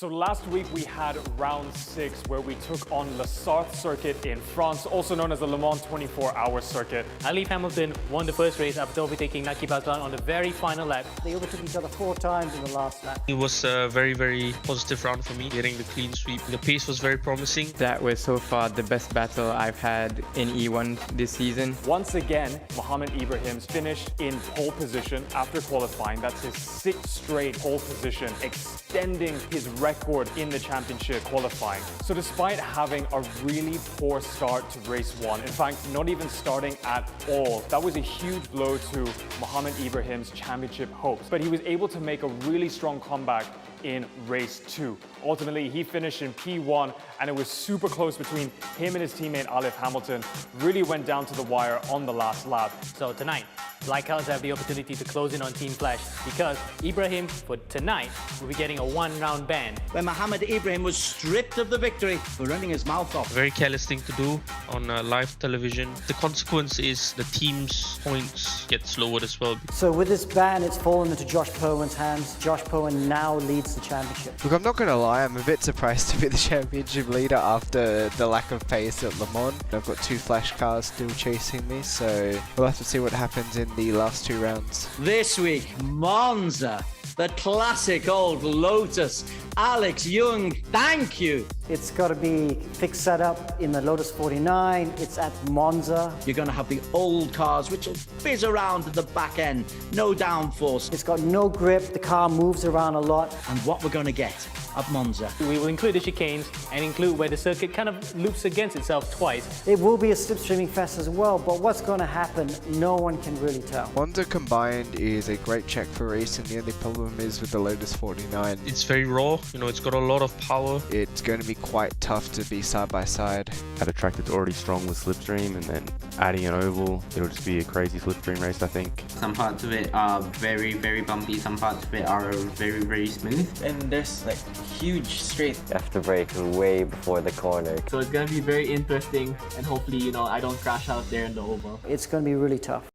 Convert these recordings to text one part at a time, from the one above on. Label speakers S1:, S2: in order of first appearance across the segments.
S1: So last week we had round 6 where we took on Le Sarthe circuit in France, also known as the Le Mans 24-hour circuit.
S2: Lewis Hamilton won the first race after overtaking Naki Bazlan on the very final lap.
S3: They overtook each other 4 times in the last lap.
S4: It was a very, very positive round for me, getting the clean sweep. The pace was very promising.
S5: That was so far the best battle I've had in E1 this season.
S1: Once again, Mohammed Ibrahim's finished in pole position after qualifying. That's his 6th straight pole position, extending his record in the championship qualifying. So despite having a really poor start to race 1, in fact, not even starting at all, that was a huge blow to Mohammed Ibrahim's championship hopes. But he was able to make a really strong comeback in race 2. Ultimately, he finished in P1, and it was super close between him and his teammate Lewis Hamilton. Really went down to the wire on the last lap.
S2: So tonight, BlackArts have the opportunity to close in on Team Flash because Ibrahim, for tonight, will be getting a 1-round ban.
S6: When Mohammed Ibrahim was stripped of the victory for running his mouth off.
S4: A very careless thing to do on live television. The consequence is the team's points get lowered as well.
S3: So with this ban, it's fallen into Josh Perwin's hands. Josh Perwin now leads the championship.
S7: Look, I'm not going to lie, I'm a bit surprised to be the championship leader after the lack of pace at Le Mans. I've got 2 Flash cars still chasing me, so we'll have to see what happens in the last 2 rounds.
S6: This week, Monza, the classic old Lotus. Alex Young, thank you.
S3: It's got to be fixed setup in the Lotus 49. It's at Monza.
S6: You're going to have the old cars which will fizz around at the back end. No downforce.
S3: It's got no grip. The car moves around a lot.
S6: And what we're going to get at Monza.
S2: We will include the chicanes and include where the circuit kind of loops against itself twice.
S3: It will be a slipstreaming fest as well, but what's going to happen, no one can really tell.
S7: Monza Combined is a great check for racing. The only problem is with the Lotus 49.
S4: It's very raw, you know, it's got a lot of power.
S7: It's going to be quite tough to be side by side.
S8: At a track that's already strong with Slipstream and then adding an oval, it'll just be a crazy Slipstream race, I think.
S9: Some parts of it are very, very bumpy, some parts of it are very, very smooth.
S10: And there's like huge straight.
S11: You have to brake way before the corner.
S10: So it's going to be very interesting, and hopefully, you know, I don't crash out there in the oval.
S3: It's going to be really tough.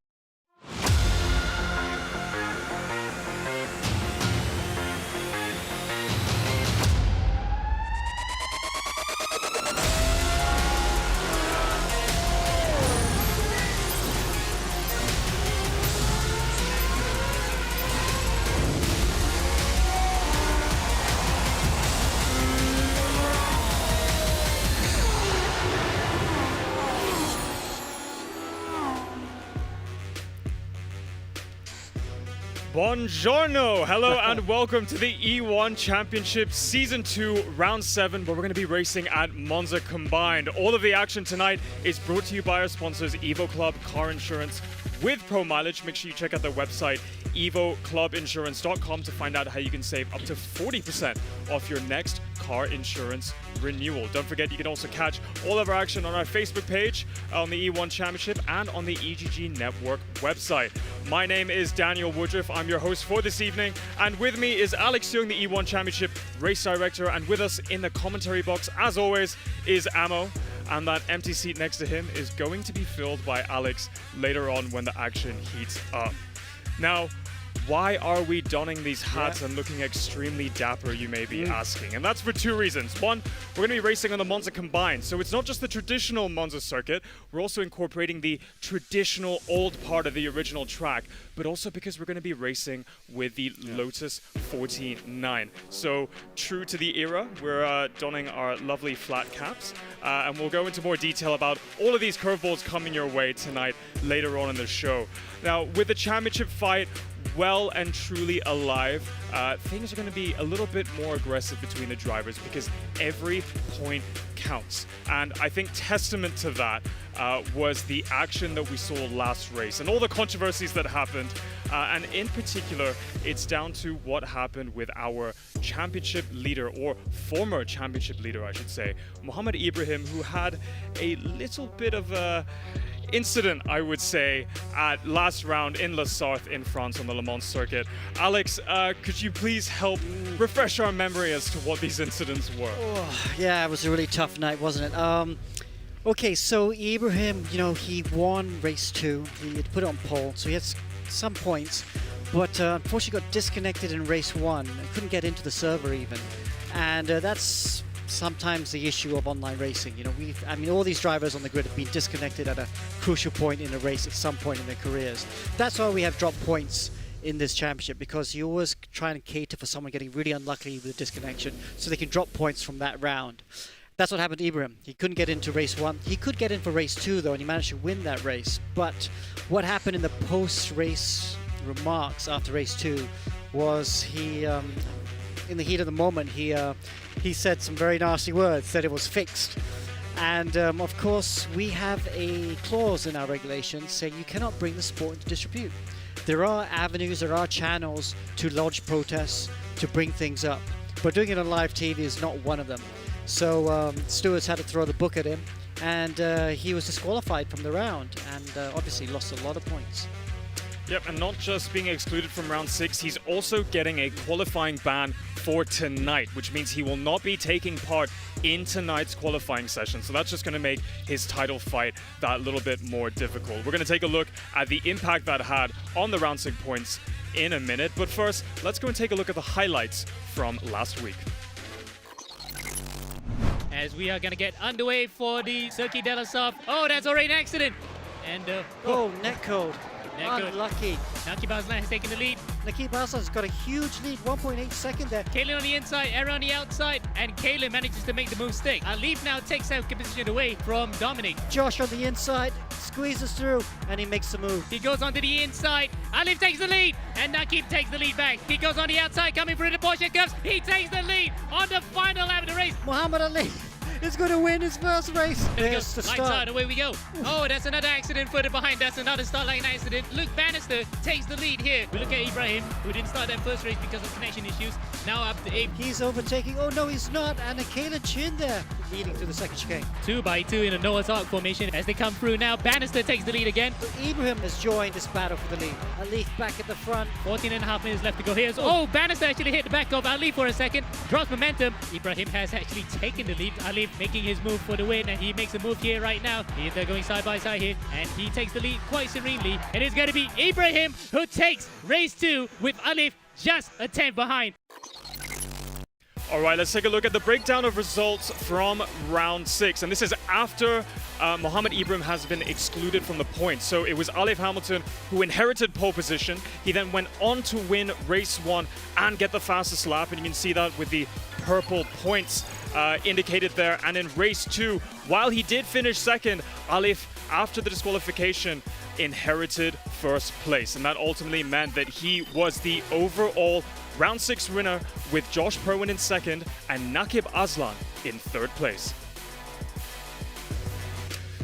S1: Buongiorno! Hello and welcome to the E1 Championship Season 2, Round 7, where we're going to be racing at Monza Combined. All of the action tonight is brought to you by our sponsors, Evo Club Car Insurance with Pro Mileage. Make sure you check out their website, evoclubinsurance.com, to find out how you can save up to 40% off your next car insurance renewal. Don't forget, you can also catch all of our action on our Facebook page, on the E1 Championship, and on the EGG Network website. My name is Daniel Woodruff. I'm your host for this evening, and with me is Alex Young, the E1 Championship race director, and with us in the commentary box, as always, is Ammo. And that empty seat next to him is going to be filled by Alex later on when the action heats up. Now, why are we donning these hats and looking extremely dapper, you may be asking? And that's for 2 reasons. One, we're going to be racing on the Monza Combined, so it's not just the traditional Monza circuit, we're also incorporating the traditional old part of the original track, but also because we're going to be racing with the Lotus 49. So, true to the era, we're donning our lovely flat caps, and we'll go into more detail about all of these curveballs coming your way tonight later on in the show. Now, with the championship fight well and truly alive, things are going to be a little bit more aggressive between the drivers because every point counts. And I think testament to that was the action that we saw last race and all the controversies that happened. And in particular, it's down to what happened with our championship leader, or former championship leader, I should say, Mohammed Ibrahim, who had a little bit of a incident, I would say, at last round in Le Sarthe in France on the Le Mans circuit. Alex, could you please help refresh our memory as to what these incidents were?
S12: Oh, yeah, it was a really tough night, wasn't it? Okay, so Ibrahim, you know, he won race 2. He had put it on pole, so he had some points, but unfortunately got disconnected in race 1. Couldn't get into the server even. And that's sometimes the issue of online racing. You know, all these drivers on the grid have been disconnected at a crucial point in a race at some point in their careers. That's why we have drop points in this championship, because you always try and cater for someone getting really unlucky with a disconnection so they can drop points from that round. That's what happened to Ibrahim. He couldn't get into race 1. He could get in for race 2 though, and he managed to win that race. But what happened in the post-race remarks after race 2 was he, in the heat of the moment, he said some very nasty words, said it was fixed. And of course, we have a clause in our regulations saying you cannot bring the sport into disrepute. There are avenues, there are channels to lodge protests, to bring things up. But doing it on live TV is not one of them. So stewards had to throw the book at him, and he was disqualified from the round, and obviously lost a lot of points.
S1: Yep, and not just being excluded from round 6, he's also getting a qualifying ban for tonight, which means he will not be taking part in tonight's qualifying session. So that's just going to make his title fight that little bit more difficult. We're going to take a look at the impact that had on the round 6 points in a minute. But first, let's go and take a look at the highlights from last week.
S2: As we are going to get underway for the Circuit de la Sof. Oh, that's already an accident. And
S12: oh, netcode. Unlucky.
S2: Nakib Aslan has taken the lead.
S12: Nakib Aslan's got a huge lead, 1.8 second there.
S2: Kalen on the inside, Era on the outside, and Kalen manages to make the move stick. Alif now takes out position away from Dominic.
S12: Josh on the inside, squeezes through, and he makes the move.
S2: He goes onto the inside, Alif takes the lead, and Nakib takes the lead back. He goes on the outside, coming through the Porsche cups. He takes the lead on the final lap of the race.
S12: Muhammad Ali is going to win his first race. There's the
S2: Lights
S12: start.
S2: out, away we go. Oh, that's another accident further behind. That's another start line accident. Luke Bannister takes the lead here. We look at Ibrahim, who didn't start that first race because of connection issues. Now up to 8.
S12: He's overtaking. Oh, no, he's not. And Kayla Chin there, leading through the second chicane.
S2: 2 by 2 in a Noah's Ark formation as they come through now. Bannister takes the lead again.
S12: Ibrahim has joined this battle for the lead. Alif back at the front.
S2: 14.5 minutes left to go here. Oh, Bannister actually hit the back of Alif for a second. Drops momentum. Ibrahim has actually taken the lead. Alif making his move for the win, and he makes a move here right now. They're going side by side here, and he takes the lead quite serenely. And it's going to be Ibrahim who takes race 2 with Alif just a 10 behind.
S1: All right, let's take a look at the breakdown of results from round 6. And this is after Mohammed Ibrahim has been excluded from the points. So it was Alif Hamilton who inherited pole position. He then went on to win race 1 and get the fastest lap. And you can see that with the purple points indicated there. And in race 2, while he did finish second, Alif, after the disqualification, inherited first place. And that ultimately meant that he was the overall round 6 winner, with Josh Perwin in second and Nakib Aslan in third place.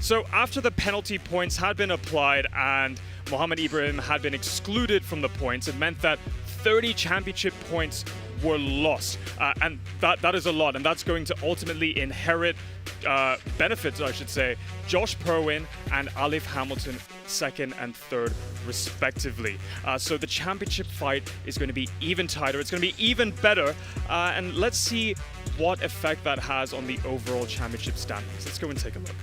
S1: So after the penalty points had been applied and Mohammed Ibrahim had been excluded from the points, it meant that 30 championship points were lost. And that is a lot, and that's going to ultimately inherit benefits, I should say, Josh Perwin and Alif Hamilton second and third respectively. So the championship fight is going to be even tighter. It's going to be even better. And let's see what effect that has on the overall championship standings. Let's go and take a look.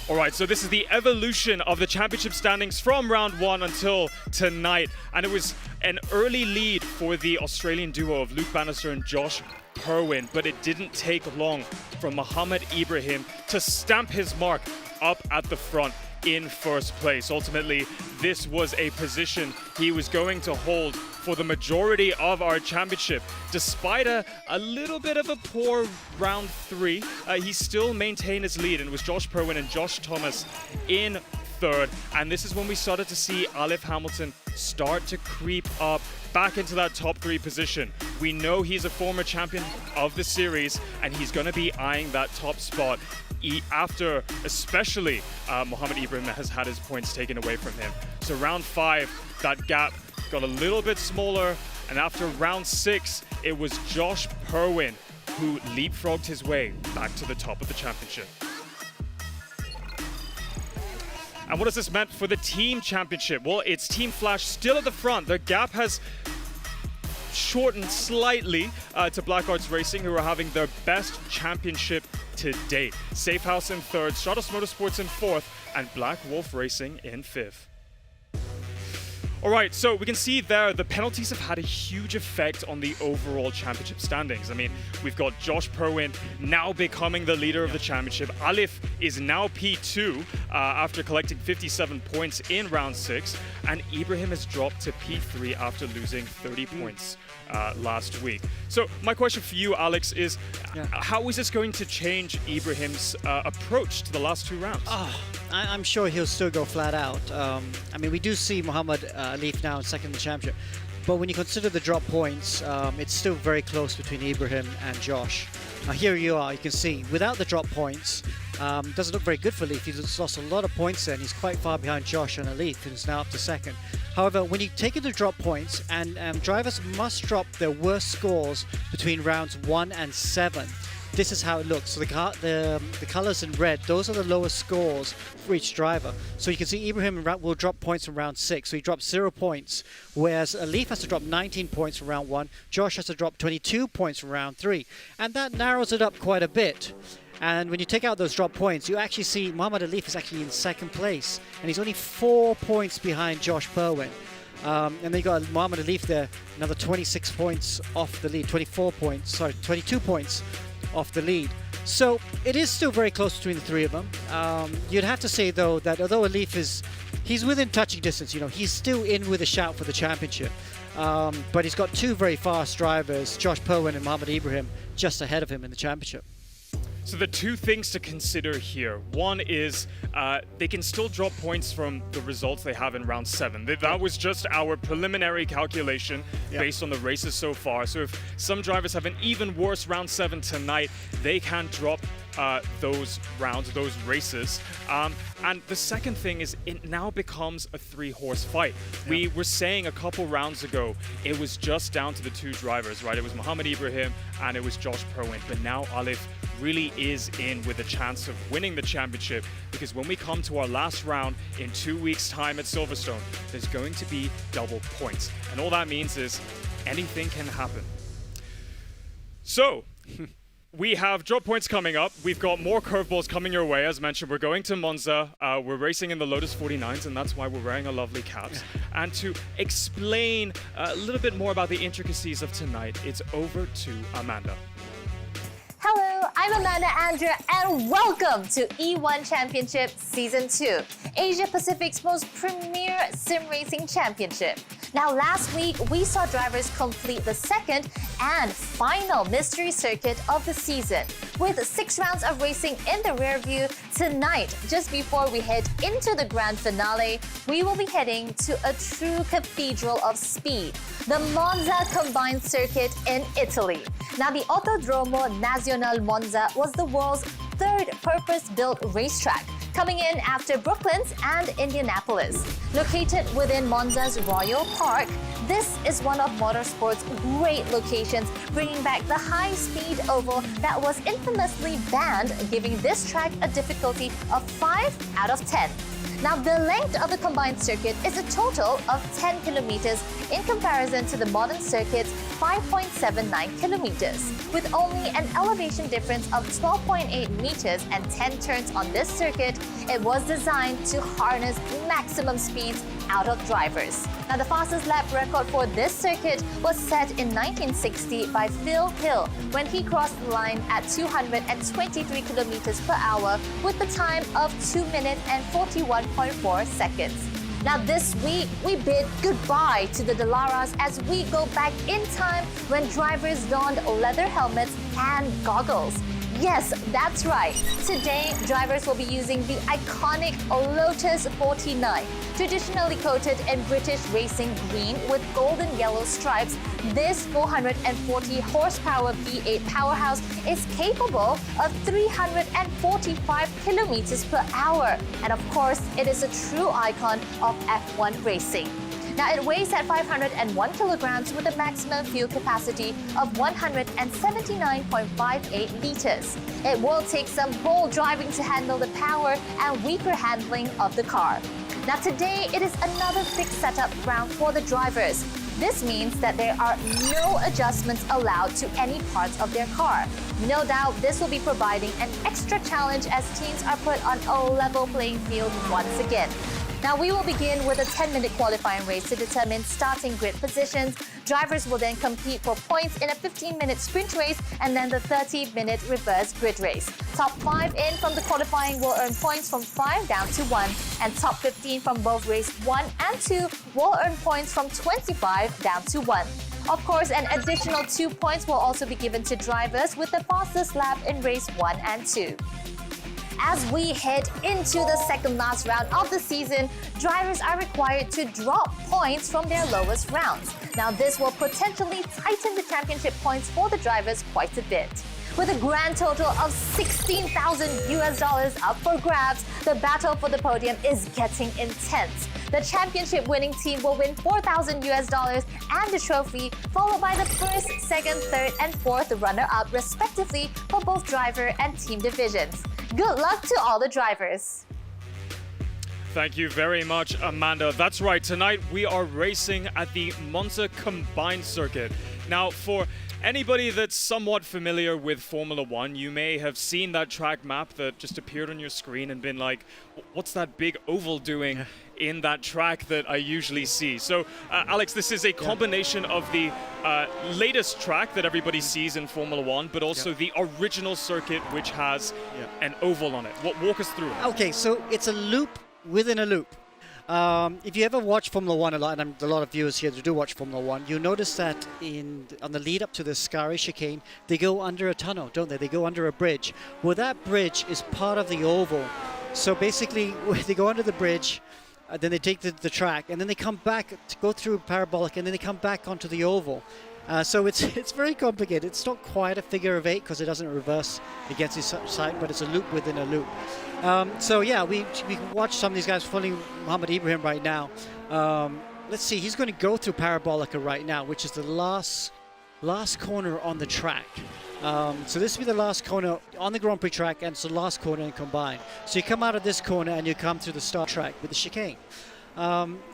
S1: All right, so this is the evolution of the championship standings from round 1 until tonight. And it was an early lead for the Australian duo of Luke Bannister and Josh Perwin, but it didn't take long for Mohammed Ibrahim to stamp his mark up at the front in first place. Ultimately, this was a position he was going to hold for the majority of our championship. Despite a little bit of a poor round 3, he still maintained his lead, and it was Josh Perwin and Josh Thomas in third. And this is when we started to see Alif Hamilton start to creep up back into that top 3 position. We know he's a former champion of the series, and he's going to be eyeing that top spot after especially Mohammed Ibrahim has had his points taken away from him. So round 5, that gap got a little bit smaller, and after round 6, it was Josh Perwin who leapfrogged his way back to the top of the championship. And what has this meant for the team championship? Well, it's Team Flash still at the front. The gap has shortened slightly to BlackArts Racing, who are having their best championship to date. Safehouse in third, Stratos Motorsports in fourth, and BlackWolf Racing in fifth. All right, so we can see there the penalties have had a huge effect on the overall championship standings. I mean, we've got Josh Perwin now becoming the leader of the championship. Alif is now P2 after collecting 57 points in round 6, and Ibrahim has dropped to P3 after losing 30 points last week. So my question for you, Alex, is how is this going to change Ibrahim's approach to the last 2 rounds?
S12: I'm sure he'll still go flat out. I mean, we do see Muhammad Alif now in second in the championship, but when you consider the drop points, it's still very close between Ibrahim and Josh. Now here you are, you can see, without the drop points, doesn't look very good for Alif. He's lost a lot of points there, and he's quite far behind Josh and Alif, who's now up to second. However, when you take into drop points, and drivers must drop their worst scores between rounds 1 and 7. This is how it looks. So the colors in red, those are the lowest scores for each driver. So you can see Ibrahim will drop points from round 6. So he drops 0 points, whereas Alif has to drop 19 points from round 1. Josh has to drop 22 points from round 3. And that narrows it up quite a bit. And when you take out those drop points, you actually see Muhammad Alif is actually in second place. And he's only 4 points behind Josh Perwin. And then you got Muhammad Alif there, another 26 points off the lead, 22 points off the lead. So it is still very close between the 3 of them. You'd have to say though that although Alif he's within touching distance, you know, he's still in with a shout for the championship. But he's got 2 very fast drivers, Josh Perwin and Muhammad Ibrahim, just ahead of him in the championship.
S1: So the 2 things to consider here. One is they can still drop points from the results they have in round 7. That was just our preliminary calculation based on the races so far. So if some drivers have an even worse round 7 tonight, they can drop those rounds, those races. And the second thing is it now becomes a 3-horse fight. We were saying a couple rounds ago, it was just down to the 2 drivers, right? It was Muhammad Ibrahim and it was Josh Perwin. But now Alif really is in with a chance of winning the championship, because when we come to our last round in 2 weeks' time at Silverstone, there's going to be double points. And all that means is anything can happen. So, we have drop points coming up. We've got more curveballs coming your way. As mentioned, we're going to Monza. We're racing in the Lotus 49s, and that's why we're wearing our lovely caps. And to explain a little bit more about the intricacies of tonight, it's over to Amanda.
S13: Hello, I'm Amanda Andrea, and welcome to E1 Championship Season 2, Asia Pacific's most premier sim racing championship. Now, last week, we saw drivers complete the second and final mystery circuit of the season. With 6 rounds of racing in the rear view, tonight, just before we head into the grand finale, we will be heading to a true cathedral of speed, the Monza Combined circuit in Italy. Now, the Autodromo Nazionale Monza was the world's 3rd purpose-built racetrack, coming in after Brooklands and Indianapolis. Located within Monza's Royal Park, this is one of motorsport's great locations, bringing back the high-speed oval that was infamously banned, giving this track a difficulty of 5 out of 10. Now, the length of the combined circuit is a total of 10 kilometers in comparison to the modern circuit's 5.79 kilometers. With only an elevation difference of 12.8 meters and 10 turns on this circuit, it was designed to harness maximum speeds out of drivers. Now, the fastest lap record for this circuit was set in 1960 by Phil Hill when he crossed the line at 223 kilometers per hour with the time of 2 minutes and 41.4 seconds. Now, this week, we bid goodbye to the Dalaras as we go back in time when drivers donned leather helmets and goggles. Yes, that's right. Today, drivers will be using the iconic Lotus 49, traditionally coated in British racing green with golden yellow stripes. This 440 horsepower V8 powerhouse is capable of 345 kilometers per hour. And of course, it is a true icon of F1 racing. Now, it weighs at 501 kilograms with a maximum fuel capacity of 179.58 liters. It will take some bold driving to handle the power and weaker handling of the car. Now, today, it is another fixed setup round for the drivers. This means that there are no adjustments allowed to any parts of their car. No doubt, this will be providing an extra challenge as teams are put on a level playing field once again. Now we will begin with a 10-minute qualifying race to determine starting grid positions. Drivers will then compete for points in a 15-minute sprint race and then the 30-minute reverse grid race. Top 5 in from the qualifying will earn points from 5 down to 1, and top 15 from both race 1 and 2 will earn points from 25 down to 1. Of course, an additional 2 points will also be given to drivers with the fastest lap in race 1 and 2. As we head into the second last round of the season, drivers are required to drop points from their lowest rounds. Now, this will potentially tighten the championship points for the drivers quite a bit. With a grand total of $16,000 up for grabs, the battle for the podium is getting intense. The championship winning team will win $4,000 and the trophy, followed by the first, second, third, and fourth runner-up, respectively, for both driver and team divisions. Good luck to all the drivers.
S1: Thank you very much, Amanda. That's right, tonight we are racing at the Monza Combined circuit. Now, for anybody that's somewhat familiar with Formula One, you may have seen that track map that just appeared on your screen and been like, what's that big oval doing in that track that I usually see? So, Alex, this is a combination of the latest track that everybody sees in Formula One, but also the original circuit, which has an oval on it. Walk us through it.
S12: Okay, so it's a loop within a loop. If you ever watch Formula One a lot, and a lot of viewers here do watch Formula One, you'll notice that on the lead up to the Scari chicane, they go under a tunnel, don't they? They go under a bridge. Well, that bridge is part of the oval. So basically, they go under the bridge, then they take the track, and then they come back to go through parabolic, and then they come back onto the oval. So it's very complicated. It's not quite a figure of 8 because it doesn't reverse against the side, but it's a loop within a loop. So yeah, we can watch some of these guys following Mohammed Ibrahim right now. Let's see, he's going to go through Parabolica right now, which is the last corner on the track. So this will be the last corner on the Grand Prix track, and it's the last corner in Combined. So you come out of this corner and you come through the start track with the chicane.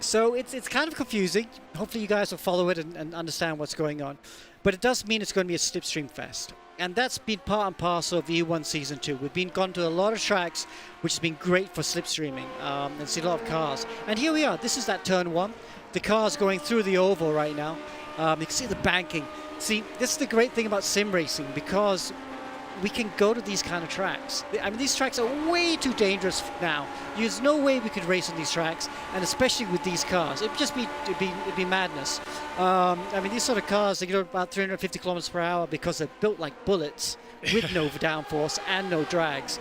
S12: So it's kind of confusing. Hopefully you guys will follow it and understand what's going on. But it does mean it's going to be a Slipstream Fest. And that's been part and parcel of E1 Season 2. We've gone to a lot of tracks, which has been great for slipstreaming, and see a lot of cars. And here we are. This is that turn 1. The car's going through the oval right now. You can see the banking. See, this is the great thing about sim racing, because we can go to these kind of tracks. I mean, these tracks are way too dangerous now. There's no way we could race on these tracks, and especially with these cars. It'd be madness. I mean, these sort of cars, they go about 350 kilometers per hour because they're built like bullets with no downforce and no drags.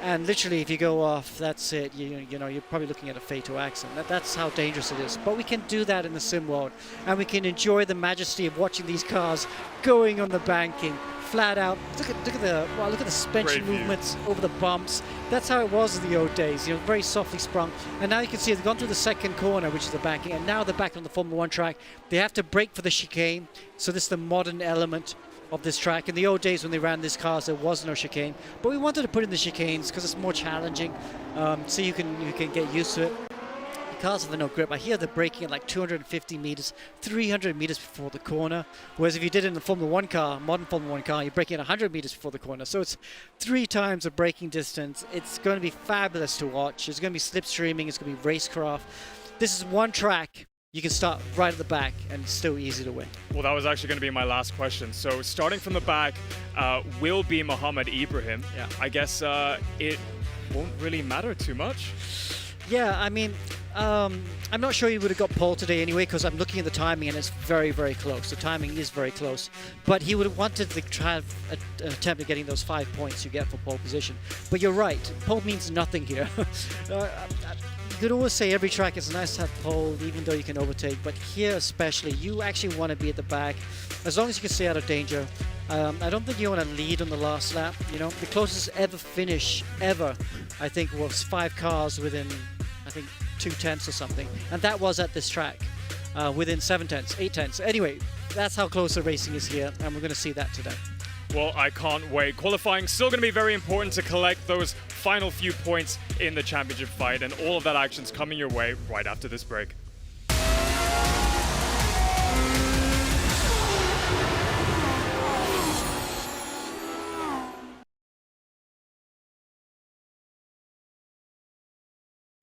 S12: And literally, if you go off, that's it. You know, you're probably looking at a fatal accident. That's how dangerous it is. But we can do that in the sim world, and we can enjoy the majesty of watching these cars going on the banking, flat out. Look at the suspension movements over the bumps. That's how it was in the old days. You know, very softly sprung. And now you can see they've gone through the second corner, which is the banking, and now they're back on the Formula One track. They have to brake for the chicane. So this is the modern element of this track. In the old days when they ran these cars, there was no chicane, but we wanted to put in the chicanes because it's more challenging, so you can get used to it. The cars have no grip. I hear they're braking at like 250 meters, 300 meters before the corner, whereas if you did it in the Formula One car, modern Formula One car, you're braking at 100 meters before the corner, so it's 3 times the braking distance. It's going to be fabulous to watch. It's going to be slipstreaming. It's going to be racecraft. This is one track you can start right at the back, and it's still easy to win.
S1: Well, that was actually going to be my last question. So starting from the back will be Mohammed Ibrahim.
S12: Yeah.
S1: I guess it won't really matter too much.
S12: Yeah, I mean, I'm not sure he would have got pole today anyway, because I'm looking at the timing and it's very, very close. The timing is very close. But he would have wanted to try an attempt at getting those 5 points you get for pole position. But you're right, pole means nothing here. You could always say every track is nice to have pole, even though you can overtake, but here especially, you actually want to be at the back, as long as you can stay out of danger. I don't think you want to lead on the last lap. You know, the closest ever finish ever, I think, was 5 cars within, I think, 2 tenths or something, and that was at this track, within 7 tenths, 8 tenths. Anyway, that's how close the racing is here, and we're going to see that today.
S1: Well, I can't wait. Qualifying still going to be very important to collect those final few points in the championship fight, and all of that action's coming your way right after this break.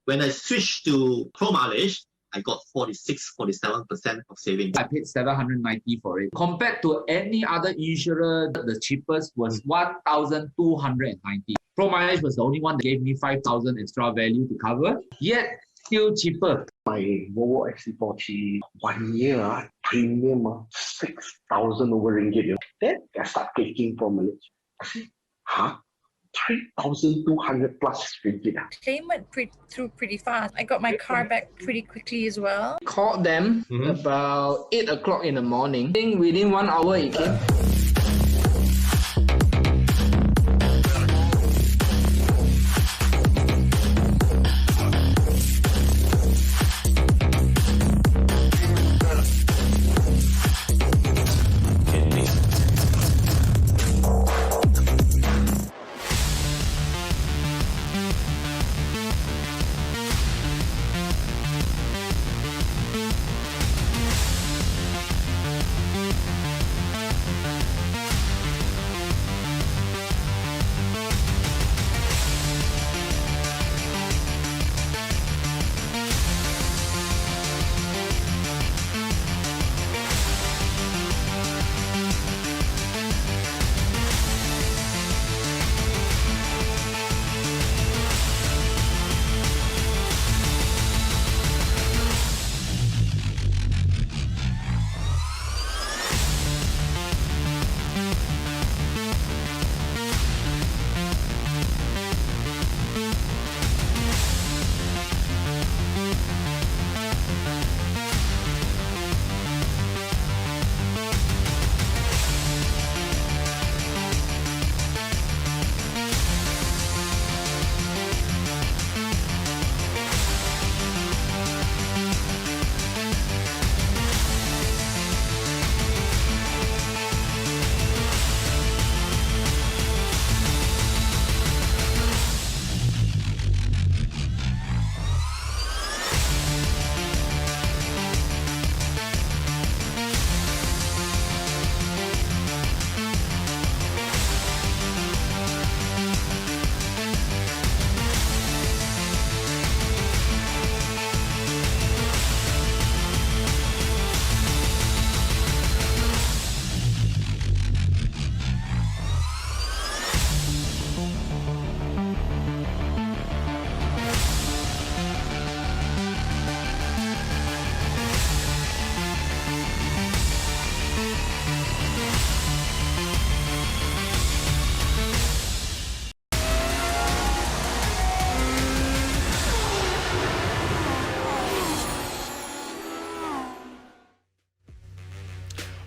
S14: When I switched to Pro Mileage, I got 46-47% of savings.
S15: I paid $790 for it. Compared to any other insurer, the cheapest was $1,290. Pro Mileage was the only one that gave me $5,000 extra value to cover, yet still cheaper.
S16: My Volvo XC40 1 year premium 6,000 over ringgit. Then I start taking Pro Mileage. I said, huh? 3,200 plus ringgit.
S17: Claim went through pretty fast. I got my car back pretty quickly as well.
S18: Called them about 8 o'clock in the morning. I think within 1 hour it came.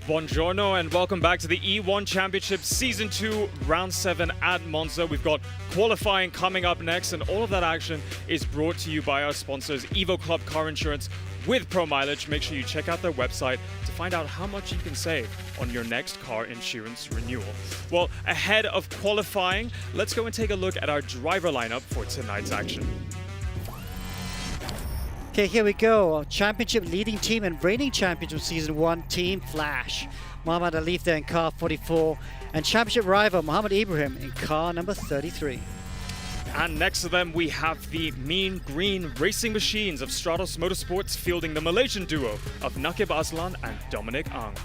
S1: Buongiorno and welcome back to the E1 Championship Season 2, Round 7 at Monza. We've got qualifying coming up next, and all of that action is brought to you by our sponsors, Evo Club Car Insurance with Pro Mileage. Make sure you check out their website to find out how much you can save on your next car insurance renewal. Well, ahead of qualifying, let's go and take a look at our driver lineup for tonight's action.
S12: Okay, here we go. Our championship leading team and reigning champions from Season 1, Team Flash. Muhammad Alif there in car 44. And championship rival Muhammad Ibrahim in car number 33.
S1: And next to them, we have the mean green racing machines of Stratos Motorsports fielding the Malaysian duo of Nakib Aslan and Dominic Ang.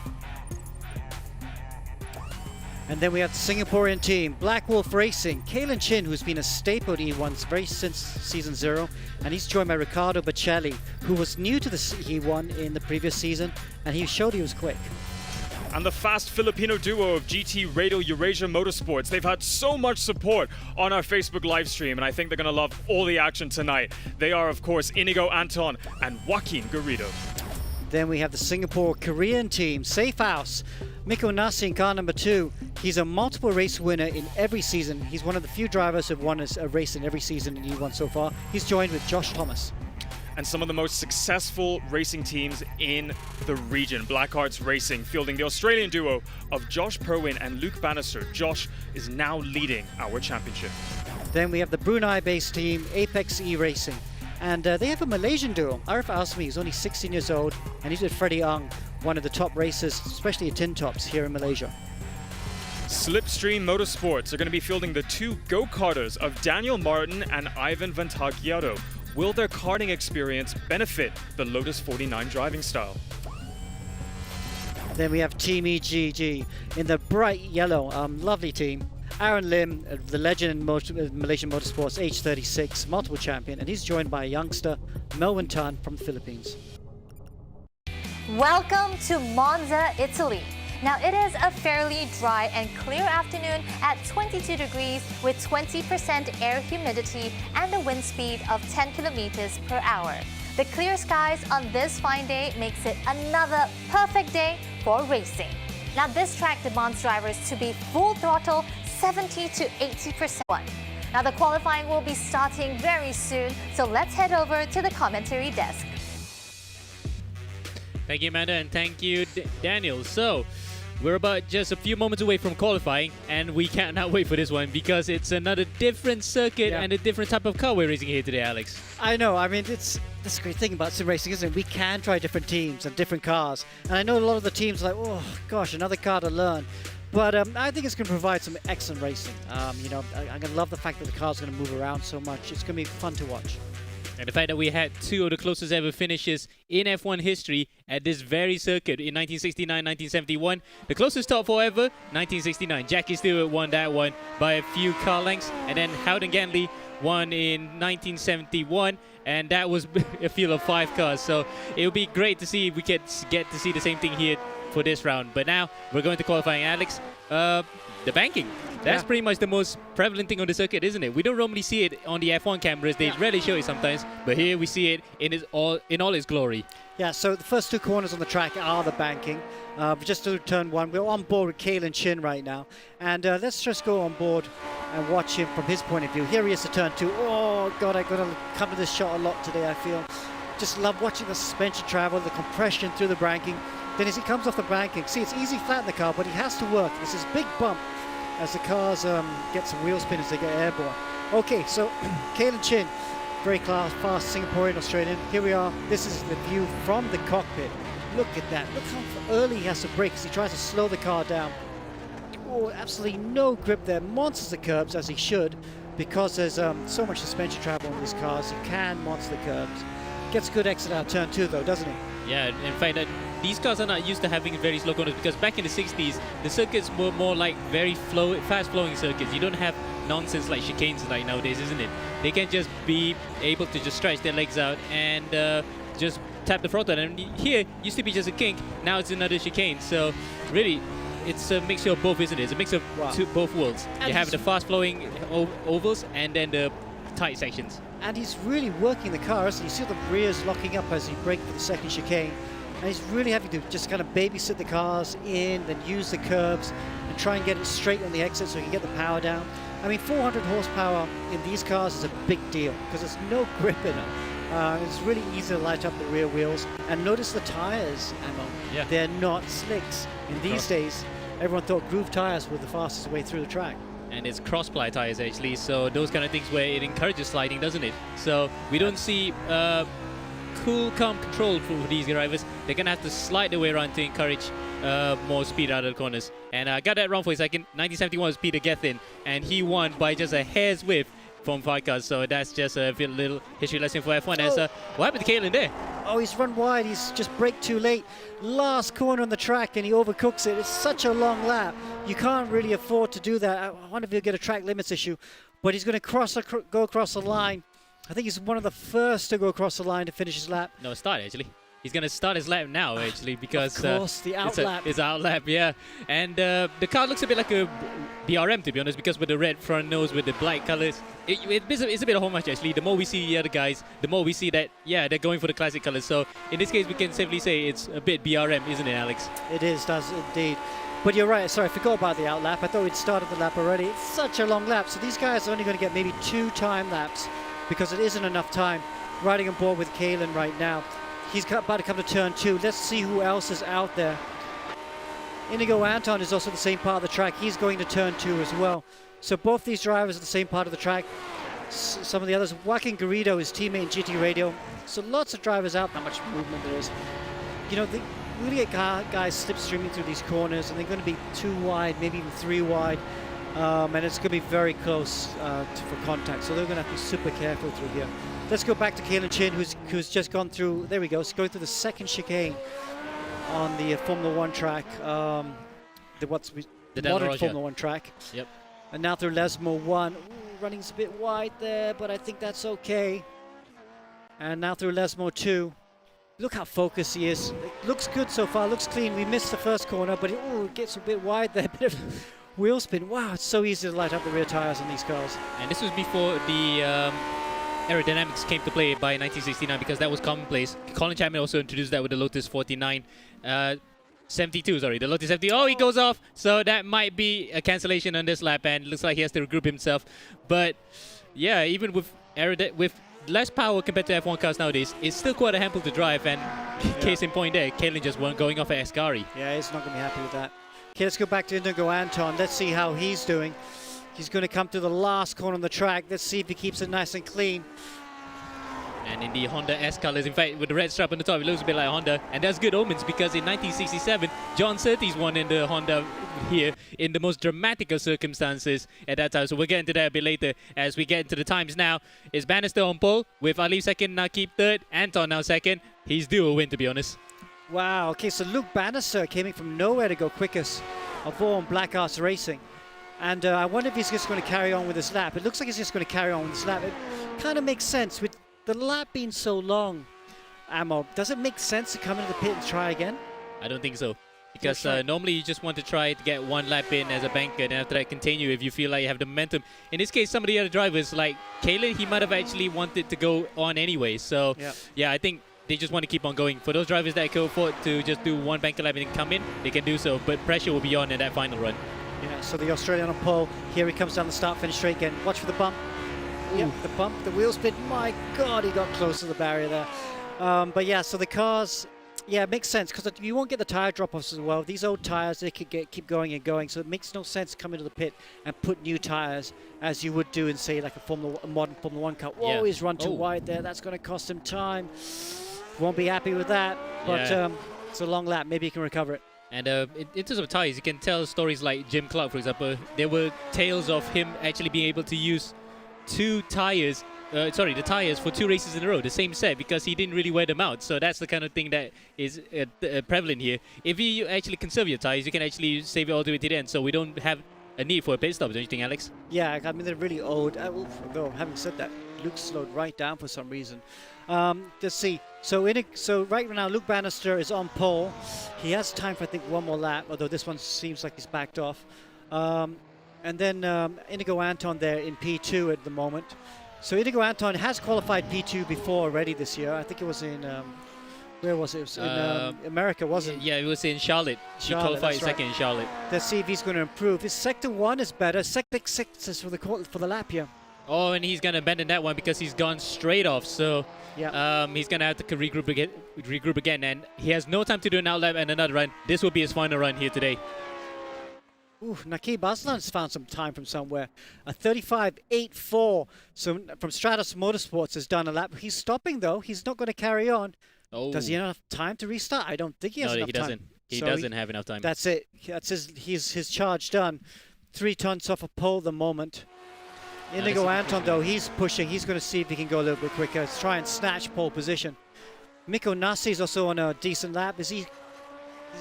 S12: And then we have the Singaporean team, BlackWolf Racing, Kalen Chin, who's been a staple at E1 since Season 0, and he's joined by Riccardo Bocelli, who was new to the E1 in the previous season, and he showed he was quick.
S1: And the fast Filipino duo of GT Radial Eurasia Motorsports. They've had so much support on our Facebook live stream, and I think they're going to love all the action tonight. They are, of course, Inigo Anton and Joaquin Garrido.
S12: Then we have the Singapore Korean team, Safehouse, Miko Nasi in car number 2. He's a multiple race winner in every season. He's one of the few drivers who have won a race in every season in E1 so far. He's joined with Josh Thomas.
S1: And some of the most successful racing teams in the region, BlackArts Racing, fielding the Australian duo of Josh Perwin and Luke Bannister. Josh is now leading our championship.
S12: Then we have the Brunei-based team, Apex E-Racing. And they have a Malaysian duo. Arif Asmi is only 16 years old, and he's with Freddie Ang, one of the top racers, especially at Tin Tops here in Malaysia.
S1: Slipstream Motorsports are going to be fielding the two go-karters of Daniel Martin and Ivan Vantagiato. Will their karting experience benefit the Lotus 49 driving style?
S12: Then we have Team EGG in the bright yellow, lovely team. Aaron Lim, the legend in Malaysian Motorsports, age 36, multiple champion, and he's joined by a youngster, Melvin Tan from the Philippines.
S13: Welcome to Monza, Italy. Now it is a fairly dry and clear afternoon at 22 degrees with 20% air humidity and a wind speed of 10 kilometers per hour. The clear skies on this fine day makes it another perfect day for racing. Now this track demands drivers to be full throttle 70 to 80%. Now the qualifying will be starting very soon, so let's head over to the commentary desk.
S2: Thank you, Amanda, and thank you, Daniel. So, we're about just a few moments away from qualifying, and we cannot wait for this one because it's another different circuit and a different type of car we're racing here today, Alex.
S12: I know, I mean, that's the great thing about sim racing, isn't it? We can try different teams and different cars. And I know a lot of the teams are like, oh gosh, another car to learn. But I think it's going to provide some excellent racing. You know, I'm going to love the fact that the car's going to move around so much. It's going to be fun to watch.
S2: And the fact that we had two of the closest ever finishes in F1 history at this very circuit in 1969, 1971. The closest top four ever, 1969. Jackie Stewart won that one by a few car lengths. And then Howden Gantley won in 1971. And that was a field of 5 cars. So it would be great to see if we could get to see the same thing here for this round. But now we're going to qualifying, Alex. The banking. That's pretty much the most prevalent thing on the circuit, isn't it? We don't normally see it on the F1 cameras. They rarely show it sometimes, but here we see it in all its glory.
S12: Yeah, so the first 2 corners on the track are the banking. Just to turn 1, we're on board with Kalen Chin right now. And let's just go on board and watch him from his point of view. Here he is to turn 2. Oh, God, I'm going to come to this shot a lot today, I feel. Just love watching the suspension travel, the compression through the banking. Then as he comes off the banking, see, it's easy flat in the car, but he has to work. This is big bump as the cars get some wheel spin as they get airborne. Okay, so Kalen Chin, very fast Singaporean Australian. Here we are. This is the view from the cockpit. Look at that. Look how early he has to brake as he tries to slow the car down. Oh, absolutely no grip there. Monsters the curbs as he should, because there's so much suspension travel on these cars. He can monster the curbs. Gets good exit out of turn 2 though, doesn't he?
S2: Yeah, in fact, these cars are not used to having very slow corners because back in the 60s, the circuits were more like very fast-flowing circuits. You don't have nonsense like chicanes like nowadays, isn't it? They can just be able to just stretch their legs out and just tap the throttle. And here, used to be just a kink, now it's another chicane. So really, it's a mixture of both, isn't it? It's a mix of both worlds. You have the fast-flowing ovals and then the tight sections.
S12: And he's really working the car, isn't he? You see the rears locking up as he brakes for the second chicane. And he's really having to just kind of babysit the cars in, then use the curbs and try and get it straight on the exit so he can get the power down. I mean, 400 horsepower in these cars is a big deal because there's no grip in them. It's really easy to light up the rear wheels. And notice the tires, Ammo.
S2: Yeah.
S12: They're not slicks. In these days, everyone thought groove tires were the fastest way through the track.
S2: And it's cross-ply tires actually, so those kind of things where it encourages sliding, doesn't it? So we don't see cool, calm control for these drivers. They're gonna have to slide their way around to encourage more speed out of the corners. And I got that wrong for a second. 1971 was Peter Gethin, and he won by just a hair's width from 5 cars. So that's just a little history lesson for F1. As what happened to Kalen there?
S12: Oh, he's run wide. He's just braked too late. Last corner on the track, and he overcooks it. It's such a long lap. You can't really afford to do that. I wonder if he'll get a track limits issue. But he's going to go across the line. I think he's one of the first to go across the line to finish his lap.
S2: No, start actually. He's going to start his lap now, actually, because
S12: of course, the out lap.
S2: It's out lap, yeah. And the car looks a bit like a BRM, to be honest, because with the red front nose, with the black colors, it's a bit of how much, actually. The more we see the other guys, the more we see that, yeah, they're going for the classic colors. So in this case, we can safely say it's a bit BRM, isn't it, Alex?
S12: It is, does indeed. But you're right. Sorry, I forgot about the out lap. I thought we'd started the lap already. It's such a long lap. So these guys are only going to get maybe 2 time laps because it isn't enough time. Riding on board with Kalen right now. He's about to come to turn 2. Let's see who else is out there. Inigo Anton is also the same part of the track. He's going to turn 2 as well. So both these drivers are the same part of the track. Some of the others. Joaquin Garrido, his teammate in GT Radio. So lots of drivers out. Not much movement there is. You know, they really get guys slipstreaming through these corners, and they're going to be 2 wide, maybe even 3 wide. And it's going to be very close for contact. So they're going to have to be super careful through here. Let's go back to Kalen Chin, who's just gone through. There we go. He's going through the second chicane on the Formula One track. The modern Formula One track.
S2: Yep.
S12: And now through Lesmo 1. Ooh, running's a bit wide there, but I think that's okay. And now through Lesmo 2. Look how focused he is. It looks good so far. Looks clean. We missed the first corner, but it gets a bit wide there. Bit of wheel spin. Wow, it's so easy to light up the rear tires on these cars.
S2: And this was before the aerodynamics came to play by 1969, because that was commonplace. Colin Chapman also introduced that with the Lotus 72, sorry, the Lotus 70. Oh, he goes off. So that might be a cancellation on this lap, and looks like he has to regroup himself. But yeah, even with less power compared to F1 cars nowadays, it's still quite a handful to drive. And case in point there, Kalen just weren't going off at Ascari.
S12: Yeah, he's not going to be happy with that. Okay, let's go back to Indigo Anton. Let's see how he's doing. He's going to come to the last corner on the track. Let's see if he keeps it nice and clean.
S2: And in the Honda S colors, in fact, with the red stripe on the top, it looks a bit like Honda. And that's good omens, because in 1967, John Surtees won in the Honda here in the most dramatic of circumstances at that time. So we'll get into that a bit later as we get into the times now. Is Bannister on pole with Ali second, Nakib third, Anton now second. He's due a win, to be honest.
S12: Wow, okay, so Luke Bannister came in from nowhere to go quickest of all on BlackArts Racing. And I wonder if he's just going to carry on with this lap. It looks like he's just going to carry on with this lap. It kind of makes sense with the lap being so long. Ammo, does it make sense to come into the pit and try again?
S2: I don't think so. Because normally you just want to try to get one lap in as a banker, and after that continue if you feel like you have the momentum. In this case, some of the other drivers, like Kalen, he might have actually wanted to go on anyway. So yeah, I think they just want to keep on going. For those drivers that can afford to just do one banker lap and then come in, they can do so. But pressure will be on in that final run.
S12: Yeah, so the Australian on pole. Here he comes down the start-finish straight again. Watch for the bump. Yep, the bump, the wheel spin. My God, he got close to the barrier there. But yeah, so the cars, yeah, it makes sense because you won't get the tire drop-offs as well. These old tires, they could keep going and going. So it makes no sense to come into the pit and put new tires as you would do in, say, like a modern Formula One car. Whoa, he's run too wide there. That's going to cost him time. Won't be happy with that. But it's a long lap. Maybe he can recover it.
S2: And in terms of tires, you can tell stories like Jim Clark, for example. There were tales of him actually being able to use the tires for 2 races in a row, the same set, because he didn't really wear them out. So that's the kind of thing that is prevalent here. If you actually conserve your tires, you can actually save it all the way to the end. So we don't have a need for a pit stop, don't you think, Alex?
S12: Yeah, I mean, they're really old. Though, having said that, Luke slowed right down for some reason. Let's see. So right now, Luke Bannister is on pole. He has time for, I think, one more lap, although this one seems like he's backed off. And then Inigo Anton there in P2 at the moment. So Inigo Anton has qualified P2 before already this year. I think it was in, where was it? It was in America, wasn't it?
S2: Yeah, it was in Charlotte. He qualified second in Charlotte.
S12: Let's see if he's going to improve. His Sector 1 is better. Sector 6 is for the lap here.
S2: Oh, and he's going to abandon that one because he's gone straight off. So he's going to have to regroup again. And he has no time to do an outlap and another run. This will be his final run here today.
S12: Ooh, Nakib Aslan's found some time from somewhere. A 35.84. So from Stratos Motorsports has done a lap. He's stopping though. He's not going to carry on.
S2: Oh.
S12: Does he have enough time to restart? I don't think he has enough time.
S2: He doesn't have enough time.
S12: That's it. That's his charge done. 3 tons off a pole at the moment. Inigo Anton though, he's pushing. He's going to see if he can go a little bit quicker. Let's try and snatch pole position. Mikko Nassi is also on a decent lap. Is he?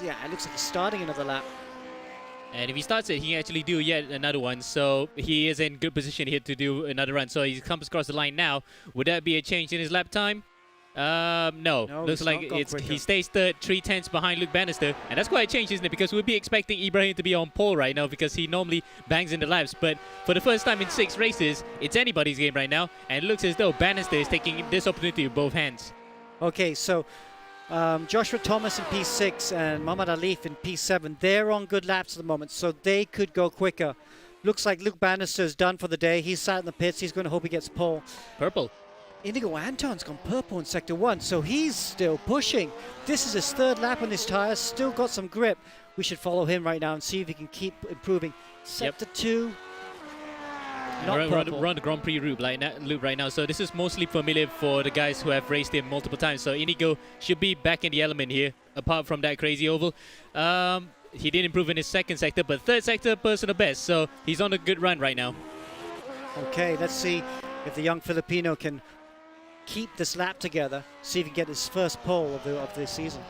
S12: Yeah, it looks like he's starting another lap.
S2: And if he starts it, he can actually do yet another one. So he is in good position here to do another run. So he comes across the line now. Would that be a change in his lap time? No. Looks like he stays third, 3/10 behind Luke Bannister. And that's quite a change, isn't it? Because we'd be expecting Ibrahim to be on pole right now because he normally bangs in the laps. But for the first time in 6 races, it's anybody's game right now. And it looks as though Bannister is taking this opportunity with both hands.
S12: Okay, so Joshua Thomas in P6 and Muhammad Alif in P7, they're on good laps at the moment, so they could go quicker. Looks like Luke Bannister's done for the day. He's sat in the pits. He's going to hope he gets pole.
S2: Purple.
S12: Indigo Anton's gone purple in Sector 1, so he's still pushing. This is his 3rd lap on his tires, still got some grip. We should follow him right now and see if he can keep improving. Sector 2.
S2: We're on the Grand Prix loop right now, so this is mostly familiar for the guys who have raced him multiple times. So Inigo should be back in the element here, apart from that crazy oval. He did improve in his 2nd sector, but 3rd sector personal best, so he's on a good run right now.
S12: Okay, let's see if the young Filipino can keep this lap together, see if he can get his first pole of the season.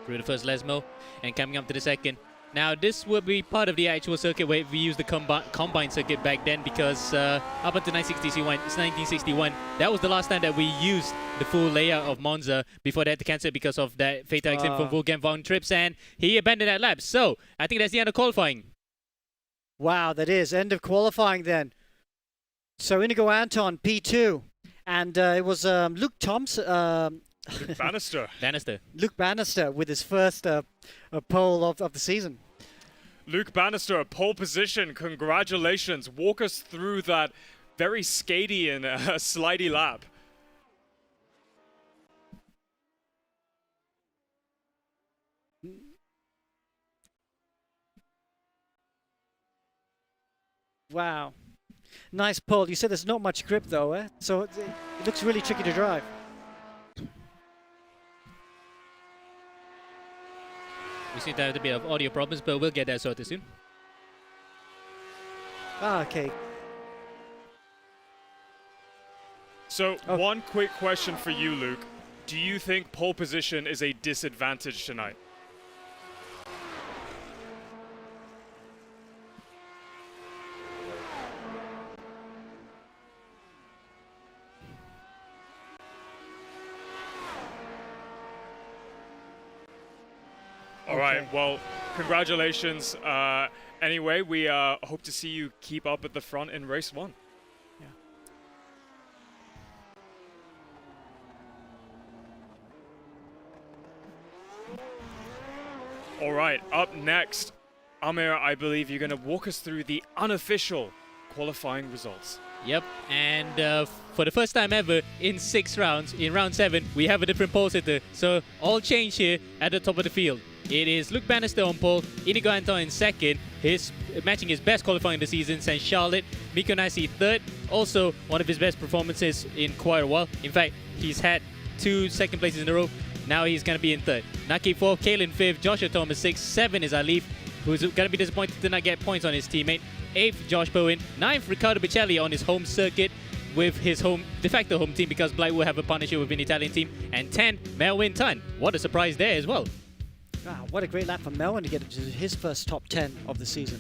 S2: Through the first Lesmo and coming up to the second. Now this will be part of the actual circuit where we used the combined circuit back then, because up until 1961, that was the last time that we used the full layout of Monza before they had to cancel it because of that fatal accident from Wolfgang von Trips, and he abandoned that lap. So I think that's the end of qualifying.
S12: Wow, that is end of qualifying then. So Inigo Anton, P2, and it was Luke Thompson.
S1: Luke Bannister.
S12: Luke Bannister with his first pole of the season.
S1: Luke Bannister, pole position. Congratulations. Walk us through that very skatey and slidey lap.
S12: Wow. Nice pole. You said there's not much grip though, eh? So it looks really tricky to drive.
S2: We seem to have a bit of audio problems, but we'll get that sorted soon.
S12: Okay.
S1: So one quick question for you, Luke. Do you think pole position is a disadvantage tonight? All right, well, congratulations. Anyway, we hope to see you keep up at the front in race 1.
S12: Yeah.
S1: All right, up next, Amir, I believe you're going to walk us through the unofficial qualifying results.
S2: Yep, and for the first time ever in 6 rounds, in round 7, we have a different pole sitter. So all change here at the top of the field. It is Luke Bannister on pole, Inigo Anton in second, matching his best qualifying of the season since Charlotte. Mikko Näsi third, also one of his best performances in quite a while. In fact, he's had 2 second places in a row. Now he's going to be in third. Naki 4th, Kalen 5th, Joshua Thomas 6th, 7 is Alif, who's going to be disappointed to not get points on his teammate. 8th, Josh Bowen. 9th, Riccardo Bichelli on his home circuit with his de facto home team, because Black will have a partnership with an Italian team. And 10th, Melvin Tan. What a surprise there as well.
S12: Wow, what a great lap for Melvin to get to his first top 10 of the season.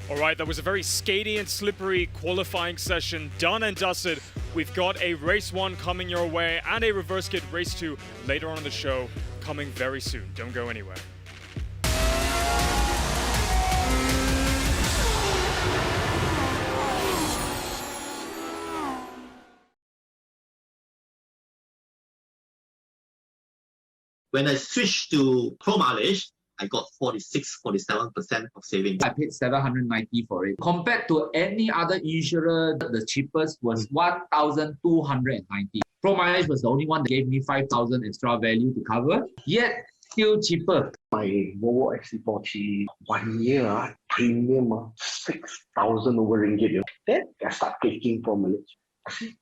S1: All right, that was a very skatey and slippery qualifying session, done and dusted. We've got a race 1 coming your way and a reverse kit race 2 later on in the show coming very soon. Don't go anywhere.
S14: When I switched to Pro mileage, I got 46-47% of savings.
S15: I paid $790 for it. Compared to any other insurer, the cheapest was $1,290. Pro mileage was the only one that gave me $5,000 extra value to cover, yet still cheaper.
S16: My Volvo XC40 1 year premium 6,000 over ringgit. Then I start taking Pro mileage. I see,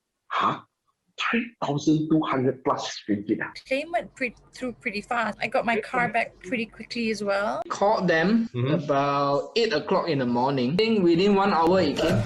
S16: 3,200 plus ringgit.
S17: Claim went through pretty fast. I got my car back pretty quickly as well.
S18: Called them about 8 o'clock in the morning. I think within 1 hour it came.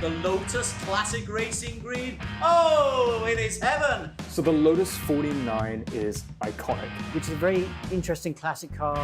S6: The Lotus Classic Racing Green. Oh, it is heaven.
S19: So the Lotus 49 is iconic.
S3: Which is a very interesting classic car,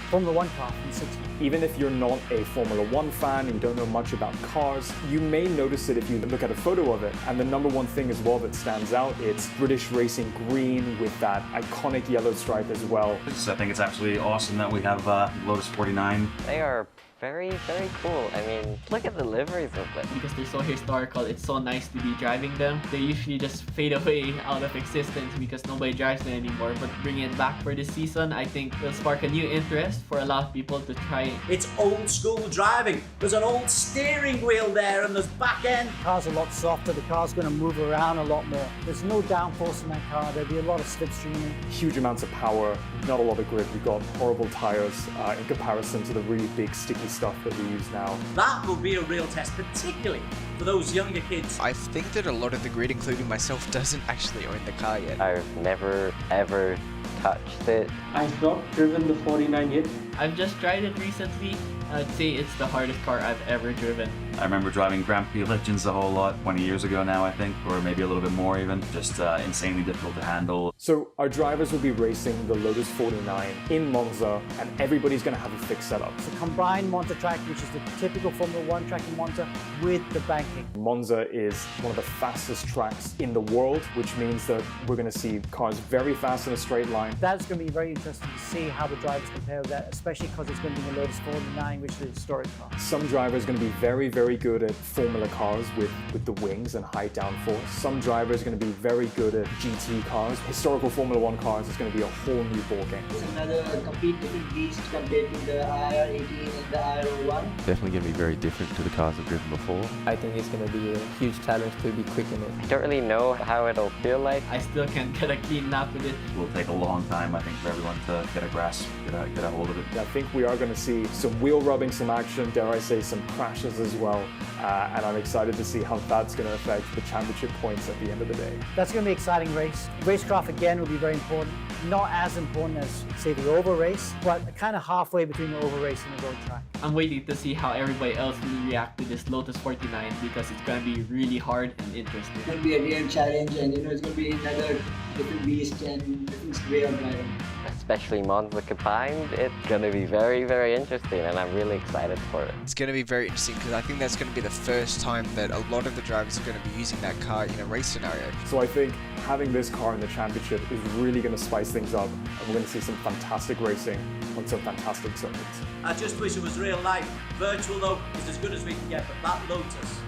S3: Formula 1 car from the 60s.
S19: Even if you're not a Formula 1 fan and you don't know much about cars, you may notice it if you look at a photo of it. And the number one thing as well that stands out, it's British Racing Green with that iconic yellow stripe as well.
S20: I think it's absolutely awesome that we have Lotus 49.
S11: They are very, very cool. I mean, look at the liveries of them.
S10: Because they're so historical, it's so nice to be driving them. They usually just fade away out of existence because nobody drives them anymore. But bringing it back for this season, I think will spark a new interest for a lot of people to try it.
S6: It's old school driving. There's an old steering wheel there and there's back end.
S3: The car's a lot softer, the car's going to move around a lot more. There's no downforce in that car, there'll be a lot of slipstreaming.
S19: Huge amounts of power, not a lot of grip. You've got horrible tires in comparison to the really big sticky stuff that we use now.
S6: That will be a real test, particularly for those younger kids.
S7: I think that a lot of the grid, including myself, doesn't actually own the car yet.
S11: I've never ever touched it.
S10: I've not driven the 49 yet. I've just tried it recently. I'd say it's the hardest car I've ever driven.
S20: I remember driving Grand Prix Legends a whole lot, 20 years ago now, I think, or maybe a little bit more even. Just insanely difficult to handle.
S19: So our drivers will be racing the Lotus 49 in Monza, and everybody's going to have a fixed setup.
S3: It's a combined Monza track, which is the typical Formula 1 track in Monza with the banking.
S19: Monza is one of the fastest tracks in the world, which means that we're going to see cars very fast in a straight line.
S3: That's going to be very interesting to see how the drivers compare with that, especially because it's going to be the Lotus 49, which is a historic car.
S19: Some drivers are going to be very, very good at Formula cars with the wings and high downforce. Some drivers are going to be very good at GT cars. Historical Formula 1 cars is going to be a whole new ballgame.
S6: It's another complete different beast compared to the IR18 and the IR01.
S8: Definitely going to be very different to the cars I've driven before.
S5: I think it's going to be a huge challenge to be quick in it.
S11: I don't really know how it'll feel like.
S10: I still can't get a clean lap with it.
S20: It will take a long time, I think, for everyone to get a grasp, get a hold of it.
S19: I think we are going to see some wheel rubbing, some action, dare I say some crashes as well, and I'm excited to see how that's going to affect the championship points at the end of the day.
S3: That's going to be an exciting race. Racecraft again will be very important. Not as important as, say, the oval race, but kind of halfway between the oval race and the road track.
S10: I'm waiting to see how everybody else will react to this Lotus 49 because it's going to be really hard and interesting.
S6: It's going to be a real challenge, and it's going to be another different beast and different way of driving.
S11: Especially Monza Combined, it's going to be very, very interesting, and I'm really excited for it.
S7: It's going to be very interesting because I think that's going to be the first time that a lot of the drivers are going to be using that car in a race scenario.
S19: So I think having this car in the championship is really going to spice things up, and we're going to see some fantastic racing on some fantastic circuits.
S6: I just wish it was real life. Virtual, though, is as good as we can get, but that Lotus.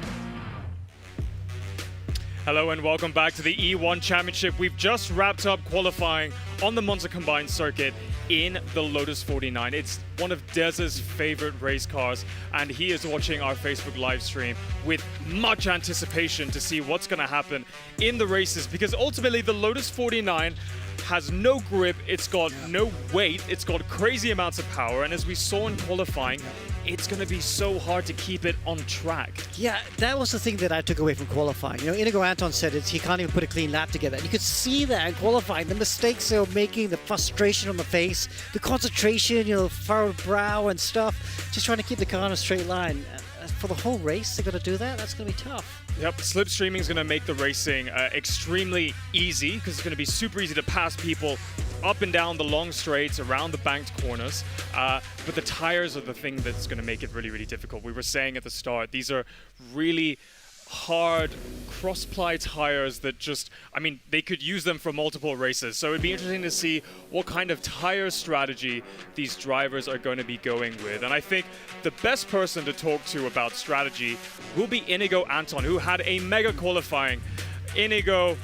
S1: Hello and welcome back to the E1 Championship. We've just wrapped up qualifying on the Monza Combined circuit in the Lotus 49. It's one of Dez's favorite race cars, and he is watching our Facebook live stream with much anticipation to see what's going to happen in the races, because ultimately the Lotus 49 has no grip, it's got no weight, it's got crazy amounts of power, and as we saw in qualifying, it's going to be so hard to keep it on track.
S12: Yeah, that was the thing that I took away from qualifying. You know, Inigo Anton said he can't even put a clean lap together. You could see that in qualifying, the mistakes they were making, the frustration on the face, the concentration, you know, furrowed brow and stuff, just trying to keep the car on a straight line. For the whole race, they're going to do that? That's going to be tough.
S1: Yep, slipstreaming is going to make the racing extremely easy, because it's going to be super easy to pass people up and down the long straights, around the banked corners. But the tires are the thing that's going to make it really, really difficult. We were saying at the start, these are really hard cross-ply tires that just, I mean, they could use them for multiple races. So it'd be interesting to see what kind of tire strategy these drivers are going to be going with. And I think the best person to talk to about strategy will be Inigo Anton, who had a mega qualifying. Inigo,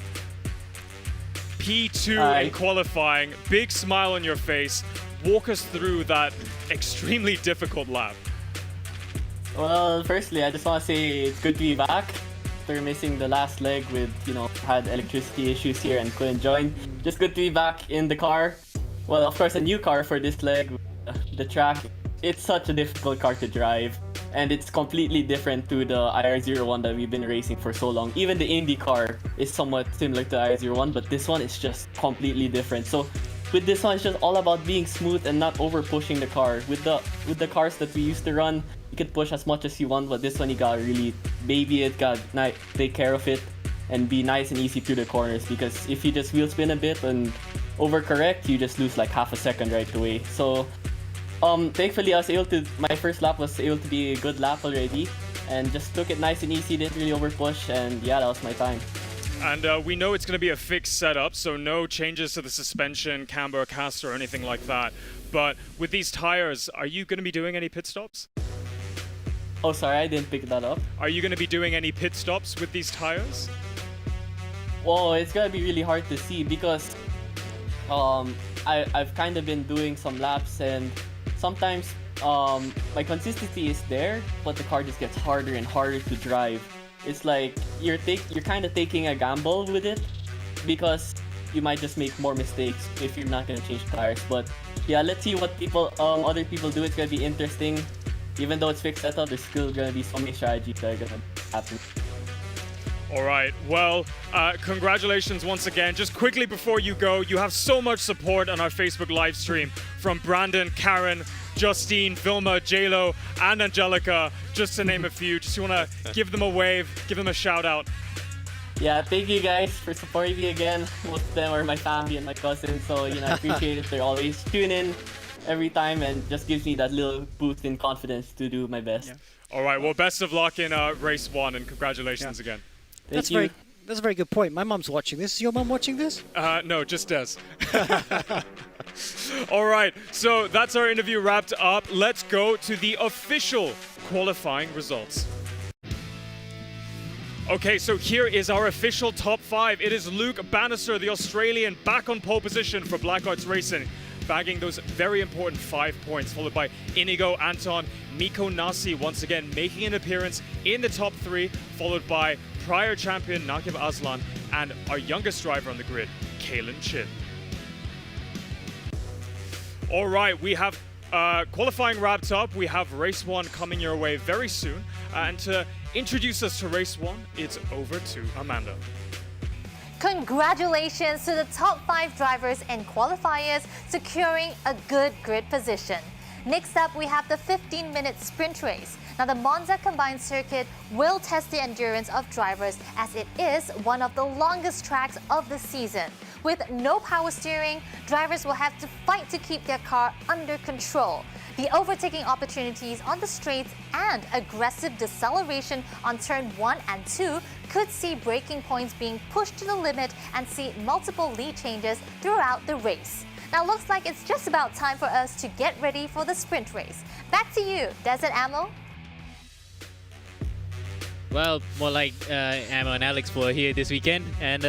S1: P2 in qualifying, big smile on your face. Walk us through that extremely difficult lap.
S10: Well, firstly, I just want to say it's good to be back. After missing the last leg with, had electricity issues here and couldn't join. Just good to be back in the car. Well, of course, a new car for this leg. The track, it's such a difficult car to drive. And it's completely different to the IR01 that we've been racing for so long. Even the Indy car is somewhat similar to IR01, but this one is just completely different. So with this one, it's just all about being smooth and not over pushing the car. With the cars that we used to run, you can push as much as you want, but this one you gotta really baby it, gotta take care of it, and be nice and easy through the corners, because if you just wheel spin a bit and overcorrect, you just lose like half a second right away. So thankfully my first lap was able to be a good lap already, and just took it nice and easy, didn't really overpush, and yeah, that was my time.
S1: And we know it's going to be a fixed setup, so no changes to the suspension, camber, caster, or anything like that. But with these tires, are you going to be doing any pit stops?
S10: Oh, sorry, I didn't pick that up.
S1: Are you going to be doing any pit stops with these tires?
S10: Well, it's going to be really hard to see because I've kind of been doing some laps, and sometimes my consistency is there, but the car just gets harder and harder to drive. It's like you're kind of taking a gamble with it, because you might just make more mistakes if you're not gonna change tires. But yeah, let's see what other people do. It's gonna be interesting. Even though it's fixed setup, there's still gonna be so many strategies that are gonna happen.
S1: All right, well, congratulations once again. Just quickly before you go, you have so much support on our Facebook live stream from Brandon, Karen, Justine, Vilma, JLo, and Angelica, just to name a few. Just you want to give them a wave, give them a shout out.
S10: Yeah, thank you guys for supporting me again. Most of them are my family and my cousins, so I appreciate it. They're always tune in every time, and just gives me that little boost in confidence to do my best.
S1: Yeah. All right, well, best of luck in race 1, and congratulations again.
S12: That's a very good point. My mom's watching this. Is your mom watching this?
S1: No, just Des. All right, so that's our interview wrapped up. Let's go to the official qualifying results. Okay, so here is our official top 5. It is Luke Bannister, the Australian, back on pole position for BlackArts Racing, bagging those very important 5 points, followed by Inigo, Anton, Mikko Nasi once again making an appearance in the top 3, followed by prior champion Nakib Aslan and our youngest driver on the grid, Kalen Chin. All right, we have qualifying wrapped up. We have race 1 coming your way very soon. And to introduce us to race 1, it's over to Amanda.
S13: Congratulations to the top 5 drivers and qualifiers securing a good grid position. Next up, we have the 15-minute sprint race. Now, the Monza Combined circuit will test the endurance of drivers, as it is one of the longest tracks of the season. With no power steering, drivers will have to fight to keep their car under control. The overtaking opportunities on the straights and aggressive deceleration on turn 1 and 2 could see braking points being pushed to the limit and see multiple lead changes throughout the race. Now, looks like it's just about time for us to get ready for the sprint race. Back to you, Desert Ammo.
S2: Well, more like Ammo and Alex for here this weekend. And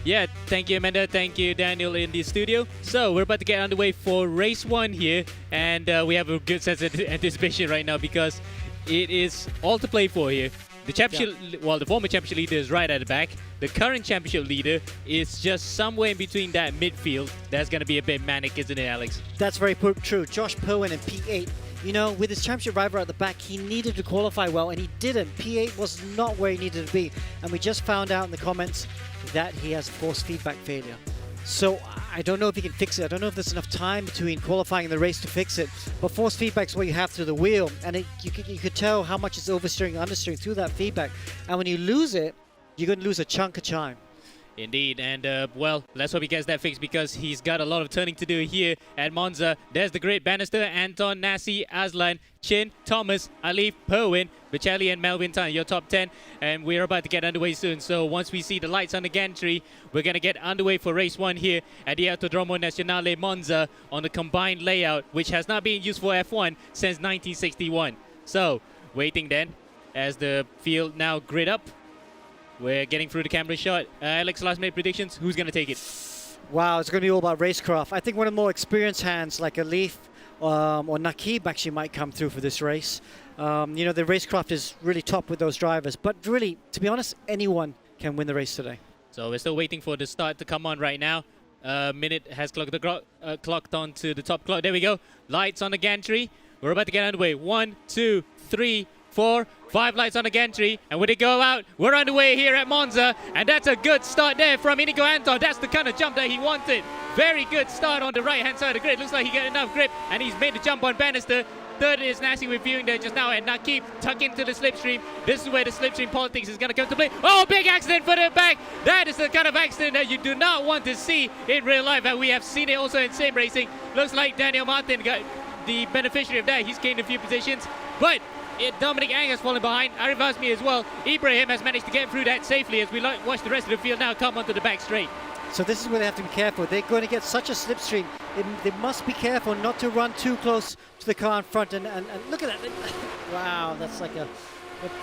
S2: yeah, thank you, Amanda. Thank you, Daniel, in the studio. So we're about to get underway for race 1 here. And we have a good sense of anticipation right now, because it is all to play for here. The championship, well, the former championship leader is right at the back. The current championship leader is just somewhere in between that midfield. That's going to be a bit manic, isn't it, Alex?
S12: That's very true. Josh Perwin in P8. You know, with his championship driver at the back, he needed to qualify well, and he didn't. P8 was not where he needed to be. And we just found out in the comments that he has force feedback failure. So I don't know if he can fix it. I don't know if there's enough time between qualifying and the race to fix it. But force feedback is what you have through the wheel. And you could tell how much it's oversteering and understeering through that feedback. And when you lose it, you're going to lose a chunk of time.
S2: Indeed, and well, let's hope he gets that fixed, because he's got a lot of turning to do here at Monza. There's the great Bannister, Anton, Nasi, Aslan, Chin, Thomas, Alif, Perwin, Bichelli, and Melvin Tan, your top 10. And we're about to get underway soon. So once we see the lights on the gantry, we're going to get underway for race 1 here at the Autodromo Nazionale Monza on the combined layout, which has not been used for F1 since 1961. So, waiting then as the field now grid up. We're getting through the camera shot. Alex, last minute predictions. Who's going to take it?
S12: Wow, it's going to be all about racecraft. I think one of the more experienced hands like Alif or Nakib actually might come through for this race. You know, the racecraft is really top with those drivers. But really, to be honest, anyone can win the race today.
S2: So we're still waiting for the start to come on right now. Minute has clocked on to the top clock. There we go. Lights on the gantry. We're about to get underway. 1, 2, 3, 4, 5 lights on the gantry, and when they go out, we're underway here at Monza, and that's a good start there from Inigo Anton. That's the kind of jump that he wanted. Very good start on the right-hand side of the grid. Looks like he got enough grip, and he's made the jump on Bannister. Third is Nasty reviewing there just now, and Nakib tuck into the slipstream. This is where the slipstream politics is going to come to play. Oh, big accident for the back. That is the kind of accident that you do not want to see in real life, and we have seen it also in sim racing. Looks like Daniel Martin got the beneficiary of that. He's gained a few positions, but Dominic Ang has fallen behind. Arif Asmi as well. Ibrahim has managed to get through that safely as we watch the rest of the field now come onto the back straight.
S12: So this is where they have to be careful. They're going to get such a slipstream. They must be careful not to run too close to the car in front. And look at that. Wow, that's like a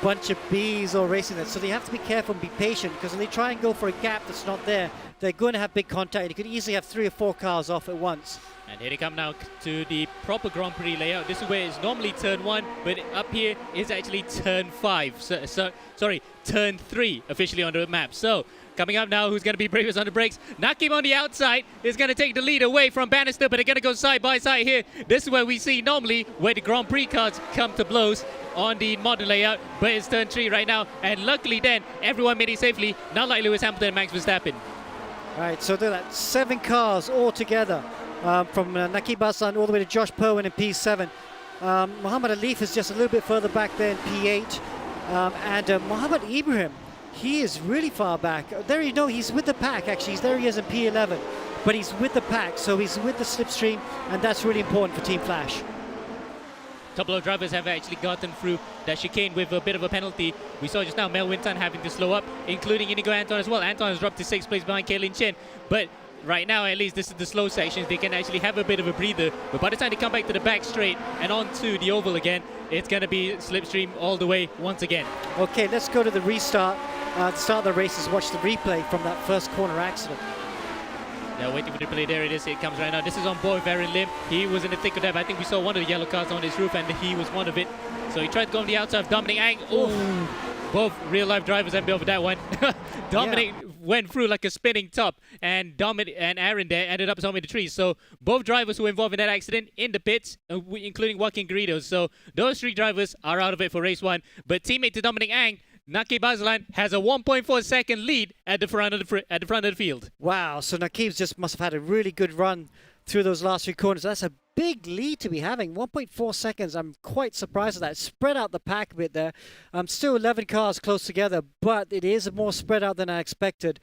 S12: bunch of bees all racing that. So they have to be careful and be patient, because when they try and go for a gap that's not there, they're going to have big contact. You could easily have 3 or 4 cars off at once.
S2: And here they come now to the proper Grand Prix layout. This is where it's normally turn 1, but up here is actually turn 5. Sorry, turn 3 officially on the map. So coming up now, who's going to be bravest on the brakes? Nakim on the outside is going to take the lead away from Bannister, but they're going to go side by side here. This is where we see normally where the Grand Prix cars come to blows on the modern layout, but it's turn 3 right now. And luckily then, everyone made it safely, not like Lewis Hamilton and Max Verstappen.
S12: All right, so they're at 7 cars all together. From Nakib Aslan all the way to Josh Perwin in P7. Muhammad Alif is just a little bit further back there in P8. And Muhammad Ibrahim, he is really far back. There you know, he's with the pack actually. There he is in P11. But he's with the pack, so he's with the slipstream, and that's really important for Team Flash.
S2: A couple of drivers have actually gotten through that chicane with a bit of a penalty. We saw just now Mel Winton having to slow up, including Inigo Anton as well. Anton has dropped to 6th place behind Kaylin Chen. But right now, at least, this is the slow sections. They can actually have a bit of a breather. But by the time they come back to the back straight and onto the oval again, it's going to be slipstream all the way once again.
S12: Okay, let's go to the restart. The start of the races, watch the replay from that first corner accident.
S2: Now waiting for the replay. There it is. It comes right now. This is on board Varun Lim. He was in the thick of that. I think we saw one of the yellow cars on his roof, and he was one of it. So he tried to go on the outside of Dominic Ang. Oh, both real-life drivers have been over that one. Dominic went through like a spinning top, and Dominic and Aaron there ended up somewhere in the trees. So both drivers who were involved in that accident in the pits, including Joaquin Garrido. So those 3 drivers are out of it for race 1. But teammate to Dominic Ang, Nakib Aslan, has a 1.4 second lead at the front of the field.
S12: Wow, so Nakib just must have had a really good run through those last 3 corners. That's a big lead to be having, 1.4 seconds. I'm quite surprised at that. Spread out the pack a bit there. Still 11 cars close together, but it is more spread out than I expected.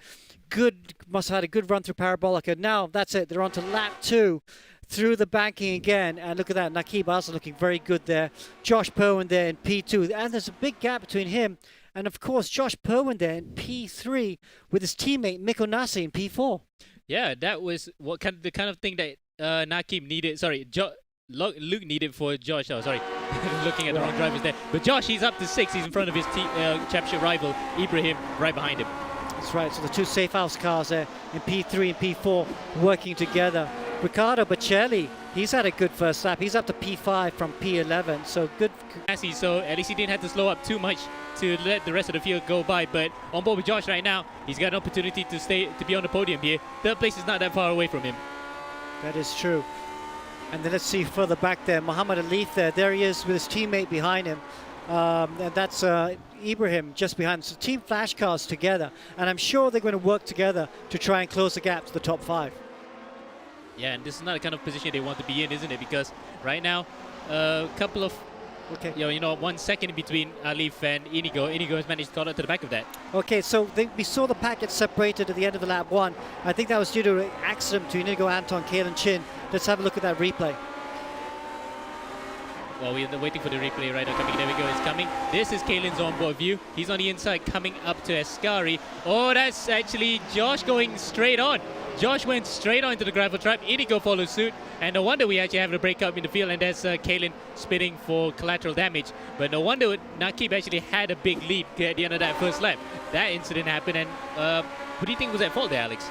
S12: Good, must have had a good run through Parabolica. Now that's it. They're on to lap 2. Through the banking again, and look at that, Nakib also looking very good there. Josh Perwin there in P2, and there's a big gap between him and of course Josh Perwin there in P3 with his teammate Mikko Nasi in P4.
S2: Yeah, that was the kind of thing that Nakib needed. Sorry, Luke needed for Josh. Oh, sorry, looking at the wrong drivers there. But Josh, he's up to 6. He's in front of his championship rival Ibrahim, right behind him.
S12: That's right. So the 2 Safehouse cars there in P3 and P4 working together. Ricardo Bocelli, he's had a good first lap. He's up to P5 from P11, so good.
S2: So at least he didn't have to slow up too much to let the rest of the field go by. But on board with Josh right now, he's got an opportunity to be on the podium here. Third place is not that far away from him.
S12: That is true. And then let's see further back there, Muhammad Alif there. There he is with his teammate behind him. And that's Ibrahim just behind. So Team Flash cars together. And I'm sure they're going to work together to try and close the gap to the top 5.
S2: Yeah, and this is not the kind of position they want to be in, isn't it? Because right now, a couple of, 1 second in between Alif and Inigo. Inigo has managed to cut out to the back of that.
S12: Okay, so we saw the pack get separated at the end of the lap 1. I think that was due to an accident between Inigo Anton, Kaylin Chin. Let's have a look at that replay.
S2: Well, we're waiting for the replay right now. Coming, there we go, it's coming. This is Kaylin's onboard view. He's on the inside coming up to Ascari. Oh, that's actually Josh going straight on. Josh went straight onto the gravel trap. Inigo follows suit. And no wonder we actually have a breakup in the field. And that's Kaylin spinning for collateral damage. But no wonder Nakib actually had a big lead at the end of that first lap. That incident happened. And who do you think was at fault there, Alex?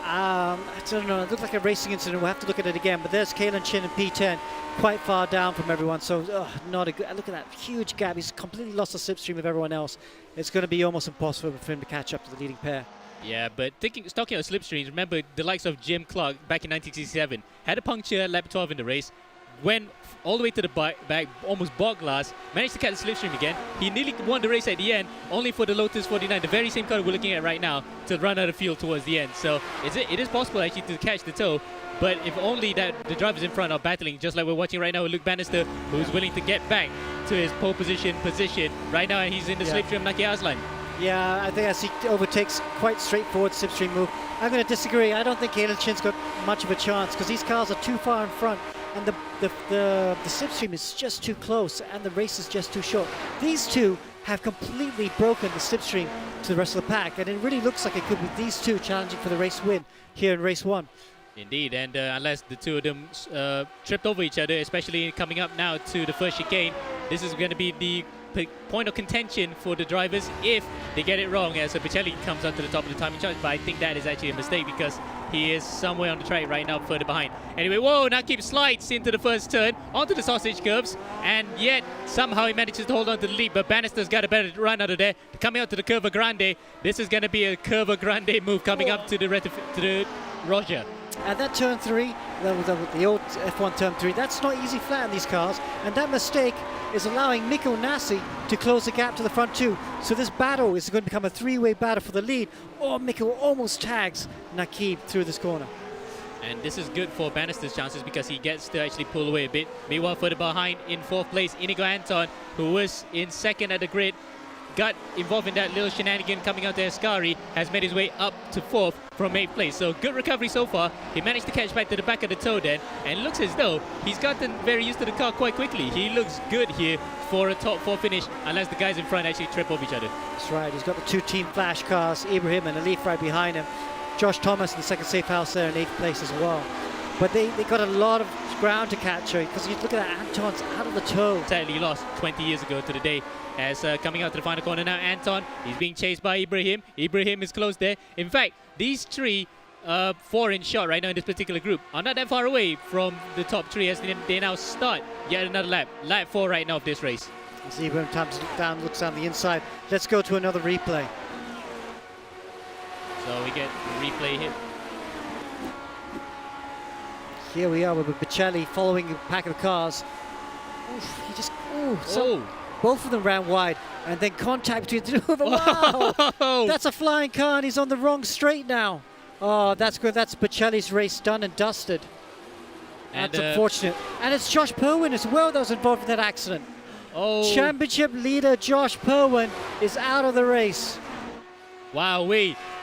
S12: I don't know. It looked like a racing incident. We'll have to look at it again. But there's Kaylin Chin in P10, quite far down from everyone. So not a good. Look at that huge gap. He's completely lost the slipstream of everyone else. It's going to be almost impossible for him to catch up to the leading pair.
S2: Yeah, but talking of slipstreams, remember the likes of Jim Clark back in 1967 had a puncture at lap 12 in the race. went all the way to the back, almost bog glass, managed to catch the slipstream again. He nearly won the race at the end, only for the Lotus 49, the very same car we're looking at right now, to run out of fuel towards the end. So it is possible actually to catch the toe, but if only that the drivers in front are battling, just like we're watching right now with Luke Bannister, who's willing to get back to his pole position right now, and he's in the slipstream Naki Aslan.
S12: Yeah, I think as he overtakes quite straightforward slipstream move. I'm going to disagree. I don't think Caleb Chin's got much of a chance because these cars are too far in front and the slipstream is just too close and the race is just too short. These two have completely broken the slipstream to the rest of the pack, and it really looks like it could be these two challenging for the race win here in race 1.
S2: Indeed, and unless the two of them tripped over each other, especially coming up now to the first chicane, this is going to be the point of contention for the drivers if they get it wrong, as Bichelli comes up to the top of the timing chart. But I think that is actually a mistake because he is somewhere on the track right now, further behind. Anyway, whoa, Nakib slides into the first turn, onto the sausage curves, and yet somehow he manages to hold on to the lead, but Bannister's got a better run out of there. Coming out to the Curva Grande, this is going to be a Curva Grande move coming up to the Roger.
S12: And that turn 3, the old F1 turn 3, that's not easy flat in these cars, and that mistake is allowing Mikko Nassi to close the gap to the front two. So this battle is going to become a three-way battle for the lead. Oh, Mikko almost tags Nakib through this corner.
S2: And this is good for Bannister's chances because he gets to actually pull away a bit. Meanwhile, further behind in 4th place, Inigo Anton, who was in 2nd at the grid, got involved in that little shenanigan coming out there. Ascari has made his way up to 4th from 8th place. So good recovery so far. He managed to catch back to the back of the toe then, and it looks as though he's gotten very used to the car quite quickly. He looks good here for a top 4 finish, unless the guys in front actually trip over each other.
S12: That's right. He's got the two Team Flash cars, Ibrahim and Alif right behind him. Josh Thomas in the 2nd Safehouse there in 8th place as well. But they got a lot of ground to catch here because you look at that, Anton's out of the toe.
S2: Sadly lost 20 years ago to the day. As coming out to the final corner now, Anton, he's being chased by Ibrahim. Ibrahim is close there. In fact, these 4 in shot right now in this particular group are not that far away from the top 3 as they now start yet another lap. Lap 4 right now of this race.
S12: As Ibrahim looks down the inside. Let's go to another replay.
S2: So we get the replay hit.
S12: Here we are with Bichelli following a pack of cars. Oof, he just, both of them ran wide, and then contact between the two of them. Wow! That's a flying car, and he's on the wrong straight now. Oh, that's good. That's Bichelli's race done and dusted. And, that's unfortunate. And it's Josh Perwin as well that was involved in that accident.
S2: Oh.
S12: Championship leader Josh Perwin is out of the race.
S2: Wow,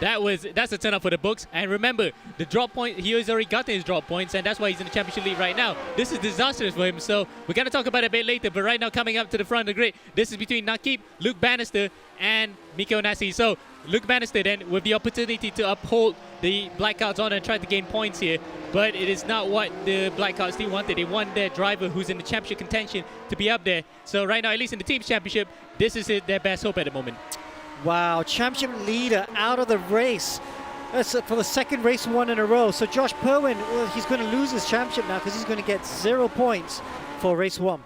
S2: that's a turn up for the books. And remember, the drop point, he has already gotten his drop points, and that's why he's in the championship lead right now. This is disastrous for him, so we're going to talk about it a bit later. But right now, coming up to the front of the grid, this is between Nakib, Luke Bannister, and Mikko Nassi. So Luke Bannister then with the opportunity to uphold the BlackArts honor and try to gain points here. But it is not what the BlackArts team wanted. They want their driver who's in the championship contention to be up there. So right now, at least in the team's championship, this is their best hope at the moment.
S12: Wow, championship leader out of the race. That's for the 2nd race 1 in a row. So Josh Perwin, well, he's going to lose his championship now because he's going to get 0 points for race 1.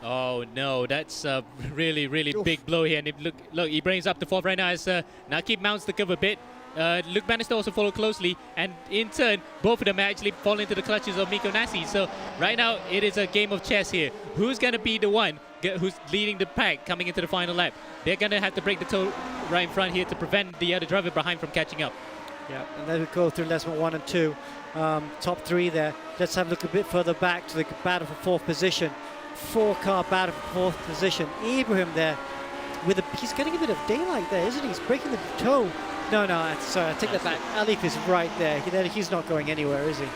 S2: Oh no, that's a really big blow here. And look, he brings up the 4th right now as Nakib mounts the curve a bit. Luke Bannister also followed closely, and in turn, both of them actually fall into the clutches of Mikko Nassi. So right now, it is a game of chess here. Who's going to be the one who's leading the pack coming into the final lap? They're going to have to break the toe right in front here to prevent the other driver behind from catching up.
S12: Yeah, and then we go through lesson 1 and 2. Top 3 there. Let's have a look a bit further back to the battle for 4th position. 4-car battle for 4th position. Ibrahim there, he's getting a bit of daylight there, isn't he? He's breaking the toe. No, sorry, I take that back. Alif is right there. He's not going anywhere, is he?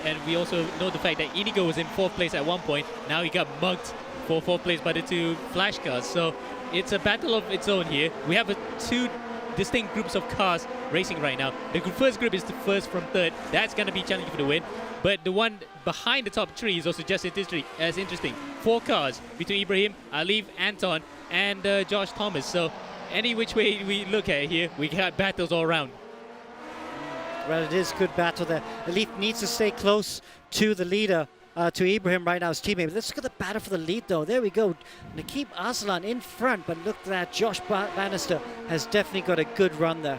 S2: And we also know the fact that Inigo was in 4th place at one point. Now he got mugged for 4th place by the 2 flash cars. So it's a battle of its own here. We have 2 distinct groups of cars racing right now. The first group is the 1st from 3rd. That's going to be challenging for the win. But the one behind the top 3 is also just as interesting. 4 cars between Ibrahim, Alif, Anton, and Josh Thomas. So any which way we look at it here, we got battles all around.
S12: Well, it is good battle there. Alif needs to stay close to the leader, to Ibrahim right now, his teammate. Let's look at the battle for the lead, though. There we go. Nakib Aslan in front, but look at that. Josh Bannister has definitely got a good run there.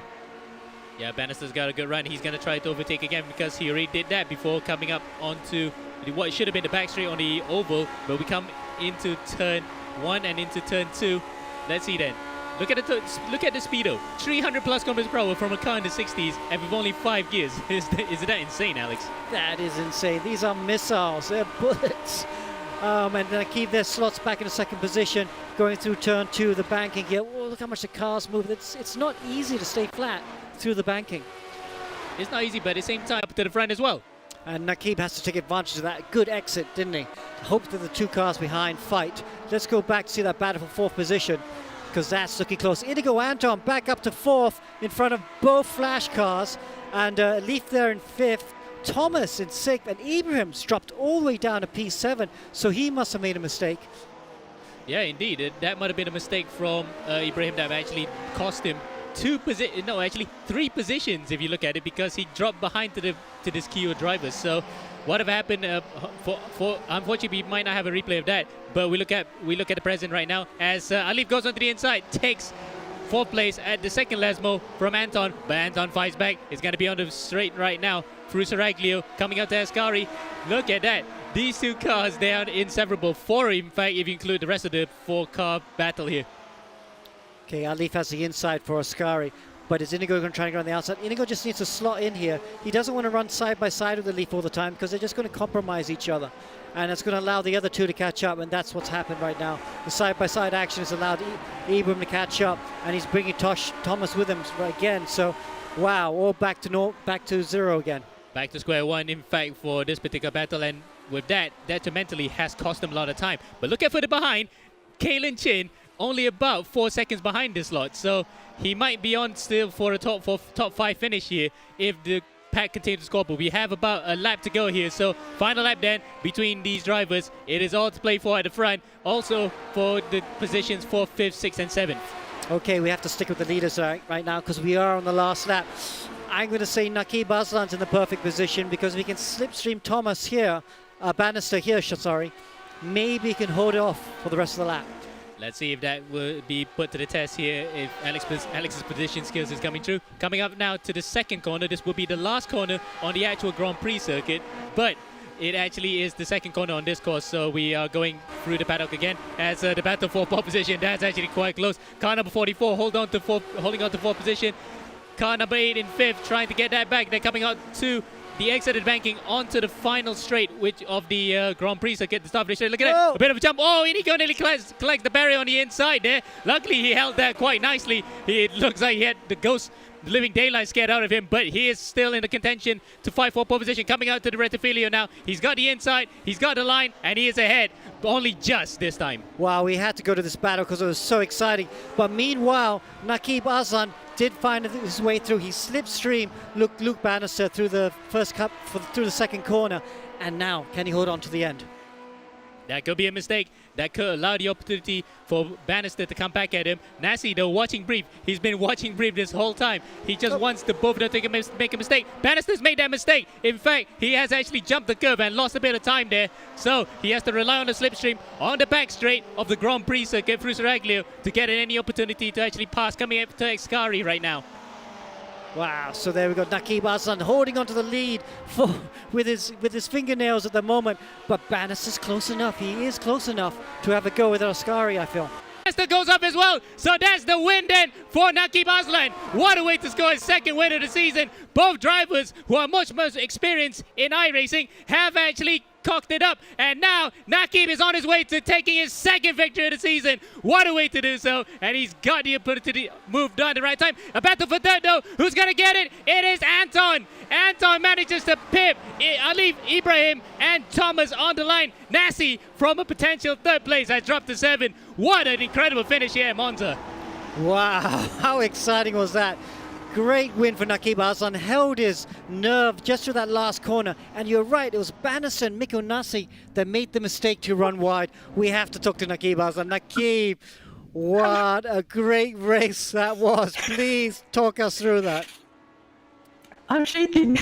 S2: Yeah, Bannister's got a good run. He's going to try to overtake again because he already did that before coming up onto what should have been the back straight on the oval, but we come into turn 1 and into turn 2. Let's see then. Look at the speedo. 300 plus kilometers per hour from a car in the 60s, and with only 5 gears. Is that insane, Alex?
S12: That is insane. These are missiles. They're bullets. And then keep their slots back in the second position, going through turn 2, the banking here. Oh, look how much the cars move. It's not easy to stay flat through the banking.
S2: It's not easy, but at the same time, up to the front as well.
S12: And Nakib has to take advantage of that. Good exit, didn't he? Hope that the 2 cars behind fight. Let's go back to see that battle for 4th position, because that's looking close. Inigo Anton back up to 4th in front of both Flash cars, and Leaf there in 5th. Thomas in 6th, and Ibrahim's dropped all the way down to P7, so he must have made a mistake.
S2: Yeah, indeed. That might have been a mistake from Ibrahim that actually cost him 3 positions if you look at it, because he dropped behind to this Kia driver. So what have happened? Unfortunately, we might not have a replay of that, but we look at the present right now as Alif goes onto the inside, takes 4th place at the second Lesmo from Anton, but Anton fights back. It's going to be on the straight right now. Frusaraglio coming out to Ascari. Look at that. These 2 cars, they are inseparable. 4, in fact, if you include the rest of the 4-car battle here.
S12: Okay, Alif has the inside for Ascari, but is Inigo going to try and go on the outside? Inigo just needs to slot in here. He doesn't want to run side by side with the Leaf all the time, because they're just going to compromise each other. And it's going to allow the other 2 to catch up, and that's what's happened right now. The side-by-side action has allowed Ibrahim to catch up, and he's bringing Thomas with him again. So, wow, all back to 0 again.
S2: Back to square one, in fact, for this particular battle, and with that, detrimentally has cost them a lot of time. But look at further behind, Kalen Chin, only about 4 seconds behind this lot, so he might be on still for a top 5 finish here if the pack continues to score. But we have about a lap to go here, so final lap then between these drivers. It is all to play for at the front, also for the positions 4th, 5th, 6th and 7th.
S12: Okay, we have to stick with the leaders right now, because we are on the last lap. I'm going to say Nakib Aslan's in the perfect position, because we can slipstream Thomas here, Bannister here, sorry. Maybe he can hold it off for the rest of the lap.
S2: Let's see if that will be put to the test here, if Alex's position skills is coming true. Coming up now to the second corner. This will be the last corner on the actual Grand Prix circuit, but it actually is the second corner on this course, so we are going through the paddock again as the battle for 4th position. That's actually quite close. Car number 44 holding on to 4th position. Car number 8 in 5th, trying to get that back. They're coming out to the exited banking onto the final straight, which of the Grand Prix circuit, the start of the straight. Look at that, a bit of a jump. Oh, Inigo nearly collects the barrier on the inside there. Luckily, he held that quite nicely. It looks like he had the living daylight scared out of him, but he is still in the contention to fight for pole position. Coming out to the Retifilio now. He's got the inside, he's got the line, and he is ahead, but only just this time.
S12: Wow, we had to go to this battle because it was so exciting. But meanwhile, Nakib Aslan did find his way through. He slipstreamed Luke Bannister through the through the second corner, and now can he hold on to the end?
S2: That could be a mistake. That could allow the opportunity for Bannister to come back at him. Nasi, though, watching brief. He's been watching brief this whole time. He just wants the both of them to make a mistake. Bannister's made that mistake. In fact, he has actually jumped the curve and lost a bit of time there. So he has to rely on the slipstream on the back straight of the Grand Prix circuit through Saraglio to get any opportunity to actually pass, coming up to Excari right now.
S12: Wow, so there we go, Nakib Aslan holding onto the lead with his fingernails at the moment, but Bannister's close enough. He is close enough to have a go with Ascari, I feel.
S2: Bannister goes up as well, so that's the win then for Nakib Aslan. What a way to score his second win of the season. Both drivers who are much experienced in iRacing have actually cocked it up, and now Nakib is on his way to taking his second victory of the season. What a way to do so, and he's got the ability to move down at the right time. A battle for third though. Who's gonna get it? It is Anton. Anton manages to pip Alif, Ibrahim and Thomas on the line. Nasi from a potential third place has dropped to 7. What an incredible finish here at Monza.
S12: Wow, how exciting was that? Great win for Nakib Aslan, held his nerve just through that last corner. And you're right, it was Bannister and Mikko Nasi that made the mistake to run wide. We have to talk to Nakib Aslan. Nakib, what a great race that was. Please talk us through that.
S5: I'm shaking.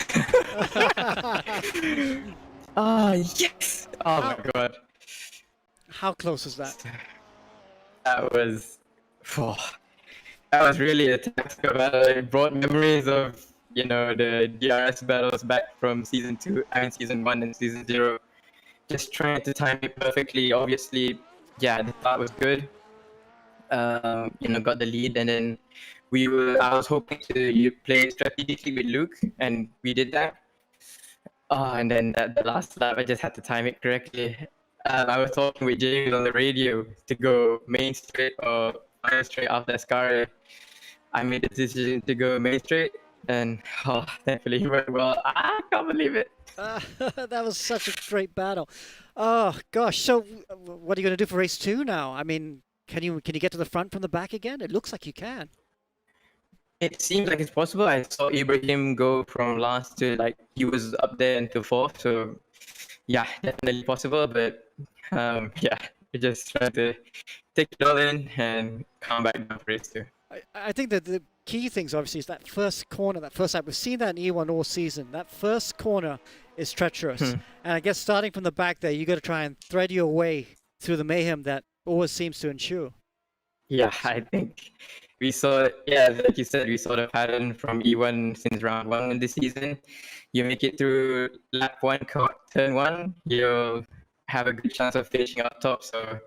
S5: Yes! Oh my god.
S12: How close was that?
S5: That was... That was really a task of it brought memories of, you know, the DRS battles back from season 1 and season 0. just trying to time it perfectly. Obviously, yeah, the start was good. Got the lead, and then I was hoping to play strategically with Luke, and we did that. And then the last lap, I just had to time it correctly. I was talking with James on the radio to go main straight or final straight after Ascara. I made the decision to go main straight, and thankfully it went well. I can't believe it.
S12: That was such a great battle. Oh gosh! So, what are you going to do for race 2 now? I mean, can you get to the front from the back again? It looks like you can.
S5: It seems like it's possible. I saw Ibrahim go from last to he was up there until 4th. So yeah, definitely possible. But we're just trying to take it all in and come back down for race 2.
S12: I think that the key things obviously is that first corner, that first lap. We've seen that in E1 all season. That first corner is treacherous. And I guess starting from the back there, you got to try and thread your way through the mayhem that always seems to ensue.
S5: Yeah, I think we saw, like you said, we saw the pattern from E1 since round 1 in this season. You make it through lap 1, turn 1, you'll have a good chance of finishing up top. So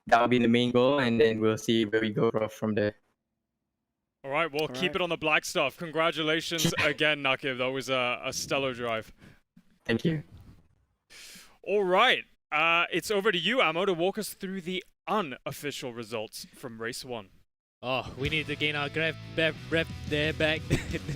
S5: that'll be the main goal, and then we'll see where we go from there.
S1: All right, well, keep it on the black stuff. Congratulations again, Nakib. That was a stellar drive.
S5: Thank you.
S1: All right, it's over to you, Ammo, to walk us through the unofficial results from race 1.
S2: Oh, we need to gain our breath there back.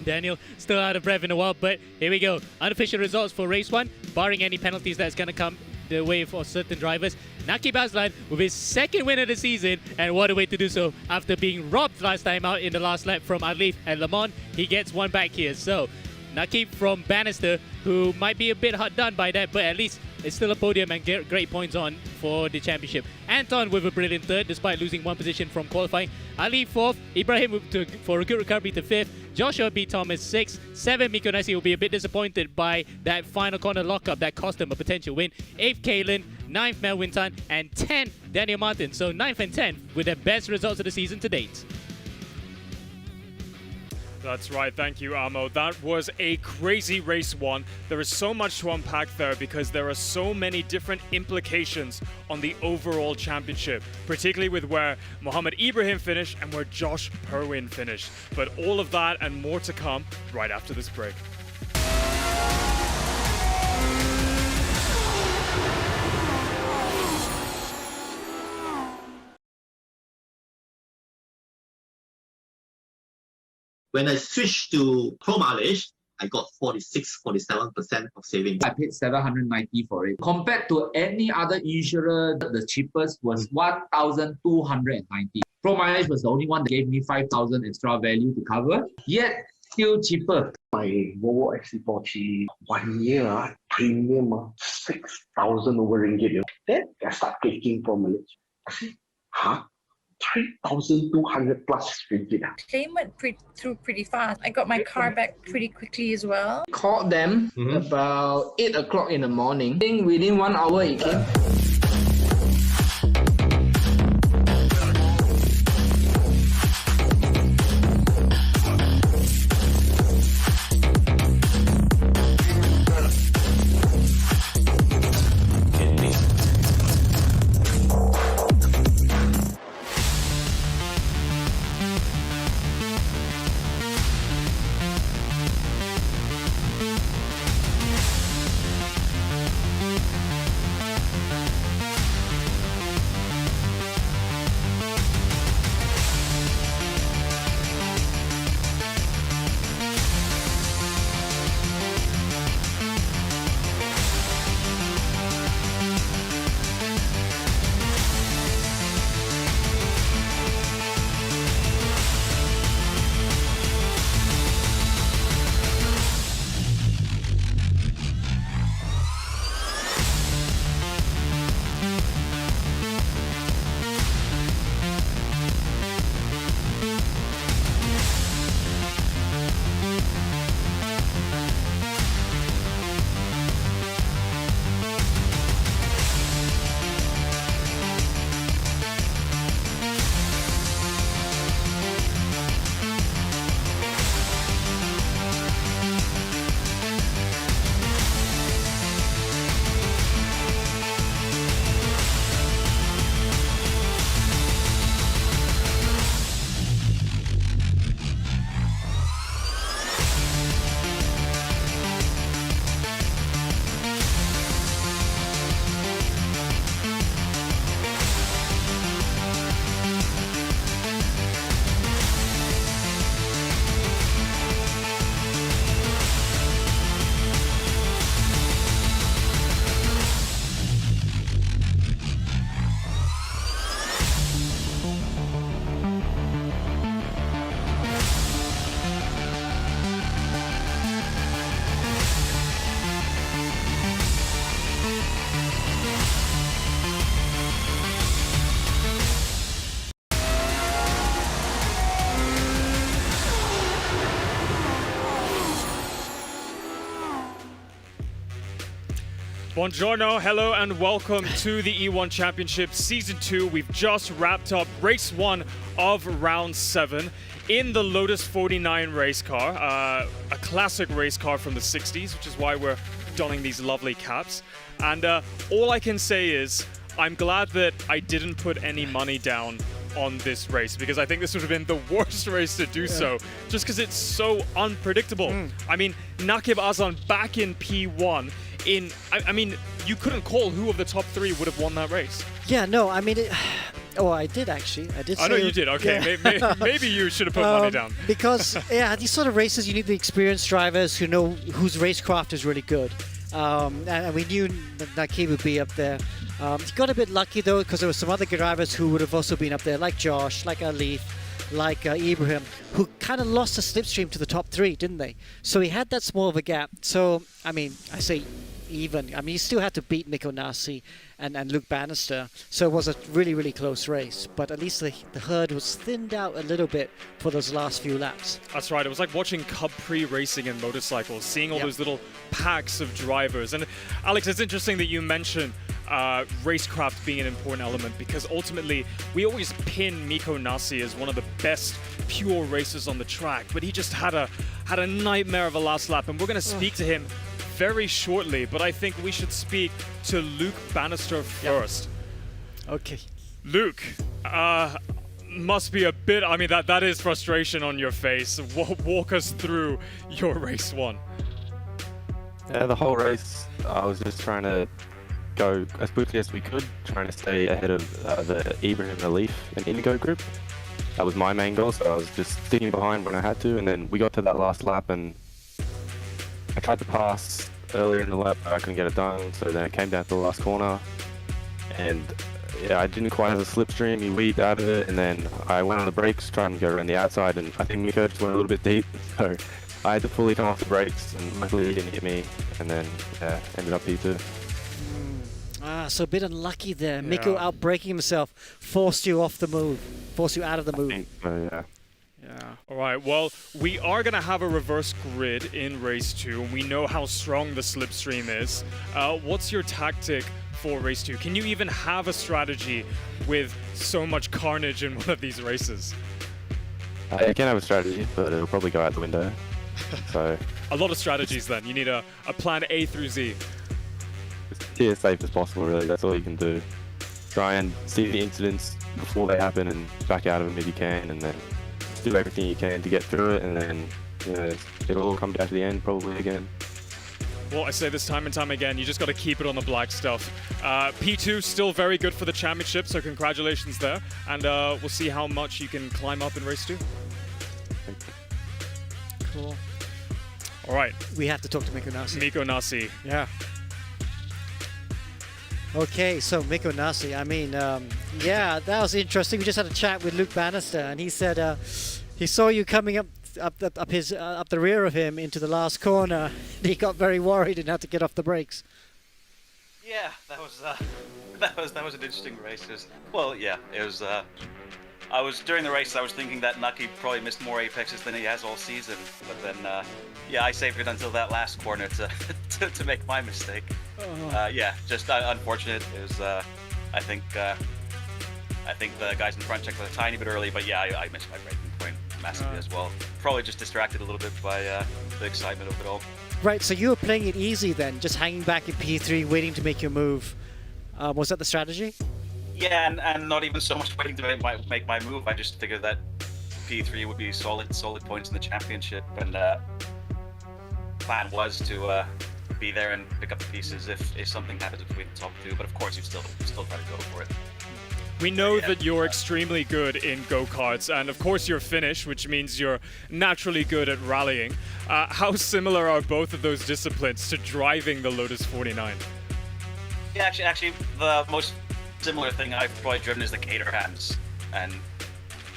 S2: Daniel, still out of breath in a while, but here we go. Unofficial results for race 1, barring any penalties that's going to come the way for certain drivers. Nakib Aslan with his second win of the season, and what a way to do so after being robbed last time out in the last lap from Arleif and Le Mans. He gets one back here. So Nakib from Bannister, who might be a bit hard done by that, but at least it's still a podium and get great points on for the championship. Anton with a brilliant third despite losing one position from qualifying. Ali 4th, Ibrahim for a good recovery to 5th, Joshua B. Thomas 6th, 7th Miko Nasi will be a bit disappointed by that final corner lockup that cost him a potential win. 8th Kalen, 9th Mel Wintan, and 10th Daniel Martin. So 9th and 10th with the best results of the season to date.
S1: That's right, thank you, Amo. That was a crazy race 1. There is so much to unpack there because there are so many different implications on the overall championship, particularly with where Mohammed Ibrahim finished and where Josh Perwin finished. But all of that and more to come right after this break.
S14: When I switched to Pro Mileage, I got 47% of savings.
S15: I paid $790 for it. Compared to any other insurer, the cheapest was $1,290. Pro Mileage was the only one that gave me $5,000 extra value to cover, yet still cheaper.
S16: My Volvo XC40 1 year premium 6,000 over ringgit. Then I start taking Pro Mileage. I say, 3,200 plus ringgit.
S17: Claim went through pretty fast. I got my car back pretty quickly as well.
S18: Called them about 8 o'clock in the morning. I think within 1 hour it came.
S1: Buongiorno, hello, and welcome to the E1 Championship Season 2. We've just wrapped up Race 1 of Round 7 in the Lotus 49 race car, a classic race car from the 60s, which is why we're donning these lovely caps. And all I can say is, I'm glad that I didn't put any money down on this race, because I think this would have been the worst race to do so, just because it's so unpredictable. I mean, Nakib Azan back in P1, I mean, you couldn't call who of the top 3 would have won that race.
S12: Yeah, no, I mean, oh, I did actually. I did.
S1: I know you did. Okay, yeah. maybe you should have put money down.
S12: Because yeah, these sort of races, you need the experienced drivers who know whose racecraft is really good. And we knew Nakib would be up there. He got a bit lucky though, because there were some other drivers who would have also been up there, like Josh, like Alif, like Ibrahim, who kind of lost the slipstream to the top 3, didn't they? So he had that small of a gap. So, I mean, I say even. I mean, he still had to beat Mikko Nasi and Luke Bannister. So it was a really, really close race. But at least the herd was thinned out a little bit for those last few laps.
S1: That's right. It was like watching Cup pre-racing in motorcycles, seeing all those little packs of drivers. And Alex, it's interesting that you mentioned racecraft being an important element, because ultimately we always pin Mikko Nasi as one of the best pure racers on the track, but he just had a nightmare of a last lap, and we're going to speak to him very shortly. But I think we should speak to Luke Bannister first.
S12: Okay.
S1: Luke, must be a bit, I mean, that is frustration on your face. Walk us through your race 1.
S8: Yeah, the whole race, I was just trying to go as quickly as we could, trying to stay ahead of the Ibrahim Alif and Indigo group. That was my main goal, so I was just sticking behind when I had to, and then we got to that last lap and I tried to pass earlier in the lap, but I couldn't get it done, so then it came down to the last corner, and yeah, I didn't quite have the slipstream. He weaved out of it, and then I went on the brakes trying to go around the outside, and I think Mikko just went a little bit deep, so I had to fully come off the brakes, and luckily he didn't hit me, and then yeah, ended up P2.
S12: So a bit unlucky there. Yeah. Mikko outbraking himself forced you off the move, forced you out of the move.
S8: Yeah.
S1: All right, well, we are going to have a reverse grid in race 2, and we know how strong the slipstream is. What's your tactic for race 2? Can you even have a strategy with so much carnage in one of these races?
S8: You can have a strategy, but it'll probably go out the window. So
S1: a lot of strategies then. You need a plan A through Z.
S8: Stay as safe as possible, really. That's all you can do. Try and see the incidents before they happen and back out of them if you can, and then do everything you can to get through it, and then it'll all come down to the end probably again.
S1: Well, I say this time and time again, you just got to keep it on the black stuff. P2 still very good for the championship, so congratulations there, and we'll see how much you can climb up in race 2.
S12: Cool.
S1: All right.
S12: We have to talk to Mikko Nasi.
S1: Mikko Nasi.
S12: Yeah. Okay, so Mikko Nasi, I mean, yeah, that was interesting. We just had a chat with Luke Bannister, and he said he saw you coming up the rear of him into the last corner. He got very worried and had to get off the brakes.
S21: Yeah, that was an interesting race. Well, yeah, it was. I was during the race. I was thinking that Nucky probably missed more apexes than he has all season, but then yeah, I saved it until that last corner to make my mistake. Yeah, just unfortunate. It was. I think the guys in front checked a tiny bit early, but yeah, I missed my braking point massively as well. Probably just distracted a little bit by the excitement of it all.
S12: Right, so you were playing it easy then, just hanging back in P3, waiting to make your move. Was that the strategy?
S21: Yeah, and not even so much waiting to make my move. I just figured that P3 would be solid points in the championship, and plan was to be there and pick up the pieces if something happens between the top two. But of course, you still try to go for it.
S1: We know that you're extremely good in go-karts, and of course you're Finnish, which means you're naturally good at rallying. How similar are both of those disciplines to driving the Lotus 49?
S21: Yeah, actually, the most similar thing I've probably driven is the Caterhams, and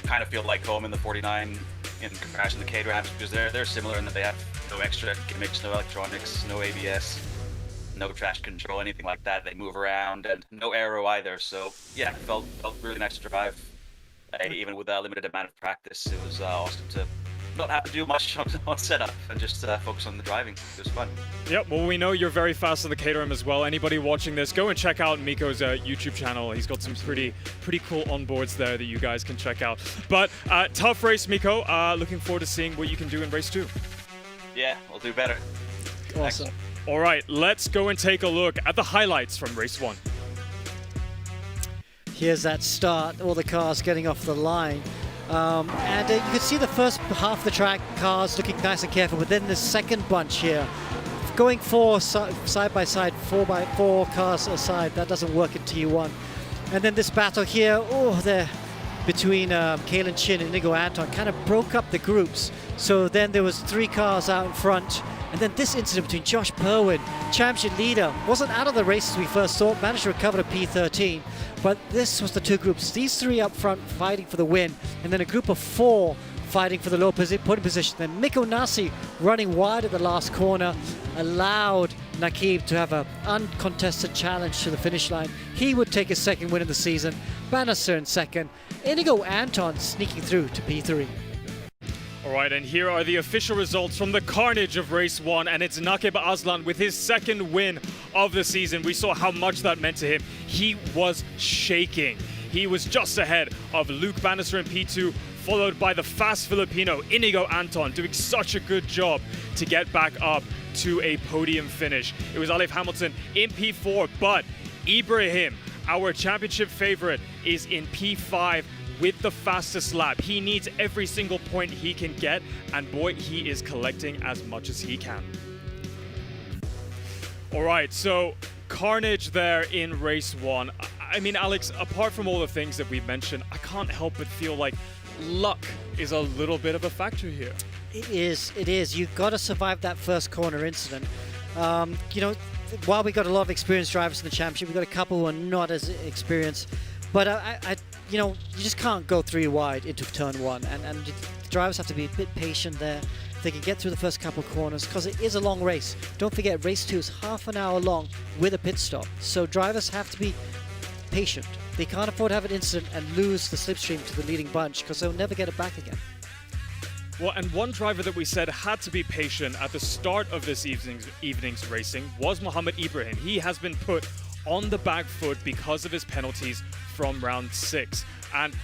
S21: kind of feel like home in the 49 in comparison to the Caterhams, because they're similar in that they have no extra gimmicks, no electronics, no ABS. No traction control, anything like that. They move around, and no aero either. So yeah, felt really nice to drive, even with a limited amount of practice. It was awesome to not have to do much on setup and just focus on the driving. It was fun.
S1: Yep, well, we know you're very fast on the Caterham as well. Anybody watching this, go and check out Miko's YouTube channel. He's got some pretty cool onboards there that you guys can check out. But tough race, Miko. Looking forward to seeing what you can do in race 2.
S21: Yeah, we'll do better.
S12: Awesome.
S1: All right, let's go and take a look at the highlights from race 1.
S12: Here's that start, all the cars getting off the line. And you can see the first half of the track, cars looking nice and careful, but then the second bunch here, going side by side, 4x4 cars aside, that doesn't work in T1. And then this battle here, there between Kalen Chin and Inigo Anton kind of broke up the groups. So then there was 3 cars out in front. And then this incident between Josh Perwin, championship leader, wasn't out of the race as we first thought, managed to recover to P13. But this was the 2 groups. These 3 up front fighting for the win, and then a group of 4 fighting for the low podium position. Then Mikko Nasi running wide at the last corner allowed Nakib to have an uncontested challenge to the finish line. He would take his second win of the season. Bannister in second. Inigo Anton sneaking through to P3.
S1: All right, and here are the official results from the carnage of race 1, and it's Nakib Aslan with his second win of the season. We saw how much that meant to him. He was shaking. He was just ahead of Luke Bannister in P2, followed by the fast Filipino Inigo Anton, doing such a good job to get back up to a podium finish. It was Alef Hamilton in P4, but Ibrahim, our championship favorite, is in P5 with the fastest lap. He needs every single point he can get, and boy, he is collecting as much as he can. All right, so carnage there in race 1. I mean, Alex, apart from all the things that we've mentioned, I can't help but feel like luck is a little bit of a factor here.
S12: It is. You've got to survive that first corner incident. You know, while we got a lot of experienced drivers in the championship, we've got a couple who are not as experienced. But you know, you just can't go 3 wide into turn 1, and the drivers have to be a bit patient there. If they can get through the first couple of corners, because it is a long race. Don't forget, race 2 is half an hour long with a pit stop. So drivers have to be patient. They can't afford to have an incident and lose the slipstream to the leading bunch, because they'll never get it back again.
S1: Well, and one driver that we said had to be patient at the start of this evening's racing was Mohamed Ibrahim. He has been put on the back foot because of his penalties from round 6. And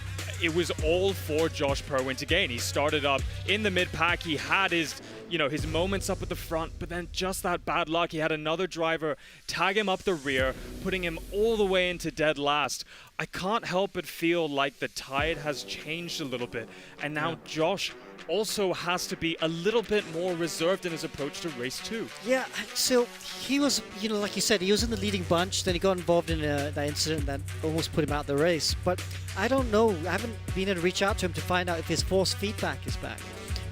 S1: it was all for Josh Perwin to gain. He started up in the mid-pack. He had his, his moments up at the front, but then just that bad luck. He had another driver tag him up the rear, putting him all the way into dead last. I can't help but feel like the tide has changed a little bit. And now Josh also has to be a little bit more reserved in his approach to race 2.
S12: Yeah, so he was, like you said, he was in the leading bunch, then he got involved in that incident that almost put him out of the race. But I don't know, I haven't been able to reach out to him to find out if his force feedback is back.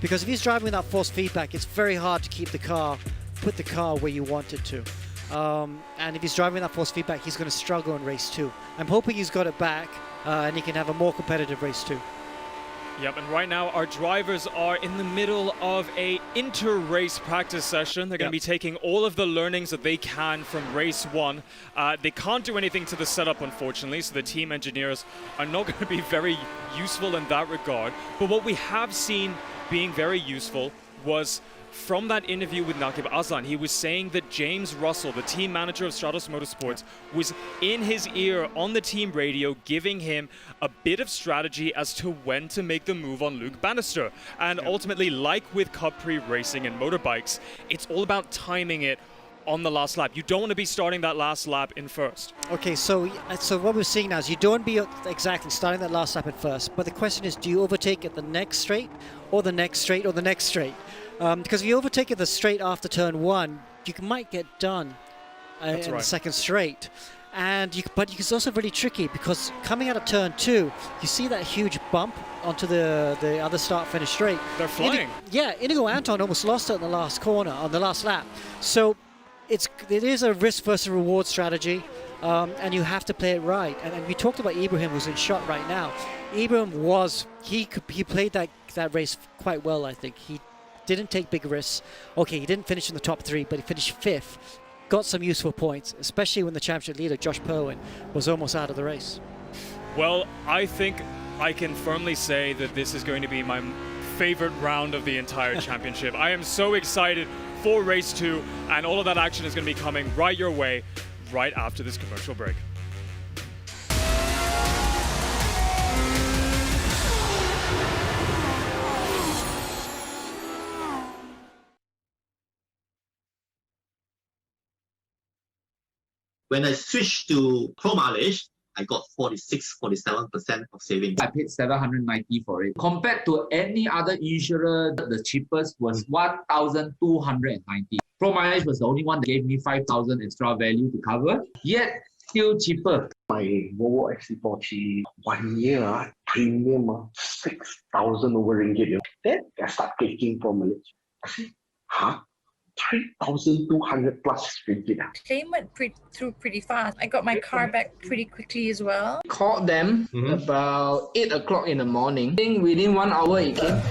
S12: Because if he's driving without force feedback, it's very hard to keep the car, put the car where you want it to. And if he's driving without force feedback, he's going to struggle in race 2. I'm hoping he's got it back and he can have a more competitive race 2.
S1: Yep, and right now our drivers are in the middle of a inter-race practice session. They're going to be taking all of the learnings that they can from race 1. They can't do anything to the setup, unfortunately, so the team engineers are not going to be very useful in that regard. But what we have seen being very useful was from that interview with Nakib Aslan. He was saying that James Russell, the team manager of Stratos Motorsports, was in his ear on the team radio, giving him a bit of strategy as to when to make the move on Luke Bannister. And ultimately, like with Cup Pre Racing and motorbikes, it's all about timing it on the last lap. You don't want to be starting that last lap in first.
S12: Okay, so what we're seeing now is you don't be exactly starting that last lap in first, but the question is, do you overtake at the next straight, or the next straight, or the next straight? Because if you overtake it the straight after turn 1, you might get done in the second straight. But it's also really tricky, because coming out of turn 2, you see that huge bump onto the other start-finish straight.
S1: They're flying.
S12: Inigo Anton almost lost it in the last corner, on the last lap. So it is a risk versus reward strategy, and you have to play it right. And we talked about Ibrahim, who's in shot right now. Ibrahim he played that race quite well, I think. He didn't take big risks. Okay, he didn't finish in the top 3, but he finished 5th. Got some useful points, especially when the championship leader, Josh Perwin, was almost out of the race.
S1: Well, I think I can firmly say that this is going to be my favorite round of the entire championship. I am so excited for race 2, and all of that action is going to be coming right your way right after this commercial break.
S14: When I switched to Pro Mileage, I got 46-47% of savings.
S15: I paid 790 for it. Compared to any other insurer, the cheapest was 1,290. Pro Mileage was the only one that gave me 5,000 extra value to cover, yet still cheaper.
S16: My Volvo XC40 1 year premium 6,000 over ringgit. Then I start taking Pro Mileage. I say, huh? 3,200 plus ringgit.
S17: Claim went through pretty fast. I got my car back pretty quickly as well.
S18: Called them about 8 o'clock in the morning. I think within 1 hour it came.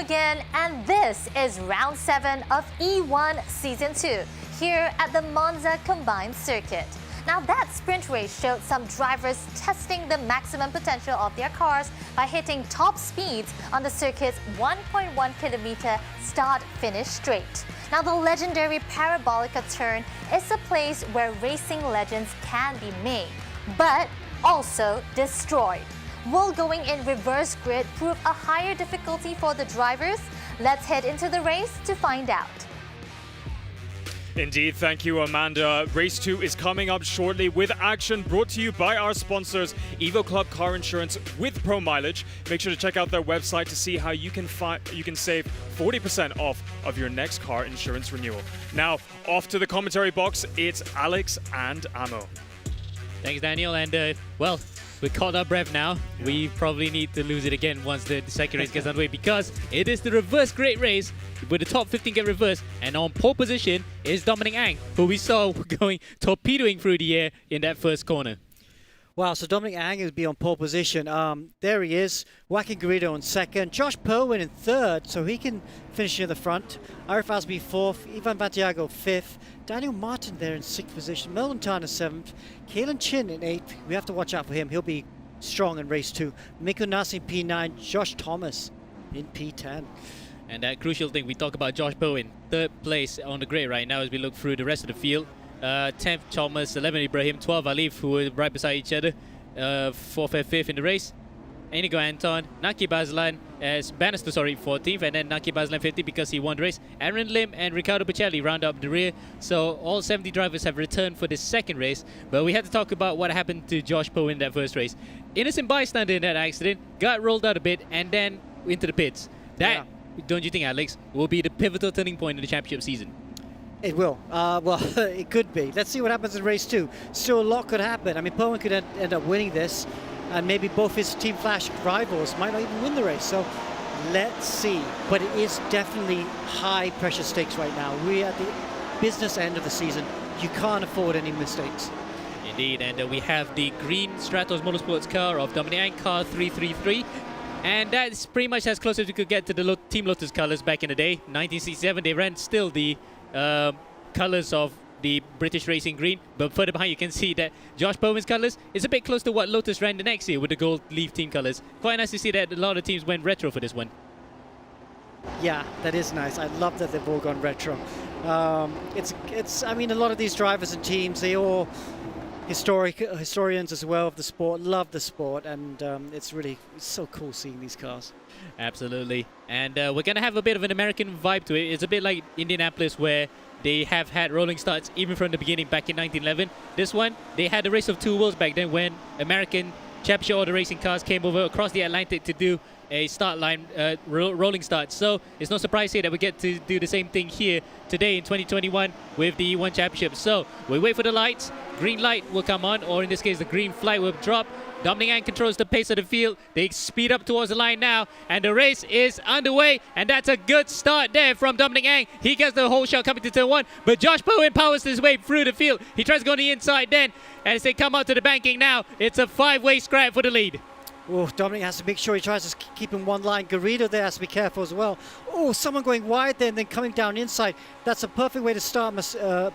S13: Again, and this is round 7 of E1 Season 2 here at the Monza Combined circuit. Now that sprint race showed some drivers testing the maximum potential of their cars by hitting top speeds on the circuit's 1.1 kilometer start-finish straight. Now the legendary Parabolica turn is a place where racing legends can be made, but also destroyed. Will going in reverse grid prove a higher difficulty for the drivers? Let's head into the race to find out.
S1: Indeed, thank you, Amanda. Race 2 is coming up shortly with action brought to you by our sponsors, Evo Club Car Insurance with Pro Mileage. Make sure to check out their website to see how you can save 40% off of your next car insurance renewal. Now, off to the commentary box, it's Alex and Amo.
S2: Thanks, Daniel, and well, we caught our breath now. Yeah. We probably need to lose it again once the second race gets underway, because it is the reverse grade race where the top 15 get reversed, and on pole position is Dominic Ang, who we saw going torpedoing through the air in that first corner.
S12: Wow, so Dominic Ang is be on pole position. There he is, Joaquin Garrido in second, Josh Perwin in third, so he can finish near the front. Arif Asbi fourth, Ivan Bantiago fifth, Daniel Martin there in sixth position, Melvin Tan in seventh, Kalen Chin in eighth. We have to watch out for him. He'll be strong in race 2. Miko Nasi in P9, Josh Thomas in P10.
S2: And that crucial thing, we talk about Josh Perwin, third place on the grid right now as we look through the rest of the field. 10th Thomas, 11th Ibrahim, 12th Alif, who were right beside each other, 4th and 5th in the race. Inigo Anton, Naki Baslan as Bannister, 14th, and then Naki Baslan 50th because he won the race. Aaron Lim and Riccardo Pacelli round up the rear. So all 70 drivers have returned for the second race, but we had to talk about what happened to Josh Perwin in that first race. Innocent bystander in that accident, got rolled out a bit and then into the pits. That don't you think, Alex, will be the pivotal turning point in the championship season?
S12: It will. Well, it could be. Let's see what happens in race 2. Still a lot could happen. I mean, Powen could end up winning this, and maybe both his Team Flash rivals might not even win the race. So let's see. But it is definitely high pressure stakes right now. We're at the business end of the season. You can't afford any mistakes.
S2: Indeed, and we have the green Stratos Motorsports car of Dominic Ang, car 333. And that's pretty much as close as we could get to the Team Lotus colors back in the day. 1967, they ran still the colors of the British Racing green, but further behind you can see that Josh Powen's colors is a bit close to what Lotus ran the next year with the gold leaf team colors. Quite nice to see that a lot of teams went retro for this one.
S12: Yeah, that is nice. I love that they've all gone retro. I mean, a lot of these drivers and teams, they all historians as well of the sport, love the sport, and it's so cool seeing these cars.
S2: Absolutely. And we're going to have a bit of an American vibe to it. It's a bit like Indianapolis, where they have had rolling starts even from the beginning back in 1911. This one, they had a race of two worlds back then when American championship auto racing cars came over across the Atlantic to do a start line rolling start. So it's no surprise here that we get to do the same thing here today in 2021 with the E1 Championship. So we wait for the lights. Green light will come on, or in this case the green flag will drop. Dominic Ang controls the pace of the field. They speed up towards the line now, and the race is underway, and that's a good start there from Dominic Ang. He gets the whole shot coming to turn 1, but Josh Powen powers his way through the field. He tries to go on the inside then, and as they come out to the banking now, it's a 5-way scrap for the lead.
S12: Oh, Dominic has to make sure he tries to keep in one line. Garrido there has to be careful as well. Oh, someone going wide there and then coming down inside. That's a perfect way to start.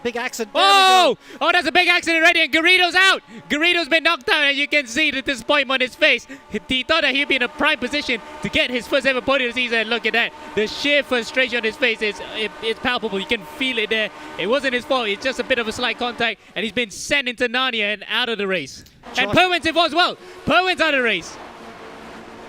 S12: Big accident.
S2: Oh, that's a big accident already, and Garrido's out. Garrido's been knocked out, and you can see the disappointment on his face. He thought that he'd be in a prime position to get his first ever podium of the season. Look at that. The sheer frustration on his face is palpable. You can feel it there. It wasn't his fault. It's just a bit of a slight contact, and he's been sent into Narnia and out of the race. And Powen's involved as well. Powen's out of the race.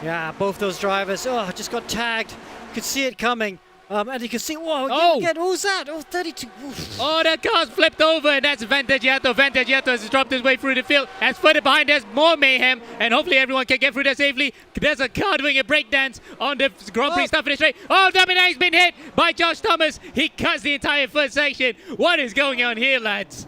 S12: Yeah, both those drivers, just got tagged. You could see it coming. And you can see, again, who's that? Oh, 32. Oof.
S2: Oh, that car's flipped over, and that's Vantagiato. Vantagiato has dropped his way through the field. As further behind, there's more mayhem, and hopefully everyone can get through there safely. There's a car doing a breakdance on the Grand Prix stuff in the straight. Oh, Dominic Ang's been hit by Josh Thomas. He cuts the entire first section. What is going on here, lads?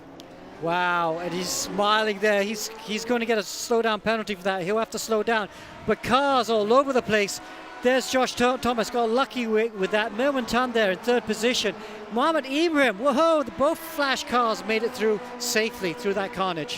S12: Wow, and he's smiling there. He's going to get a slowdown penalty for that. He'll have to slow down. But cars all over the place. There's Josh Thomas, got lucky with that. Melvin Tan there in third position. Mohamed Ibrahim, whoa, both Flash cars made it through safely through that carnage.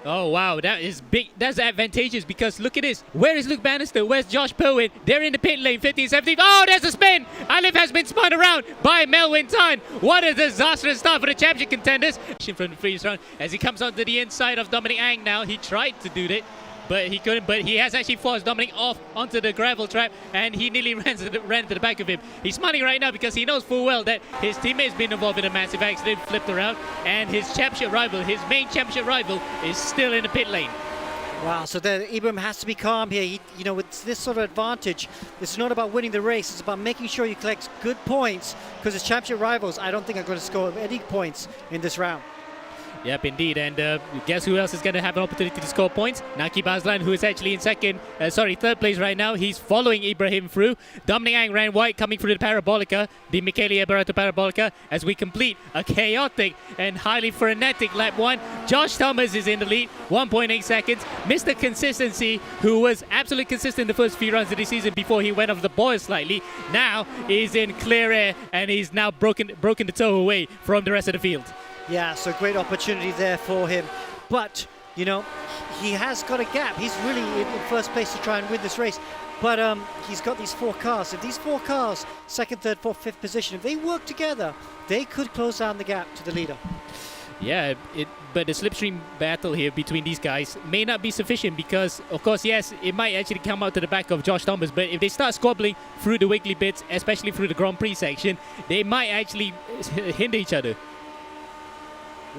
S2: Oh, wow, that is big. That's advantageous because look at this. Where is Luke Bannister? Where's Josh Powen? They're in the pit lane, 15, 17. Oh, there's a spin. Alif has been spun around by Melvin Tan. What a disastrous start for the championship contenders. From the previous round as he comes onto the inside of Dominic Ang now. He tried to do that, but he couldn't. But he has actually forced Dominic off onto the gravel trap, and he nearly ran to the back of him. He's smiling right now because he knows full well that his teammate's been involved in a massive accident, flipped around, and his championship rival, his main championship rival, is still in the pit lane.
S12: Wow, so Ibrahim has to be calm here. With this sort of advantage, it's not about winning the race. It's about making sure you collect good points because his championship rivals, I don't think, are going to score any points in this round.
S2: Yep, indeed. And guess who else is going to have an opportunity to score points? Naki Bazlan, who is actually in third place right now. He's following Ibrahim through. Dominic Ang ran white coming through the Parabolica, the Michele Eberato Parabolica, as we complete a chaotic and highly frenetic lap 1. Josh Thomas is in the lead, 1.8 seconds. Mr. Consistency, who was absolutely consistent in the first few runs of the season before he went off the boil slightly, now is in clear air, and he's now broken the toe away from the rest of the field.
S12: Yeah, so great opportunity there for him. But, he has got a gap. He's really in first place to try and win this race. But he's got these 4 cars. If these 4 cars, second, third, fourth, fifth position, if they work together, they could close down the gap to the leader.
S2: Yeah, but the slipstream battle here between these guys may not be sufficient because, of course, yes, it might actually come out to the back of Josh Thomas, but if they start squabbling through the wiggly bits, especially through the Grand Prix section, they might actually hinder each other.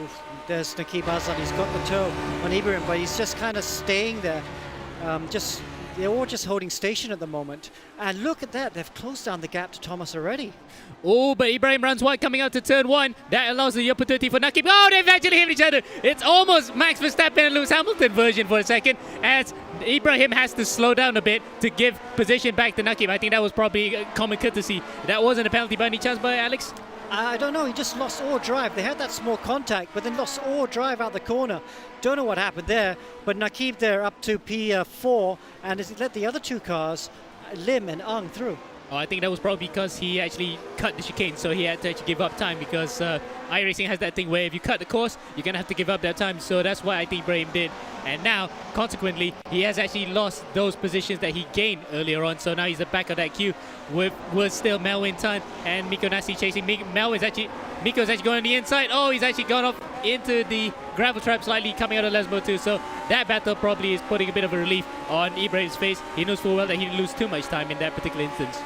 S12: Oof, there's Naki Bazlan. He's got the toe on Ibrahim, but he's just kind of staying there. They're all just holding station at the moment. And look at that, they've closed down the gap to Thomas already.
S2: Oh, but Ibrahim runs wide coming out to turn 1. That allows the opportunity for Nakib. Oh, they've actually hit each other. It's almost Max Verstappen and Lewis Hamilton version for a second, as Ibrahim has to slow down a bit to give position back to Nakib. I think that was probably a common courtesy. That wasn't a penalty by any chance by Alex?
S12: I don't know, he just lost all drive. They had that small contact, but then lost all drive out the corner. Don't know what happened there, but Nakib there up to P4, and has let the other two cars, Lim and Ang, through.
S2: Oh, I think that was probably because he actually cut the chicane, so he had to actually give up time, because iRacing has that thing where if you cut the course, you're going to have to give up that time, so that's what I think Ibrahim did. And now, consequently, he has actually lost those positions that he gained earlier on, so now he's at the back of that queue with still Melwin Tan and Miko Nasi chasing. Miko's actually going on the inside. Oh, he's actually gone off into the gravel trap slightly coming out of Lesmo too, so that battle probably is putting a bit of a relief on Ibrahim's face. He knows full well that he didn't lose too much time in that particular instance.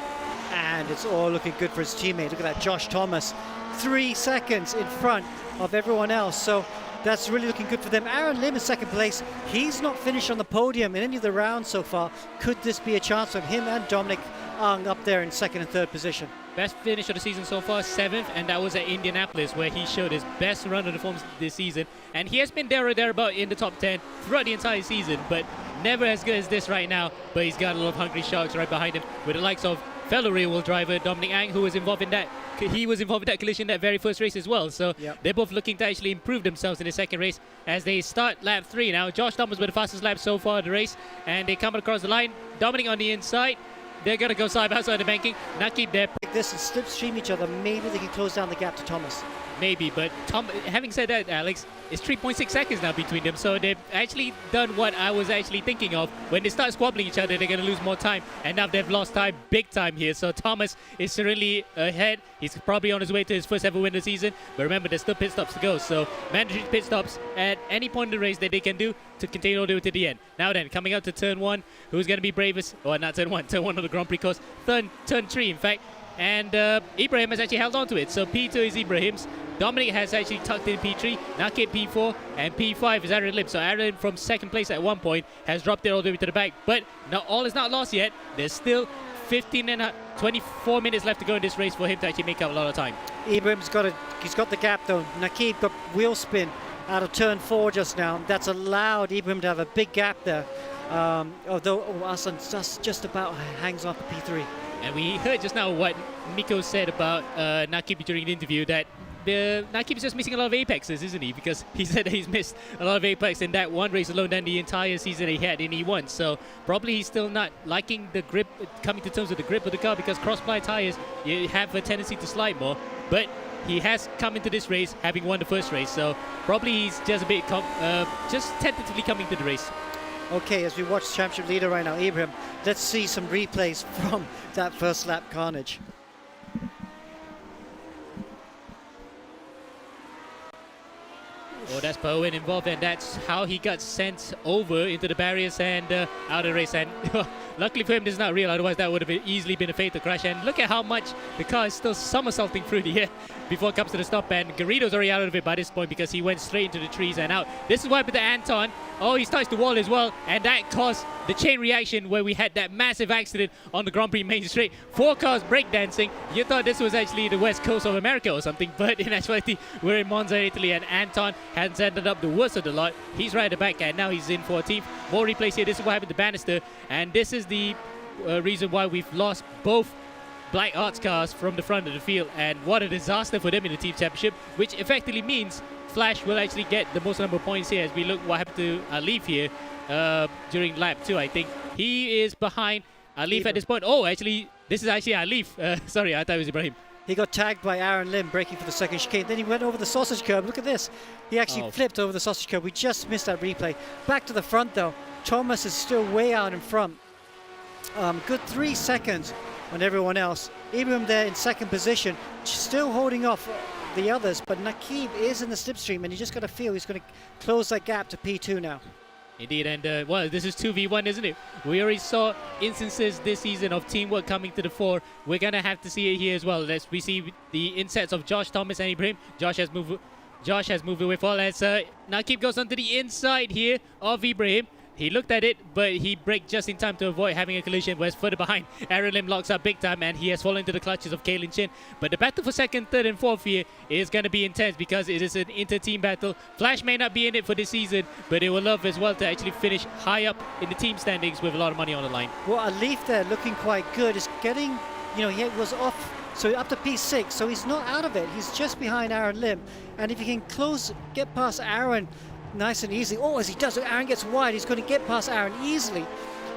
S12: And it's all looking good for his teammate. Look at that, Josh Thomas, 3 seconds in front of everyone else. So that's really looking good for them. Aaron Lim in second place. He's not finished on the podium in any of the rounds so far. Could this be a chance for him and Dominic Ang up there in second and third position?
S2: Best finish of the season so far, 7th, and that was at Indianapolis, where he showed his best run of the forms this season. And he has been there or thereabout in the top 10 throughout the entire season, but never as good as this right now. But he's got a lot of hungry sharks right behind him, with the likes of fellow rear-wheel driver Dominic Ang, who was involved in that. He was involved in that collision that very first race as well. So they're both looking to actually improve themselves in the second race as they start lap 3 now. Josh Thomas with the fastest lap so far of the race, and they come across the line. Dominic on the inside. They're going to go side by side the banking. Nakib there.
S12: This and slipstream each other. Maybe they can close down the gap to Thomas.
S2: Maybe, but having said that, Alex, it's 3.6 seconds now between them, so they've actually done what I was actually thinking of. When they start squabbling each other, they're going to lose more time, and now they've lost time big time here. So Thomas is certainly ahead. He's probably on his way to his first ever win of the season, but remember, there's still pit stops to go, so mandatory pit stops at any point in the race that they can do to continue all the way to the end. Now then, coming out to turn 1, who's going to be bravest? Well, not turn 1 of the Grand Prix course, turn 3 in fact. And Ibrahim has actually held on to it. So P2 is Ibrahim's. Dominic has actually tucked in P3, Nakib P4, and P5 is Aaron Lim. So Aaron from second place at one point has dropped it all the way to the back. But not all is not lost yet. There's still 24 minutes left to go in this race for him to actually make up a lot of time.
S12: Ibrahim's he's got the gap though. Nakib got wheel spin out of turn 4 just now. That's allowed Ibrahim to have a big gap there. Although Asan just about hangs on to P3.
S2: And we heard just now what Miko said about Nakib during the interview, that Nakib is just missing a lot of apexes, isn't he? Because he said that he's missed a lot of apex in that one race alone than the entire season he had in E1. So probably he's still not liking the grip, coming to terms with the grip of the car, because cross-ply tires, you have a tendency to slide more. But he has come into this race having won the first race, so probably he's just a bit, just tentatively coming to the race.
S12: Okay, as we watch championship leader right now, Ibrahim, let's see some replays from that first lap carnage.
S2: Oh, that's Bowen involved, and that's how he got sent over into the barriers and out of the race. And luckily for him, this is not real, otherwise that would have easily been a fatal crash. And look at how much the car is still somersaulting through the air before it comes to the stop. And Garrido's already out of it by this point because he went straight into the trees and out. This is what happened to Anton. Oh, he touched the wall as well, and that caused the chain reaction where we had that massive accident on the Grand Prix main straight. 4 cars breakdancing. You thought this was actually the west coast of America or something, but in actuality, we're in Monza, Italy, and Anton has ended up the worst of the lot. He's right at the back, and now he's in 14th. More replays here. This is what happened to Bannister, and this is the reason why we've lost both BlackArts cars from the front of the field, and what a disaster for them in the team championship, which effectively means Flash will actually get the most number of points here. As we look what happened to Alif here during lap 2, I think. He is behind Alif at this point. Oh, actually, this is actually Alif. Sorry, I thought it was Ibrahim.
S12: He got tagged by Aaron Lim, braking for the second chicane. Then he went over the sausage curb. Look at this. He actually flipped over the sausage curb. We just missed that replay. Back to the front, though. Thomas is still way out in front. Good 3 seconds on everyone else. Ibrahim there in second position, still holding off the others, but Nakib is in the slipstream, and you just got to feel he's going to close that gap to P2 now.
S2: Indeed, and well, this is 2v1, isn't it? We already saw instances this season of teamwork coming to the fore. We're going to have to see it here as well. We see the insets of Josh Thomas and Ibrahim. Josh has moved away for as Nakib goes onto the inside here of Ibrahim. He looked at it, but he braked just in time to avoid having a collision, whereas further behind, Aaron Lim locks up big time, and he has fallen into the clutches of Kalen Chin. But the battle for second, third, and fourth here is going to be intense because it is an inter-team battle. Flash may not be in it for this season, but they will love as well to actually finish high up in the team standings with a lot of money on the line.
S12: Well, Alif there looking quite good. Is getting, he was off, so up to P6, so he's not out of it. He's just behind Aaron Lim. And if he can get past Aaron nice and easy. Oh, as he does, Aaron gets wide. He's going to get past Aaron easily.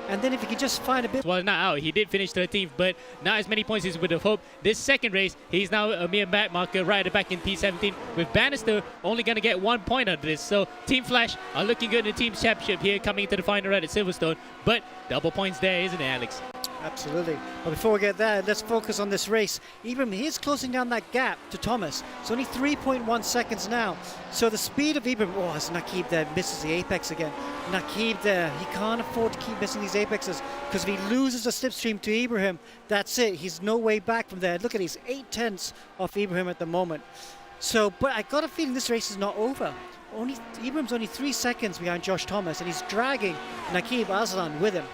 S12: And then if he can just find a bit...
S2: Well, not out. He did finish 13th, but not as many points as we would have hoped. This second race, he's now a mere back marker right at the back in P17, with Bannister only going to get 1 point out of this. So Team Flash are looking good in the Team Championship here, coming into the final right at Silverstone. But double points there, isn't it, Alex?
S12: Absolutely. But before we get there, let's focus on this race. Ibram, he's closing down that gap to Thomas. It's only 3.1 seconds now. So the speed of Ibram, as Nakib there misses the apex again. Nakib there, he can't afford to keep missing these apexes, because if he loses the slipstream to Ibrahim, that's it. He's no way back from there. Look at these 8/10 off Ibrahim at the moment. So, but I got a feeling this race is not over. Ibrahim's only 3 seconds behind Josh Thomas, and he's dragging Nakib Aslan with him.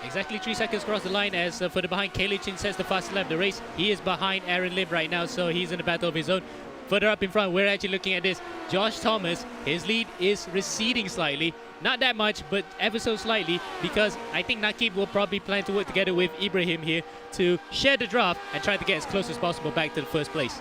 S2: Exactly 3 seconds across the line as further behind, Kaylee Chin sets the fastest lap of the race. He is behind Aaron Lim right now, so he's in a battle of his own. Further up in front, we're actually looking at this. Josh Thomas, his lead is receding slightly. Not that much, but ever so slightly, because I think Nakib will probably plan to work together with Ibrahim here to share the draft and try to get as close as possible back to the first place.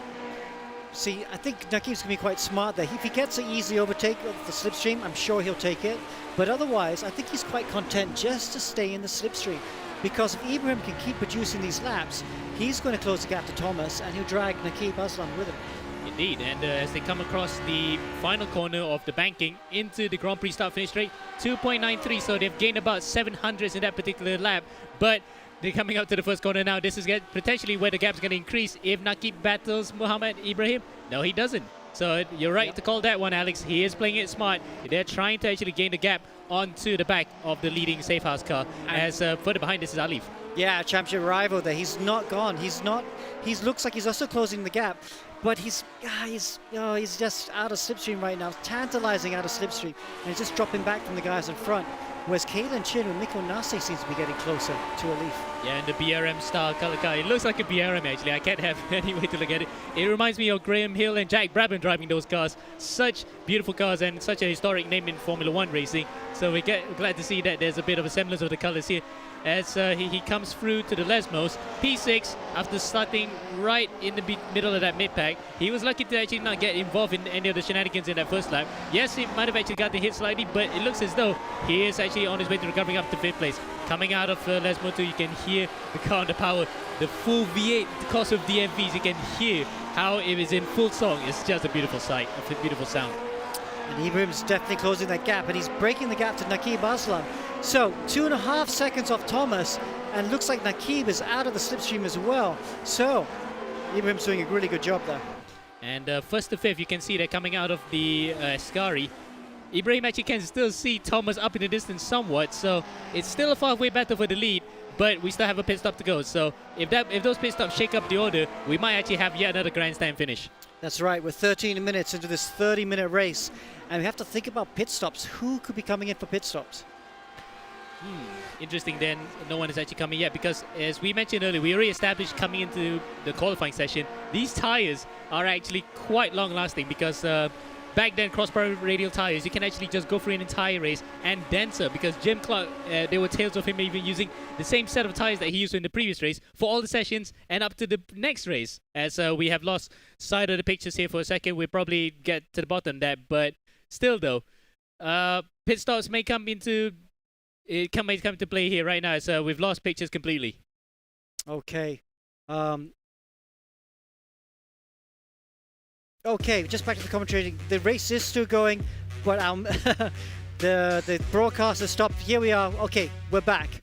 S12: See, I think Nakib's going to be quite smart there. If he gets an easy overtake of the slipstream, I'm sure he'll take it. But otherwise, I think he's quite content just to stay in the slipstream. Because if Ibrahim can keep producing these laps, he's going to close the gap to Thomas, and he'll drag Nakib Aslan with him.
S2: Indeed, and as they come across the final corner of the banking into the Grand Prix start-finish straight, 2.93, so they've gained about 700s in that particular lap. But they're coming up to the first corner now. This is potentially where the gap's going to increase if Nakib battles Muhammad Ibrahim. No, he doesn't. So you're right to call that one, Alex. He is playing it smart. They're trying to actually gain the gap onto the back of the leading Safehouse car. As further behind, this is Alif.
S12: Yeah, championship rival there. He's not gone. He looks like he's also closing the gap. But he's just out of slipstream right now. Tantalizing out of slipstream. And he's just dropping back from the guys in front. Whereas Kalen Chin and Mikko Nase seems to be getting closer to Alif.
S2: Yeah, and the BRM style color car. It looks like a BRM actually. I can't have any way to look at it. It reminds me of Graham Hill and Jack Brabham driving those cars. Such beautiful cars and such a historic name in Formula 1 racing. So we're glad to see that there's a bit of a semblance of the colors here. As he comes through to the Lesmos. P6, after starting right in the middle of that mid-pack. He was lucky to actually not get involved in any of the shenanigans in that first lap. Yes, he might have actually got the hit slightly, but it looks as though he is actually on his way to recovering up to 5th place. Coming out of Lesmo 2, you can hear the car on the power. The full V8, the cost of DMVs, you can hear how it is in full song. It's just a beautiful sight, a beautiful sound.
S12: And Ibrahim's definitely closing that gap, and he's breaking the gap to Nakib Aslan. So 2.5 seconds off Thomas, and looks like Nakib is out of the slipstream as well. So Ibrahim's doing a really good job there.
S2: And first to 5th, you can see they're coming out of the Ascari. Ibrahim actually can still see Thomas up in the distance somewhat, so it's still a far way battle for the lead, but we still have a pit stop to go. So if those pit stops shake up the order, we might actually have yet another grandstand finish.
S12: That's right, we're 13 minutes into this 30-minute race, and we have to think about pit stops. Who could be coming in for pit stops?
S2: Interesting then, no one is actually coming yet, because as we mentioned earlier, we already established coming into the qualifying session, these tires are actually quite long lasting, because back then, cross-power radial tires, you can actually just go for an entire race and denser, because Jim Clark, there were tales of him even using the same set of tires that he used in the previous race for all the sessions and up to the next race. As we have lost sight of the pictures here for a second, we'll probably get to the bottom of that, but still though, pit stops may come into play here right now, so we've lost pictures completely.
S12: Okay. Okay, just back to the commentary. The race is still going, but the broadcast has stopped. Here we are. Okay, we're back.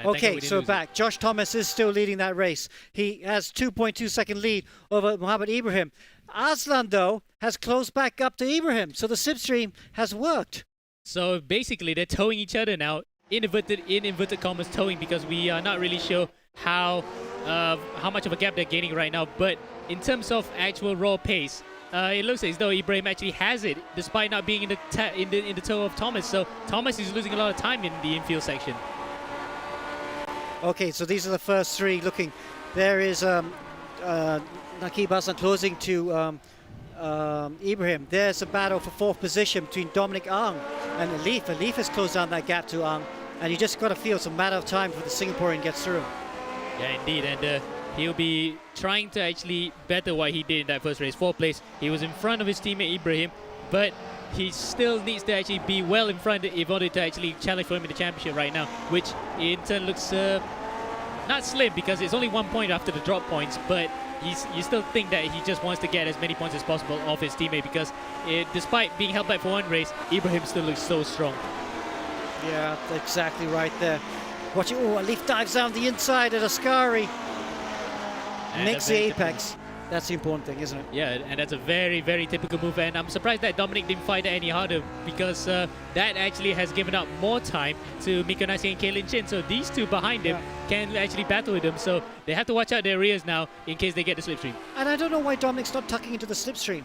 S12: Okay, so back. Josh Thomas is still leading that race. He has 2.2 second lead over Muhammad Ibrahim. Aslan, though, has closed back up to Ibrahim, so the slipstream has worked.
S2: So basically, they're towing each other now, in inverted commas towing, because we are not really sure how much of a gap they're gaining right now. But in terms of actual raw pace, it looks as though Ibrahim actually has it, despite not being in the toe of Thomas. So Thomas is losing a lot of time in the infield section.
S12: Okay, so these are the first three looking. There is Naqib Hassan closing to Ibrahim. There's a battle for fourth position between Dominic Ang and Alif. Alif has closed down that gap to Ang, and you just got to feel it's a matter of time before the Singaporean gets through.
S2: Yeah, indeed, and he'll be trying to actually better what he did in that first race. Fourth place, he was in front of his teammate Ibrahim, but he still needs to actually be well in front in order to actually challenge for him in the championship right now, which in turn looks not slim because it's only 1 point after the drop points, but you still think that he just wants to get as many points as possible off his teammate because despite being held back for one race, Ibrahim still looks so strong.
S12: Yeah, exactly right there. Watch it. Oh, Alif dives down the inside at Ascari. Makes the apex. That's the important thing, isn't it?
S2: Yeah, and that's a very, very typical move. And I'm surprised that Dominic didn't fight it any harder because that actually has given up more time to Mikko Nasi and Kaylin Chin. So these two behind him can actually battle with him. So they have to watch out their rears now in case they get the slipstream.
S12: And I don't know why Dominic's not tucking into the slipstream.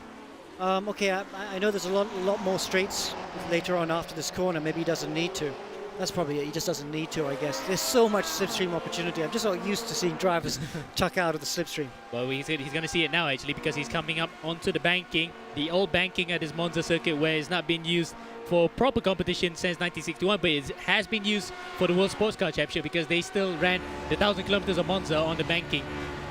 S12: Okay, I know there's a lot more straights later on after this corner. Maybe he doesn't need to. That's probably it. He just doesn't need to, I guess. There's so much slipstream opportunity. I'm just not used to seeing drivers tuck out of the slipstream.
S2: Well, he's going to see it now, actually, because he's coming up onto the banking, the old banking at this Monza circuit where it's not been used for proper competition since 1961, but it has been used for the World Sports Car Championship because they still ran the 1,000 kilometers of Monza on the banking.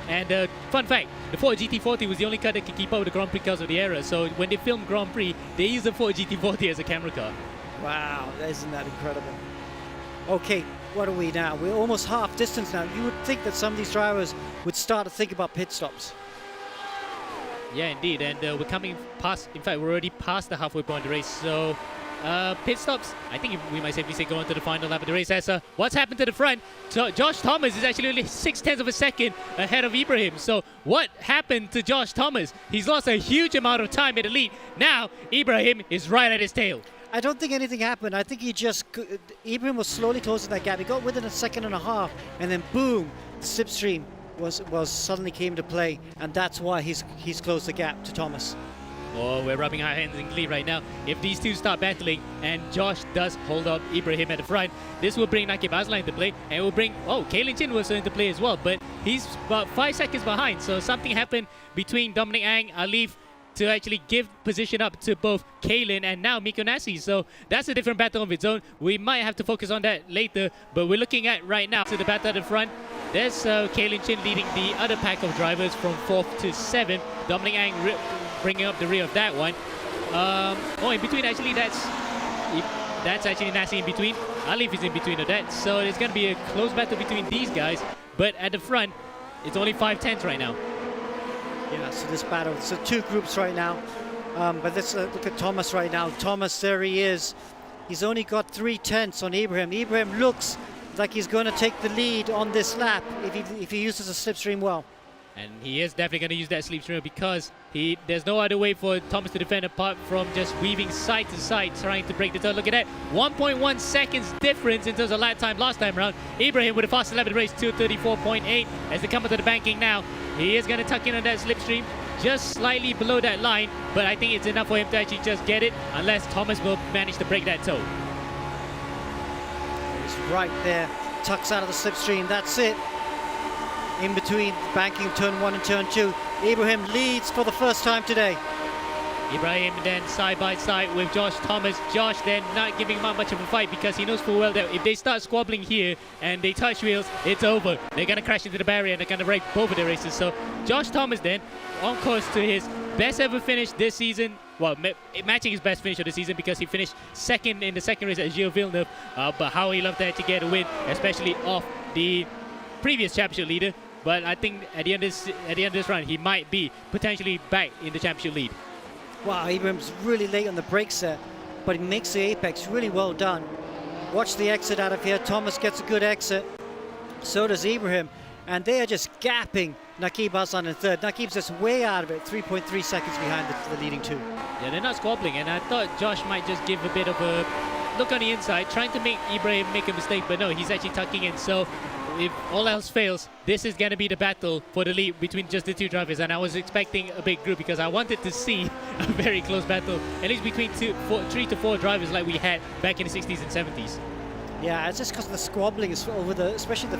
S2: And fun fact, the Ford GT40 was the only car that could keep up with the Grand Prix cars of the era. So when they filmed Grand Prix, they used the Ford GT40 as a camera car.
S12: Wow, isn't that incredible? Okay, what are we now? We're almost half distance now. You would think that some of these drivers would start to think about pit stops.
S2: Yeah, indeed. And we're coming past, in fact, we're already past the halfway point of the race. So pit stops, I think we might safely say go on to the final lap of the race. As what's happened to the front? So Josh Thomas is actually only 0.6 of a second ahead of Ibrahim. So what happened to Josh Thomas? He's lost a huge amount of time at the lead. Now Ibrahim is right at his tail.
S12: I don't think anything happened. I think Ibrahim was slowly closing that gap. He got within 1.5 seconds, and then boom, the slipstream was suddenly came into play, and that's why he's closed the gap to Thomas.
S2: Oh, we're rubbing our hands in glee right now. If these two start battling and Josh does hold up Ibrahim at the front, this will bring Naqib Aslan into play, and it will bring, Kaylin Chin was into play as well, but he's about 5 seconds behind, so something happened between Dominic Ang, Alif, to actually give position up to both Kaylin and now Mikko Nasi. So that's a different battle of its own. We might have to focus on that later, but we're looking at right now to the battle at the front. There's Kaylin Chin leading the other pack of drivers from 4th to 7th. Dominic Ang bringing up the rear of that one. In between actually that's actually Nasi in between. Alif is in between of that. So it's going to be a close battle between these guys. But at the front, it's only 5/10 right now.
S12: Yeah, so this battle, so two groups right now. But let's look at Thomas right now. Thomas, there he is. He's only got 3/10 on Ibrahim. Ibrahim looks like he's going to take the lead on this lap if he uses a slipstream well.
S2: And he is definitely going to use that slipstream because there's no other way for Thomas to defend apart from just weaving side to side, trying to break the turn. Look at that, 1.1 seconds difference in terms of lap time last time around. Ibrahim with a fastest lap of the race, 2:34.8 as they come into the banking now. He is going to tuck in on that slipstream, just slightly below that line, but I think it's enough for him to actually just get it, unless Thomas will manage to break that toe.
S12: He's right there, tucks out of the slipstream, that's it. In between banking turn 1 and turn 2, Ibrahim leads for the first time today.
S2: Ibrahim then side by side with Josh Thomas. Josh then not giving him much of a fight because he knows full well that if they start squabbling here and they touch wheels, it's over. They're going to crash into the barrier and they're going to break both of their races. So Josh Thomas then on course to his best ever finish this season. Well, matching his best finish of the season because he finished second in the second race at Gilles Villeneuve. But how he loved that to get a win, especially off the previous championship leader. But I think at the end of this run, he might be potentially back in the championship lead.
S12: Wow, Ibrahim's really late on the brakes there, but he makes the apex really well done. Watch the exit out of here. Thomas gets a good exit. So does Ibrahim. And they are just gapping Naqib Hassan in third. Naqib's just way out of it, 3.3 seconds behind the leading two.
S2: Yeah, they're not squabbling, and I thought Josh might just give a bit of a look on the inside, trying to make Ibrahim make a mistake, but no, he's actually tucking in. So if all else fails, this is going to be the battle for the lead between just the two drivers. And I was expecting a big group because I wanted to see a very close battle, at least between 3 to 4 drivers like we had back in the 60s and 70s.
S12: Yeah, it's just because of the squabbling is over especially the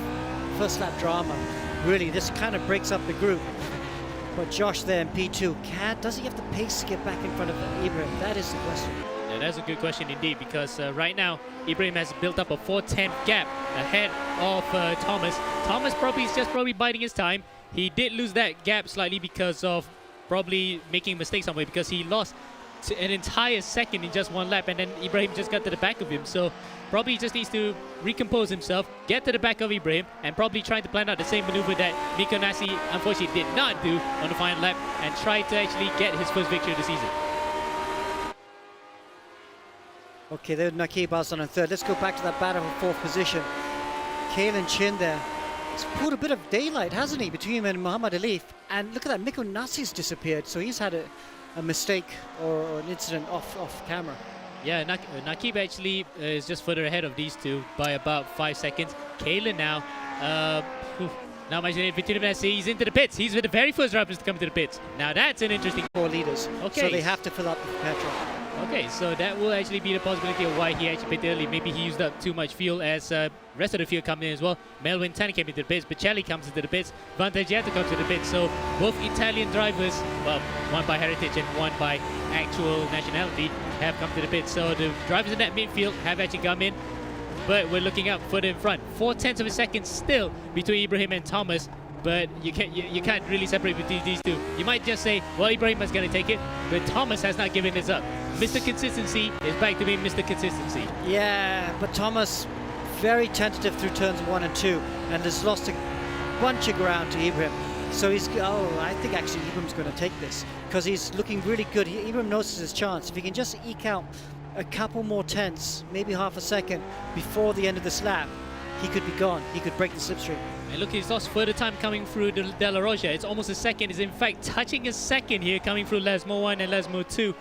S12: first lap drama. Really, this kind of breaks up the group. But Josh there in P2, does he have the pace to get back in front of Ibrahim? That is the question.
S2: Yeah, that's a good question indeed, because right now Ibrahim has built up a 4:10 gap ahead of Thomas. Thomas is just biding his time. He did lose that gap slightly because of probably making a mistake somewhere, because he lost an entire second in just one lap, and then Ibrahim just got to the back of him. So probably just needs to recompose himself, get to the back of Ibrahim, and probably trying to plan out the same maneuver that Mikko Nassi unfortunately did not do on the final lap, and try to actually get his first victory of the season.
S12: Okay, there's Nakib Aslan in third. Let's go back to that battle for 4th position. Kalen Chin there. He's put a bit of daylight, hasn't he, between him and Muhammad Alif. And look at that, Mikko Nassi's disappeared, so he's had a mistake or an incident off camera.
S2: Yeah, Nakib actually is just further ahead of these two by about 5 seconds. Kalen now, now imagine it between him and he's into the pits. He's with the very first drivers to come to the pits. Now that's an interesting...
S12: 4 leaders,
S2: okay.
S12: So they have to fill up the petrol.
S2: Okay, so that will actually be the possibility of why he actually pit early. Maybe he used up too much fuel as rest of the field come in as well. Melvin Tani came into the pits, Bocelli comes into the pits, Vantagiato comes to the pits. So both Italian drivers, well, one by heritage and one by actual nationality, have come to the pits. So the drivers in that midfield have actually come in, but we're looking up further in front. 0.4 of a second still between Ibrahim and Thomas. But you can't really separate between these two. You might just say, well, Ibrahim is going to take it, but Thomas has not given this up. Mr. Consistency is back to being Mr. Consistency.
S12: Yeah, but Thomas very tentative through turns 1 and 2, and has lost a bunch of ground to Ibrahim. So I think actually Ibrahim's going to take this, because he's looking really good. Ibrahim notices his chance. If he can just eke out a couple more tenths, maybe half a second before the end of this lap, he could be gone. He could break the slipstream.
S2: And look, he's lost further time coming through the Radial Eurasia. It's almost a second. It's in fact touching a second here coming through Lesmo 1 and Lesmo 2.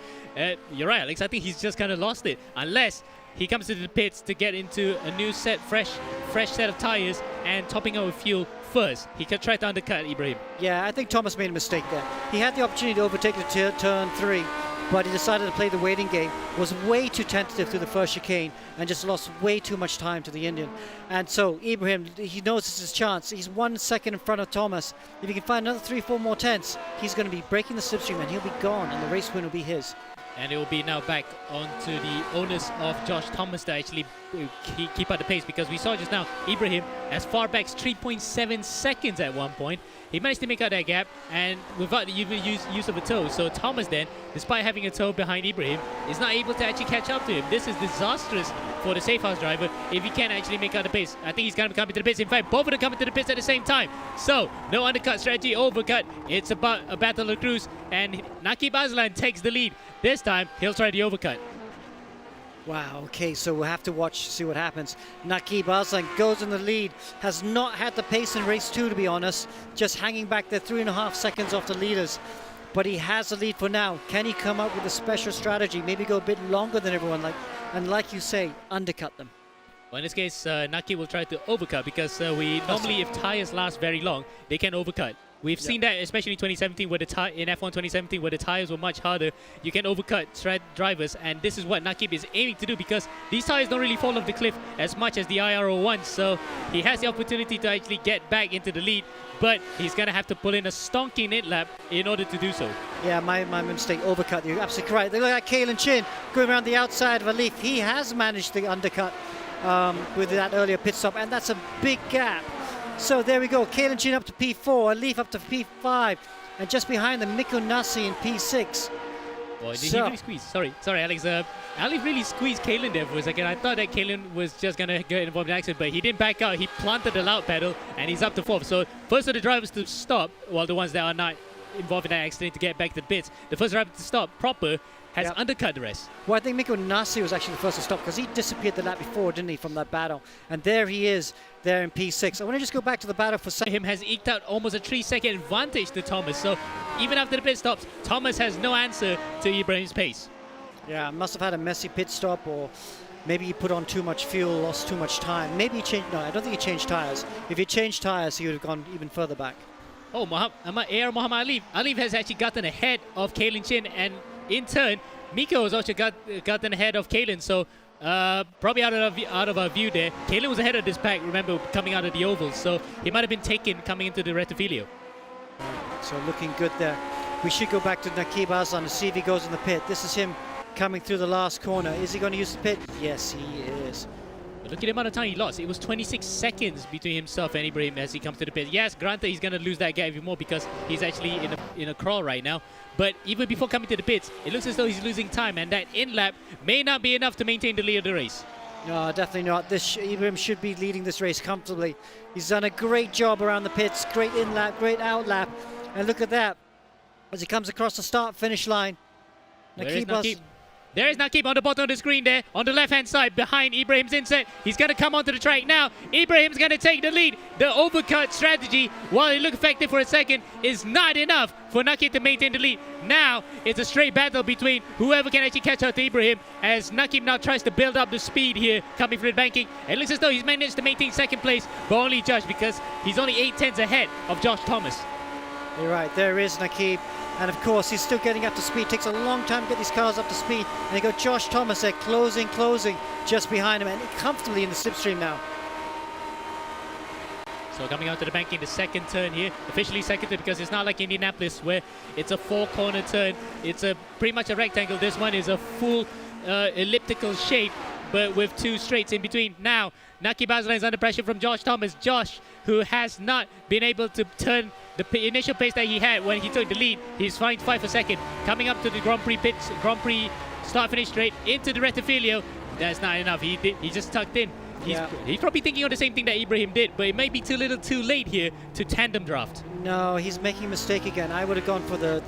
S2: You're right, Alex. I think he's just kind of lost it. Unless he comes to the pits to get into a new set, fresh set of tires and topping out with fuel first. He could try to undercut Ibrahim.
S12: Yeah, I think Thomas made a mistake there. He had the opportunity to overtake the turn 3, but he decided to play the waiting game, was way too tentative through the first chicane, and just lost way too much time to the Indian. And so Ibrahim, he knows this is his chance. He's 1 second in front of Thomas. If he can find another 3-4 more tenths, he's going to be breaking the slipstream and he'll be gone, and the race win will be his.
S2: And it will be now back onto the onus of Josh Thomas to actually keep up the pace, because we saw just now Ibrahim as far back as 3.7 seconds at one point. He managed to make out that gap, and without the use of a toe. So Thomas then, despite having a toe behind Ibrahim, is not able to actually catch up to him. This is disastrous for the Safehouse driver if he can't actually make out the pace. I think he's going to come into the pits. In fact, both of them coming to the pits at the same time. So no undercut strategy, overcut. It's about a battle of crews, and Nakib Aslan takes the lead. This time, he'll try the overcut.
S12: Wow, okay, so we'll have to watch, see what happens. Nakib Aslan goes in the lead, has not had the pace in race 2, to be honest, just hanging back there 3.5 seconds off the leaders. But he has the lead for now. Can he come up with a special strategy, maybe go a bit longer than everyone, and like you say, undercut them?
S2: Well, in this case, Nakib will try to overcut, because normally if tires last very long, they can overcut. We've seen that, especially in 2017, where in F1 2017, where the tires were much harder. You can overcut drivers, and this is what Nakib is aiming to do, because these tires don't really fall off the cliff as much as the IRO ones. So he has the opportunity to actually get back into the lead, but he's going to have to pull in a stonking in lap in order to do so.
S12: Yeah, my mistake, overcut. You're absolutely right. Look at Kalen Chin going around the outside of Alif. He has managed the undercut with that earlier pit stop, and that's a big gap. So there we go, Kalen Chin up to P4, Alif up to P5, and just behind them, Mikko Nassi in P6.
S2: Well, did he really squeeze? Sorry, Alex. Alif really squeezed Kalen there for a second. I thought that Kalen was just going to get involved in an accident, but he didn't back out. He planted the loud pedal, and he's up to 4th. So first of the drivers to stop, well, the ones that are not involved in that accident to get back to the pits. The first driver to stop proper has undercut the rest.
S12: Well, I think Mikko Nassi was actually the first to stop, because he disappeared the lap before, didn't he, from that battle? And there he is, there in P6. I want to just go back to the battle for
S2: him. Has eked out almost a 3-second advantage to Thomas. So even after the pit stops, Thomas has no answer to Ibrahim's pace.
S12: Yeah, must have had a messy pit stop, or maybe he put on too much fuel, lost too much time. Maybe he changed, no, I don't think he changed tires. If he changed tires, he would have gone even further back.
S2: Oh, Muhammad Ali. Ali has actually gotten ahead of Kalen Chin, and in turn, Miko has also gotten ahead of Kalen. So probably out of our view there. Kalen was ahead of this pack, remember, coming out of the oval. So he might have been taken coming into the Rettifilio.
S12: So looking good there. We should go back to Nakib Aslan and see if he goes in the pit. This is him coming through the last corner. Is he going to use the pit? Yes, he is.
S2: But look at the amount of time he lost. It was 26 seconds between himself and Ibrahim as he comes to the pit. Yes, granted, he's going to lose that gap even more because he's actually in a crawl right now. But even before coming to the pits, it looks as though he's losing time, and that in-lap may not be enough to maintain the lead of the race.
S12: No, definitely not. Ibrahim should be leading this race comfortably. He's done a great job around the pits. Great in-lap, great out-lap. And look at that. As he comes across the start-finish line.
S2: There is Nakib on the bottom of the screen there, on the left-hand side, behind Ibrahim's inset. He's going to come onto the track now. Ibrahim's going to take the lead. The overcut strategy, while it looked effective for a second, is not enough for Nakib to maintain the lead. Now, it's a straight battle between whoever can actually catch up to Ibrahim, as Nakib now tries to build up the speed here, coming from the banking. It looks as though he's managed to maintain second place, but only just because he's only 8/10 ahead of Josh Thomas.
S12: You're right, there is Nakib. And of course, he's still getting up to speed. Takes a long time to get these cars up to speed. And you got Josh Thomas there, closing, just behind him, and comfortably in the slipstream now.
S2: So coming out to the banking, the second turn here, officially second turn, because it's not like Indianapolis where it's a 4-corner turn. It's pretty much a rectangle. This one is a full elliptical shape, but with 2 straights in between. Now, Nakib Aslan is under pressure from Josh Thomas. Josh, who has not been able to turn the initial pace that he had when he took the lead. He's trying to fight for second. Coming up to the Grand Prix start-finish straight into the Rettifilio. That's not enough. He just tucked in. He's probably thinking of the same thing that Ibrahim did, but it may be too little too late here to tandem draft.
S12: No, he's making a mistake again. I would have gone for the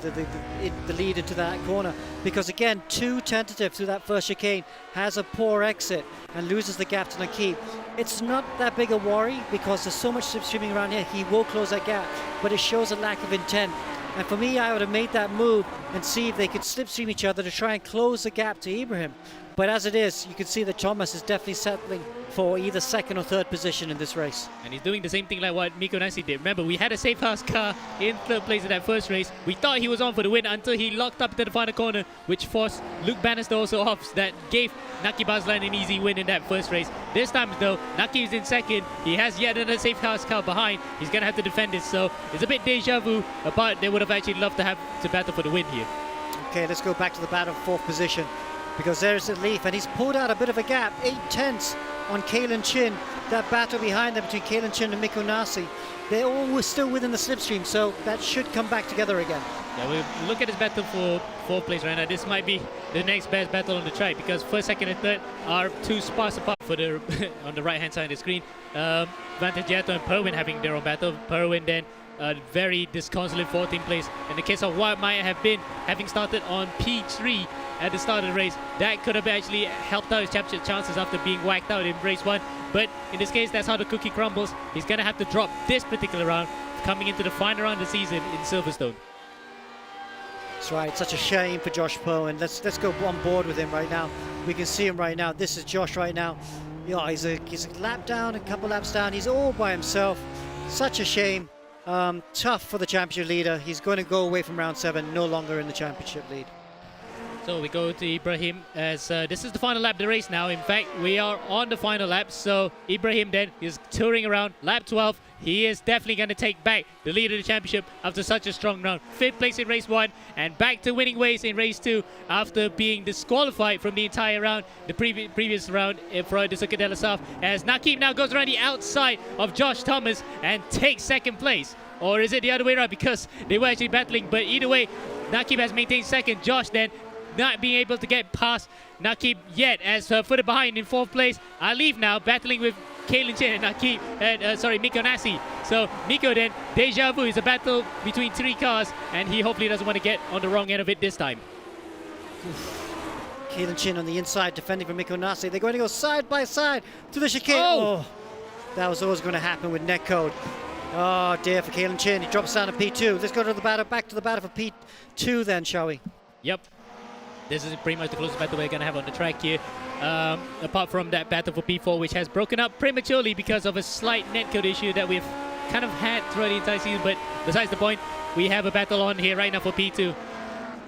S12: lead into that corner, because again, too tentative through that first chicane, has a poor exit and loses the gap to Nakib. It's not that big a worry because there's so much slipstreaming around here. He will close that gap, but it shows a lack of intent. And for me, I would have made that move and see if they could slipstream each other to try and close the gap to Ibrahim. But as it is, you can see that Thomas is definitely settling for either second or third position in this race.
S2: And he's doing the same thing like what Miko Nasi did. Remember, we had a Safehouse car in third place in that first race. We thought he was on for the win until he locked up to the final corner, which forced Luke Bannister also off. That gave Nakib Aslan an easy win in that first race. This time, though, Nakib's in second. He has yet another Safehouse car behind. He's going to have to defend it, so it's a bit deja vu, but they would have actually loved to have to battle for the win here.
S12: Okay, let's go back to the battle for fourth position, because there's the Leaf, and he's pulled out a bit of a gap, 8/10 on Kalen Chin. That battle behind them between Kalen Chin and Miko Nasi, they're all still within the slipstream, so that should come back together again.
S2: Yeah, we look at this battle for fourth place right now. This might be the next best battle on the track, because first, second, and third are 2 spots apart for the on the right hand side of the screen. Vantagiato and Perwin having their own battle. Perwin then very disconsolate 14th place. In the case of what might have been having started on P3 at the start of the race, that could have actually helped out his championship chances after being whacked out in race 1. But in this case, that's how the cookie crumbles. He's going to have to drop this particular round, coming into the final round of the season in Silverstone.
S12: That's right, such a shame for Josh Perwin. Let's go on board with him right now. We can see him right now. This is Josh right now. Yeah, he's a lap down, a couple laps down. He's all by himself. Such a shame. Tough for the championship leader. He's going to go away from round 7, no longer in the championship lead.
S2: So we go to Ibrahim as this is the final lap of the race now. In fact, we are on the final lap. So Ibrahim then is touring around lap 12. He is definitely going to take back the lead of the championship after such a strong round. 5th place in race 1 and back to winning ways in race 2 after being disqualified from the entire round, the previous round for the Circuit de la South, as Nakib now goes around the outside of Josh Thomas and takes second place. Or is it the other way around, because they were actually battling? But either way, Nakib has maintained second. Josh then not being able to get past Nakib yet, as further behind in 4th place. Alif now battling with Kalen Chin and Nakib, and Miko Nasi. So Miko then, deja vu, is a battle between 3 cars, and he hopefully doesn't want to get on the wrong end of it this time.
S12: Kalen Chin on the inside defending for Miko Nasi. They're going to go side by side to the chicane. Oh, that was always going to happen with netcode. Oh dear for Kalen Chin. He drops down to P2. Let's go to the battle, back to the battle for P2 then, shall we?
S2: Yep. This is pretty much the closest battle we're going to have on the track here. Apart from that battle for P4, which has broken up prematurely because of a slight netcode issue that we've kind of had throughout the entire season. But besides the point, we have a battle on here right now for P2.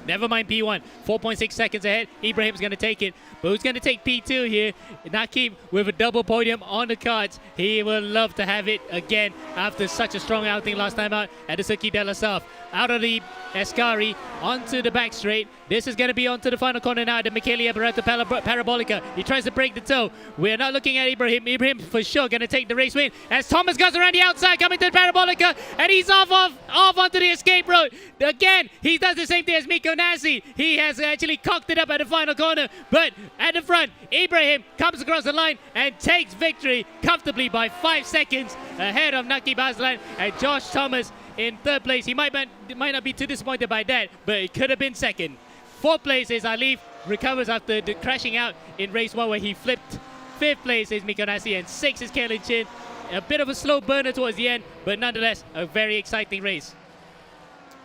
S2: Never mind P1. 4.6 seconds ahead. Ibrahim's going to take it. But who's going to take P2 here? Nakib with a double podium on the cards. He will love to have it again after such a strong outing last time out at the Circuit de la South. Out of the Escari onto the back straight. This is going to be onto the final corner now, the Michele Barretto Parabolica. He tries to break the toe. We're not looking at Ibrahim. Ibrahim for sure going to take the race win as Thomas goes around the outside coming to the Parabolica, and he's off onto the escape road. Again, he does the same thing as Mikko Nasi. He has actually cocked it up at the final corner, but at the front, Ibrahim comes across the line and takes victory comfortably by 5 seconds ahead of Nakib Aslan and Josh Thomas in third place. He might not be too disappointed by that, but it could have been second. Fourth place is Alif, recovers after the crashing out in race 1 where he flipped. Fifth place is Mikko Nasi, and 6th is Kalen Chin. A bit of a slow burner towards the end, but nonetheless, a very exciting race.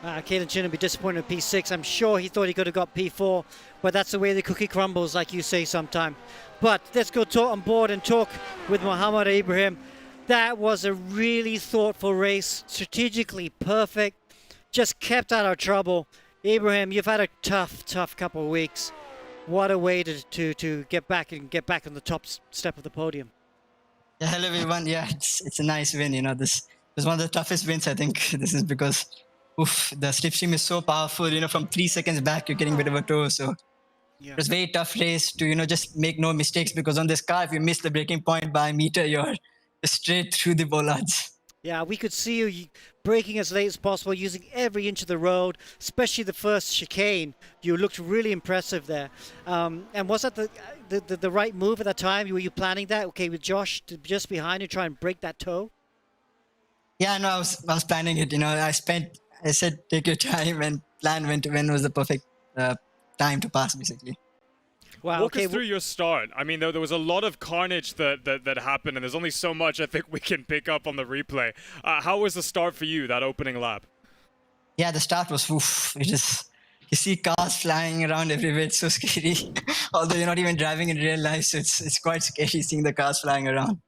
S12: Kalen Chin will be disappointed with P6. I'm sure he thought he could have got P4, but that's the way the cookie crumbles, like you say sometime. But let's go on board and talk with Muhammad Ibrahim. That was a really thoughtful race, strategically perfect, just kept out of trouble. Ibrahim, you've had a tough couple of weeks. What a way to get back on the top step of the podium.
S4: Yeah, hello everyone. Yeah, it's a nice win. You know, this was one of the toughest wins. I think this is because the slipstream is so powerful. You know, from 3 seconds back, you're getting a bit of a toe. So it was a very tough race to just make no mistakes, because on this car, if you miss the braking point by a meter, you're straight through the bollards.
S12: Yeah, we could see you braking as late as possible, using every inch of the road, especially the first chicane. You looked really impressive there. And was that the right move at that time? Were you planning that? Okay, with Josh just behind you, try and break that toe?
S4: Yeah, no, I was planning it. You know, I said take your time and plan when was the perfect time to pass, basically.
S1: Wow, Walk us through your start. I mean, there was a lot of carnage that happened, and there's only so much I think we can pick up on the replay. How was the start for you, that opening lap?
S4: Yeah, the start was you see cars flying around everywhere. It's so scary. Although you're not even driving in real life, so it's quite scary seeing the cars flying around.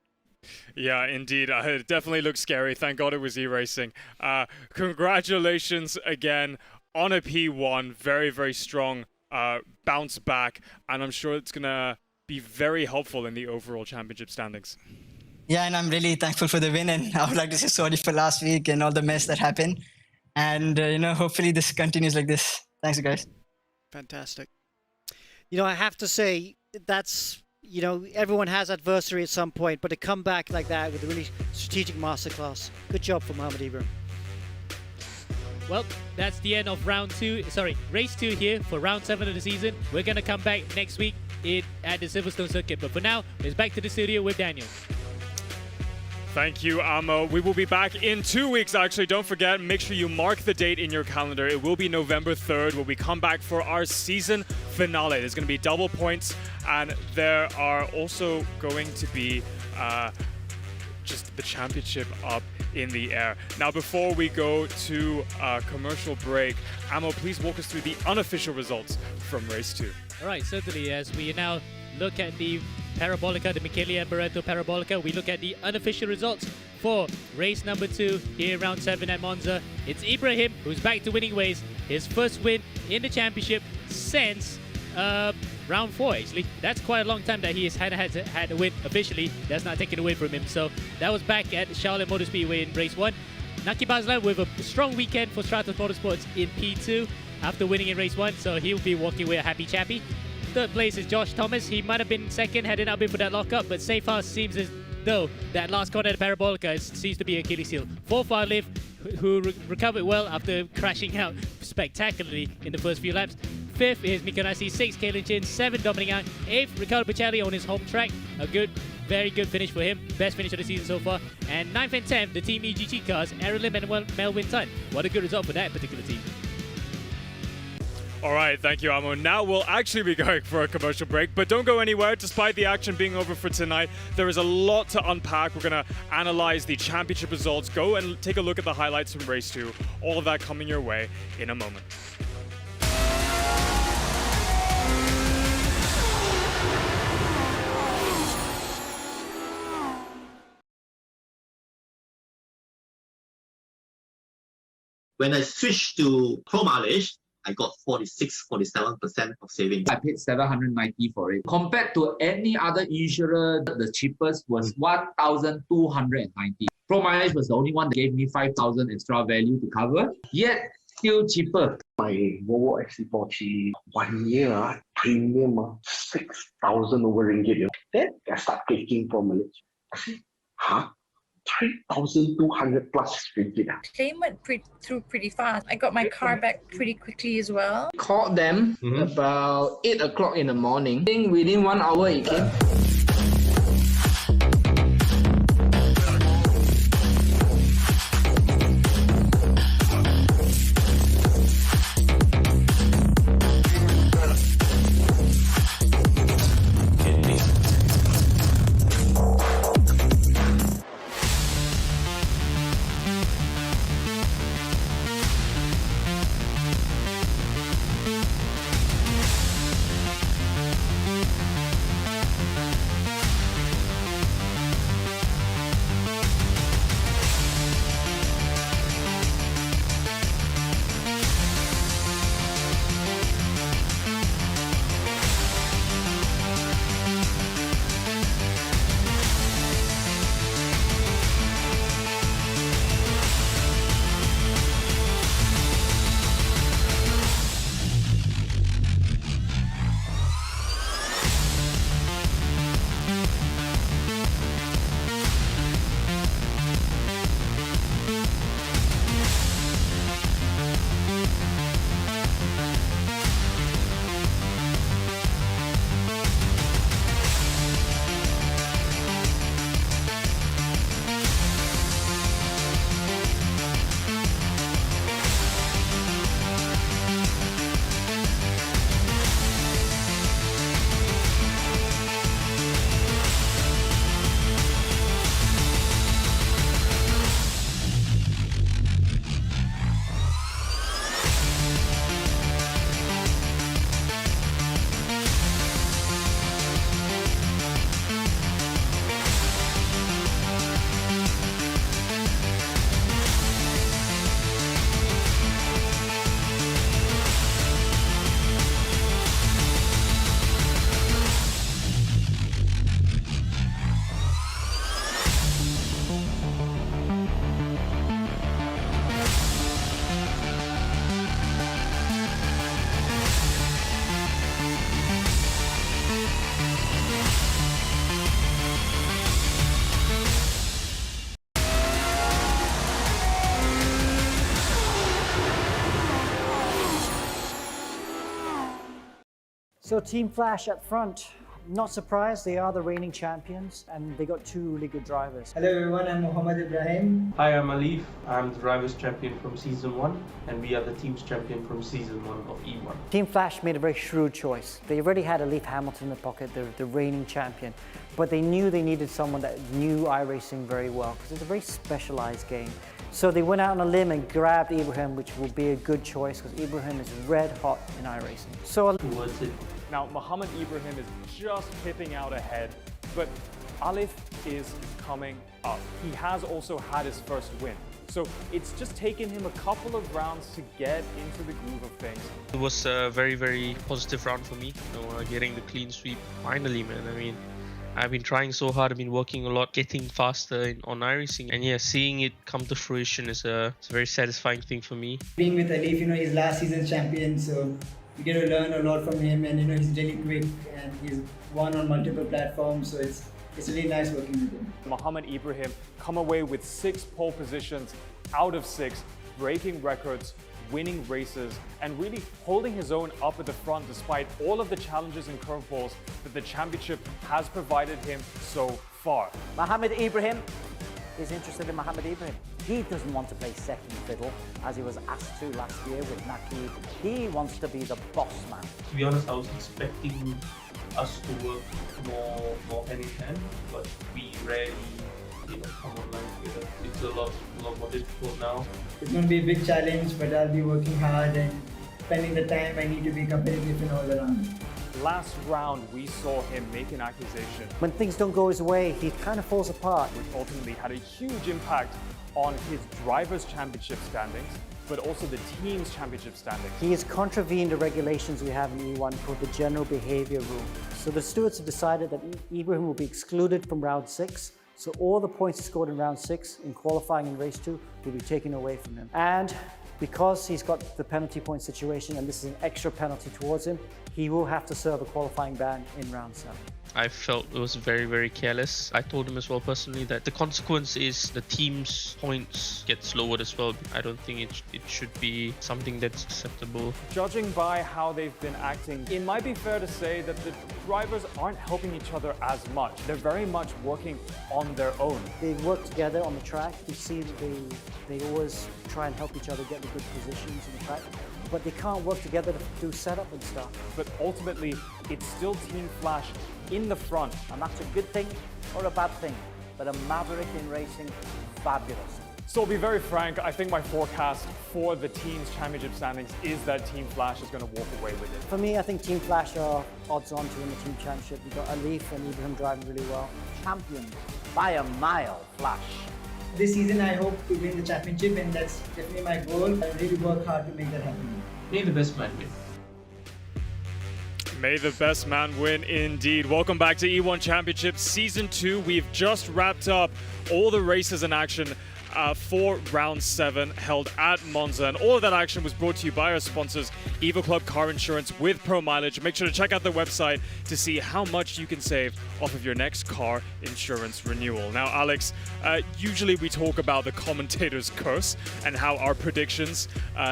S1: Yeah, indeed. It definitely looked scary. Thank God it was e-racing. Congratulations again on a P1. Very, very strong bounce back, and I'm sure it's gonna be very helpful in the overall championship standings.
S4: Yeah, and I'm really thankful for the win, and I would like to say sorry for last week and all the mess that happened, and hopefully this continues like this. Thanks, guys.
S12: Fantastic. I have to say that's everyone has adversity at some point, but to come back like that with a really strategic masterclass, good job for Muhammad Ibrahim.
S2: Well, that's the end of race 2 here for round 7 of the season. We're going to come back next week at the Silverstone circuit. But for now, it's back to the studio with Daniel.
S1: Thank you, Amo. We will be back in 2 weeks, actually. Don't forget, make sure you mark the date in your calendar. It will be November 3rd, where we come back for our season finale. There's going to be double points, and there are also going to be just the championship up in the air. Now, before we go to a commercial break, Amo, please walk us through the unofficial results from race 2.
S2: All right, certainly. As we now look at the Parabolica, the Michele Barretto Parabolica, we look at the unofficial results for race number 2 here, round 7 at Monza. It's Ibrahim who's back to winning ways. His first win in the championship since round 4, actually. That's quite a long time that he has had a win officially. That's not taken away from him. So that was back at Charlotte Motor Speedway in race 1. Nakib Aslan with a strong weekend for Stratos Motorsports in P2 after winning in race 1. So he'll be walking away a happy chappy. Third place is Josh Thomas. He might have been second had it not been for that lockup, but Safehouse seems as though that last corner at Parabolica seems to be Achilles heel. Fourth, Alif, who recovered well after crashing out spectacularly in the first few laps. Fifth is Mikko Nasi, 6th Kalen Chin, 7th Dominic Ang, 8th Riccardo Pacelli on his home track. A very good finish for him. Best finish of the season so far. And 9th and 10th, the Team EGT cars, Aaron Lim and Melvin Tan. What a good result for that particular team.
S1: All right, thank you, Amo. Now we'll actually be going for a commercial break, but don't go anywhere. Despite the action being over for tonight, there is a lot to unpack. We're going to analyze the championship results, go and take a look at the highlights from race 2. All of that coming your way in a moment.
S14: When I switched to Pro mileage, I got 47% of savings.
S15: I paid 790 for it. Compared to any other insurer, the cheapest was 1,290. Pro mileage was the only one that gave me 5,000 extra value to cover, yet still cheaper.
S16: My Volvo XC40 1 year premium 6,000 over ringgit. Then I start taking for mileage. I said, huh? 3,200 plus ringgit.
S17: Claim went through pretty fast. I got my car back pretty quickly as well.
S18: Called them about 8 o'clock in the morning. I think within 1 hour it came.
S3: So Team Flash at front, not surprised, they are the reigning champions and they got two really good drivers.
S9: Hello everyone, I'm Mohammed Ibrahim.
S22: Hi, I'm Alif. I'm the Drivers' Champion from Season 1 and we are the Team's Champion from Season 1 of E1.
S3: Team Flash made a very shrewd choice. They already had Alif Hamilton in the pocket, the reigning champion, but they knew they needed someone that knew iRacing very well because it's a very specialized game. So they went out on a limb and grabbed Ibrahim, which will be a good choice because Ibrahim is red hot in iRacing. So
S19: now, Mohammed Ibrahim is just pipping out ahead, but Alif is coming up. He has also had his first win. So it's just taken him a couple of rounds to get into the groove of things.
S23: It was a very, very positive round for me, getting the clean sweep finally, man. I mean, I've been trying so hard, I've been working a lot, getting faster on iRacing, and yeah, seeing it come to fruition is it's a very satisfying thing for me.
S9: Being with Alif, he's last season's champion, so you get to learn a lot from him, and he's really quick and he's won on multiple platforms, so it's really nice working with him.
S19: Mohammed Ibrahim come away with 6 pole positions out of 6, breaking records, winning races, and really holding his own up at the front despite all of the challenges and curveballs that the championship has provided him so far.
S24: Mohammed Ibrahim is interested in Mohammed Ibrahim. He doesn't want to play second fiddle as he was asked to last year with Naki. He wants to be the boss man.
S22: To be honest, I was expecting us to work more hand in hand, but we rarely come online together. It's a lot more difficult now.
S9: It's going to be a big challenge, but I'll be working hard and spending the time I need to be competitive in all around.
S19: Last round, we saw him make an accusation.
S3: When things don't go his way, he kind of falls apart.
S19: Which ultimately had a huge impact on his Drivers' Championship standings. but also the team's championship standings.
S3: He has contravened the regulations we have in E1 called the general behavior rule. So the stewards have decided that Ibrahim will be excluded from round 6. So all the points he scored in round 6 in qualifying in race 2 will be taken away from him. And because he's got the penalty point situation and this is an extra penalty towards him, he will have to serve a qualifying ban in round 7.
S23: I felt it was very, very careless. I told him as well personally that the consequence is the team's points gets lowered as well. I don't think it should be something that's acceptable.
S19: Judging by how they've been acting, it might be fair to say that the drivers aren't helping each other as much. They're very much working on their own.
S3: They work together on the track. You see they always try and help each other get the good positions on the track. But they can't work together to do setup and stuff.
S19: But ultimately, it's still Team Flash in the front.
S24: And that's a good thing or a bad thing. But a Maverick in racing, fabulous.
S19: So I'll be very frank, I think my forecast for the team's championship standings is that Team Flash is going to walk away with it.
S3: For me, I think Team Flash are odds on to win the team championship. We've got Alif and Ibrahim driving really well.
S24: Champions by a mile, Flash.
S9: This season I hope to win the championship, and that's definitely my goal. I really work hard to make that happen.
S22: May the best man win.
S1: May the best man win indeed. Welcome back to E1 Championship Season 2. We've just wrapped up all the races in action for round 7 held at Monza, and all of that action was brought to you by our sponsors, Evo Club Car Insurance with Pro Mileage. Make sure to check out their website to see how much you can save off of your next car insurance renewal. Now, Alex, usually we talk about the commentator's curse and how our predictions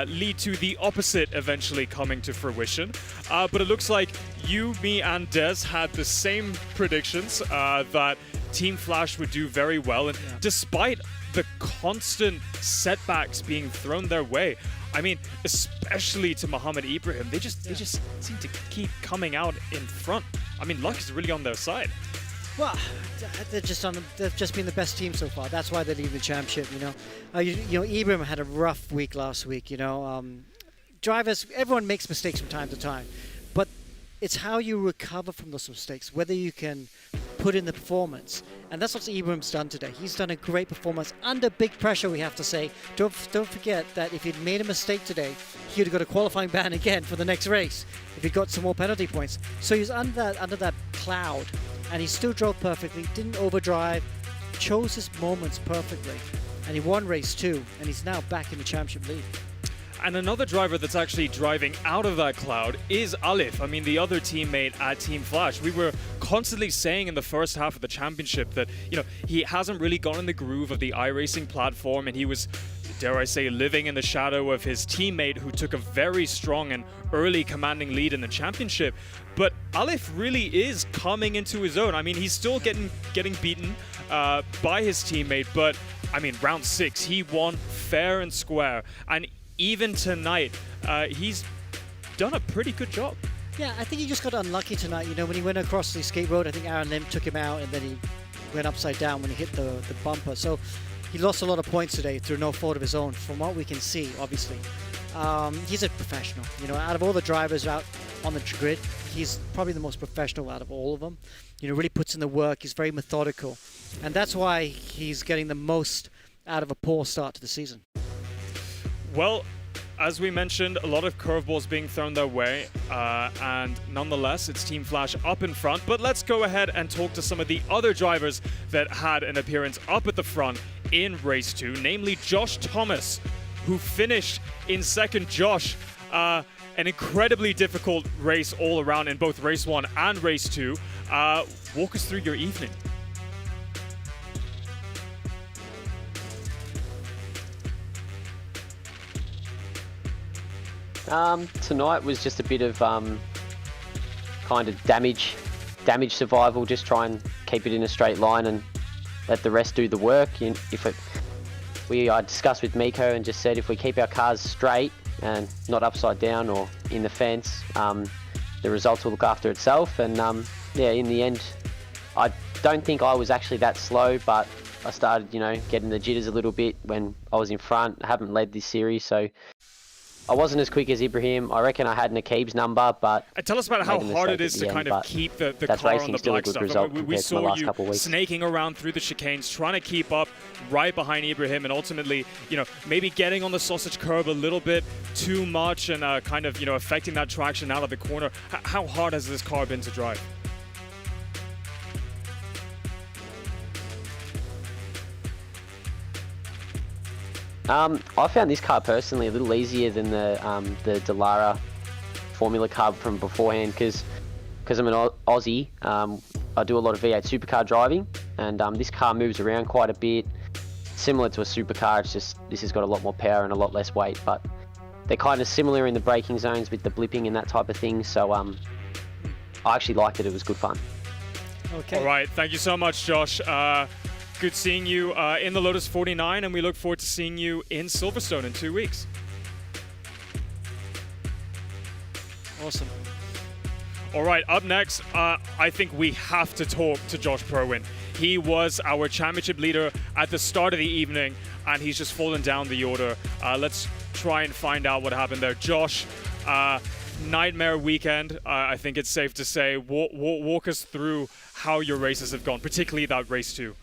S1: lead to the opposite eventually coming to fruition. But it looks like you, me, and Des had the same predictions that Team Flash would do very well, and despite the constant setbacks being thrown their way, I mean, especially to Mohammed Ibrahim, they just seem to keep coming out in front. I mean, luck is really on their side.
S12: Well, they've just been the best team so far. That's why they're leading the championship. You know, Ibrahim had a rough week last week. Drivers, everyone makes mistakes from time to time, but it's how you recover from those mistakes, whether you can put in the performance. And that's what Ibrahim's done today. He's done a great performance under big pressure, we have to say. Don't forget that if he'd made a mistake today, he would have got a qualifying ban again for the next race if he got some more penalty points. So he's under that cloud, and he still drove perfectly, didn't overdrive, chose his moments perfectly, and he won race 2, and he's now back in the championship lead.
S1: And another driver that's actually driving out of that cloud is Alif. I mean, the other teammate at Team Flash. We were constantly saying in the first half of the championship that, he hasn't really gone in the groove of the iRacing platform, and he was, dare I say, living in the shadow of his teammate who took a very strong and early commanding lead in the championship. But Alif really is coming into his own. I mean, he's still getting beaten by his teammate, but I mean, round 6, he won fair and square. And even tonight, he's done a pretty good job.
S12: Yeah, I think he just got unlucky tonight. When he went across the skate road, I think Aaron Lim took him out, and then he went upside down when he hit the bumper. So he lost a lot of points today through no fault of his own, from what we can see, obviously. He's a professional. Out of all the drivers out on the grid, he's probably the most professional out of all of them. Really puts in the work. He's very methodical. And that's why he's getting the most out of a poor start to the season.
S1: Well, as we mentioned, a lot of curveballs being thrown their way, and nonetheless, it's Team Flash up in front. But let's go ahead and talk to some of the other drivers that had an appearance up at the front in race 2, namely Josh Thomas, who finished in second. Josh, an incredibly difficult race all around in both race 1 and race 2. Walk us through your evening.
S6: Tonight was just a bit of kind of damage survival. Just try and keep it in a straight line and let the rest do the work. I discussed with Miko and just said if we keep our cars straight and not upside down or in the fence, the results will look after itself. And in the end, I don't think I was actually that slow, but I started, getting the jitters a little bit when I was in front. I haven't led this series, so I wasn't as quick as Ibrahim. I reckon I had Nakib's number, but
S1: tell us about how hard it is to kind of keep the car on the black stuff. We saw you snaking around through the chicanes, trying to keep up right behind Ibrahim, and ultimately, you know, maybe getting on the sausage curb a little bit too much and kind of, you know, affecting that traction out of the corner. How hard has this car been to drive?
S6: I found this car personally a little easier than the Dallara Formula car from beforehand because I'm an Aussie. I do a lot of V8 supercar driving, and this car moves around quite a bit, similar to a supercar. It's just this has got a lot more power and a lot less weight, but they're kind of similar in the braking zones with the blipping and that type of thing. So I actually liked it. It was good fun.
S1: Okay. All right. Thank you so much, Josh. Good seeing you in the Lotus 49, and we look forward to seeing you in Silverstone in 2 weeks.
S12: Awesome.
S1: All right, up next, I think we have to talk to Josh Perwin. He was our championship leader at the start of the evening, and he's just fallen down the order. Let's try and find out what happened there. Josh, nightmare weekend, I think it's safe to say. Walk us through how your races have gone, particularly that race 2.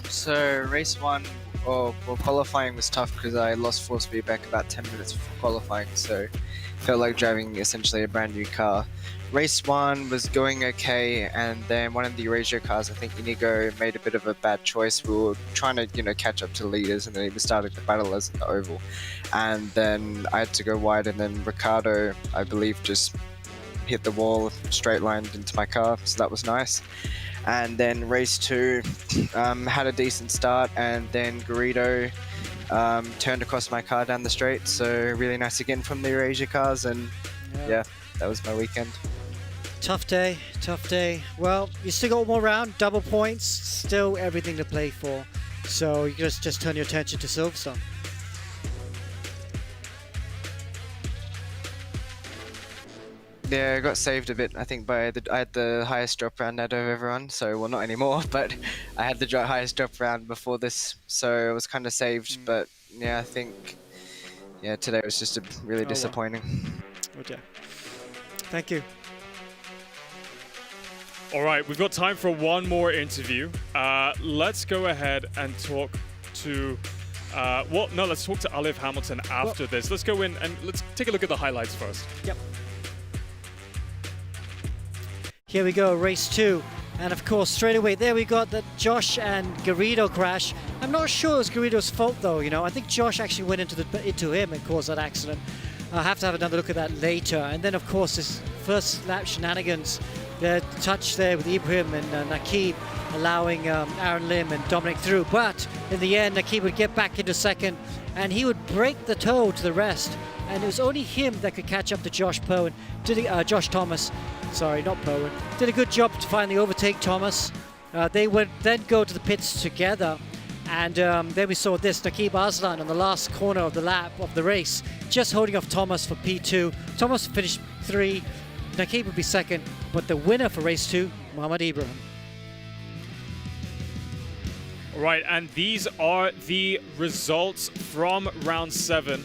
S7: So race 1, qualifying was tough because I lost force feedback about 10 minutes before qualifying, so felt like driving essentially a brand new car. Race 1 was going okay, and then one of the Eurasia cars, I think Inigo, made a bit of a bad choice. We were trying to, you know, catch up to leaders, and then he was starting to battle us in the oval. And then I had to go wide, and then Ricardo, I believe, just hit the wall, straight lined into my car, so that was nice. And then race 2 had a decent start, and then Garrido turned across my car down the straight, so really nice again from the Eurasia cars, and yeah, that was my weekend.
S12: Tough day, tough day. Well, you still got one more round, double points, still everything to play for, so you just turn your attention to Silverstone.
S7: Yeah, I got saved a bit, I think, by I had the highest drop round out of everyone, so, well, not anymore, but I had the highest drop round before this, so I was kind of saved, but yeah, I think, yeah, today was just really disappointing.
S12: Okay. Thank you.
S1: All right, we've got time for one more interview. Let's go ahead and talk to, let's talk to Alif Hamilton after this. Let's go in and let's take a look at the highlights first.
S12: Yep. Here we go, race 2. And of course, straight away, there we got the Josh and Garrido crash. I'm not sure it was Garrido's fault though, you know. I think Josh actually went into him and caused that accident. I'll have to have another look at that later. And then of course, this first lap shenanigans, the touch there with Ibrahim and Nakib, allowing Aaron Lim and Dominic through. But in the end, Nakib would get back into second, and he would break the toe to the rest. And it was only him that could catch up to Josh Thomas. Sorry, not Perwin. Did a good job to finally overtake Thomas. They would then go to the pits together, and then we saw this, Nakib Aslan on the last corner of the lap of the race, just holding off Thomas for P2. Thomas finished 3, Nakib would be second, but the winner for race 2, Mohamed Ibrahim.
S1: All right, and these are the results from round 7.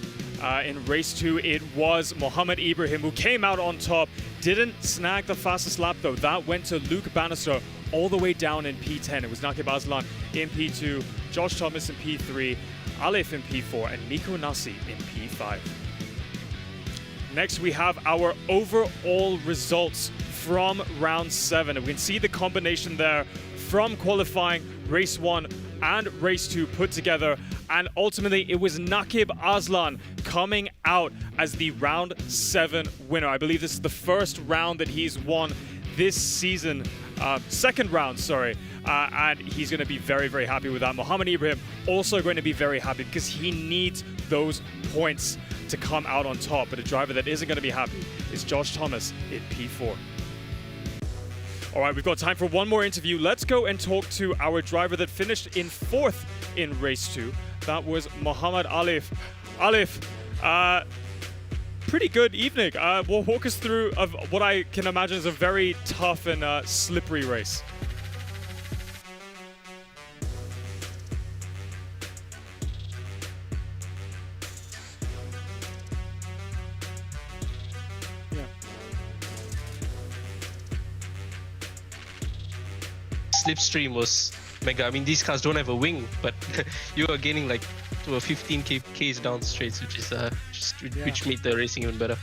S1: In race 2, it was Mohamed Ibrahim who came out on top. Didn't snag the fastest lap though. That went to Luke Bannister all the way down in P10. It was Nakib Aslan in P2, Josh Thomas in P3, Alif in P4, and Nico Nasi in P5. Next, we have our overall results from round 7. And we can see the combination there from qualifying, race 1 and race 2 put together. And ultimately, it was Nakib Aslan coming out as the round 7 winner. I believe this is the first round that he's won this season. Second round, sorry. And he's going to be very, very happy with that. Mohamed Ibrahim also going to be very happy because he needs those points to come out on top. But a driver that isn't going to be happy is Josh Thomas in P4. All right, we've got time for one more interview. Let's go and talk to our driver that finished in 4th in race 2. That was Mohamed Alif. Alif, pretty good evening. Walk us through of what I can imagine is a very tough and slippery race.
S23: Slipstream was mega. I mean, these cars don't have a wing, but you are gaining like to a 15 k's down the straights, which is which made the racing even better.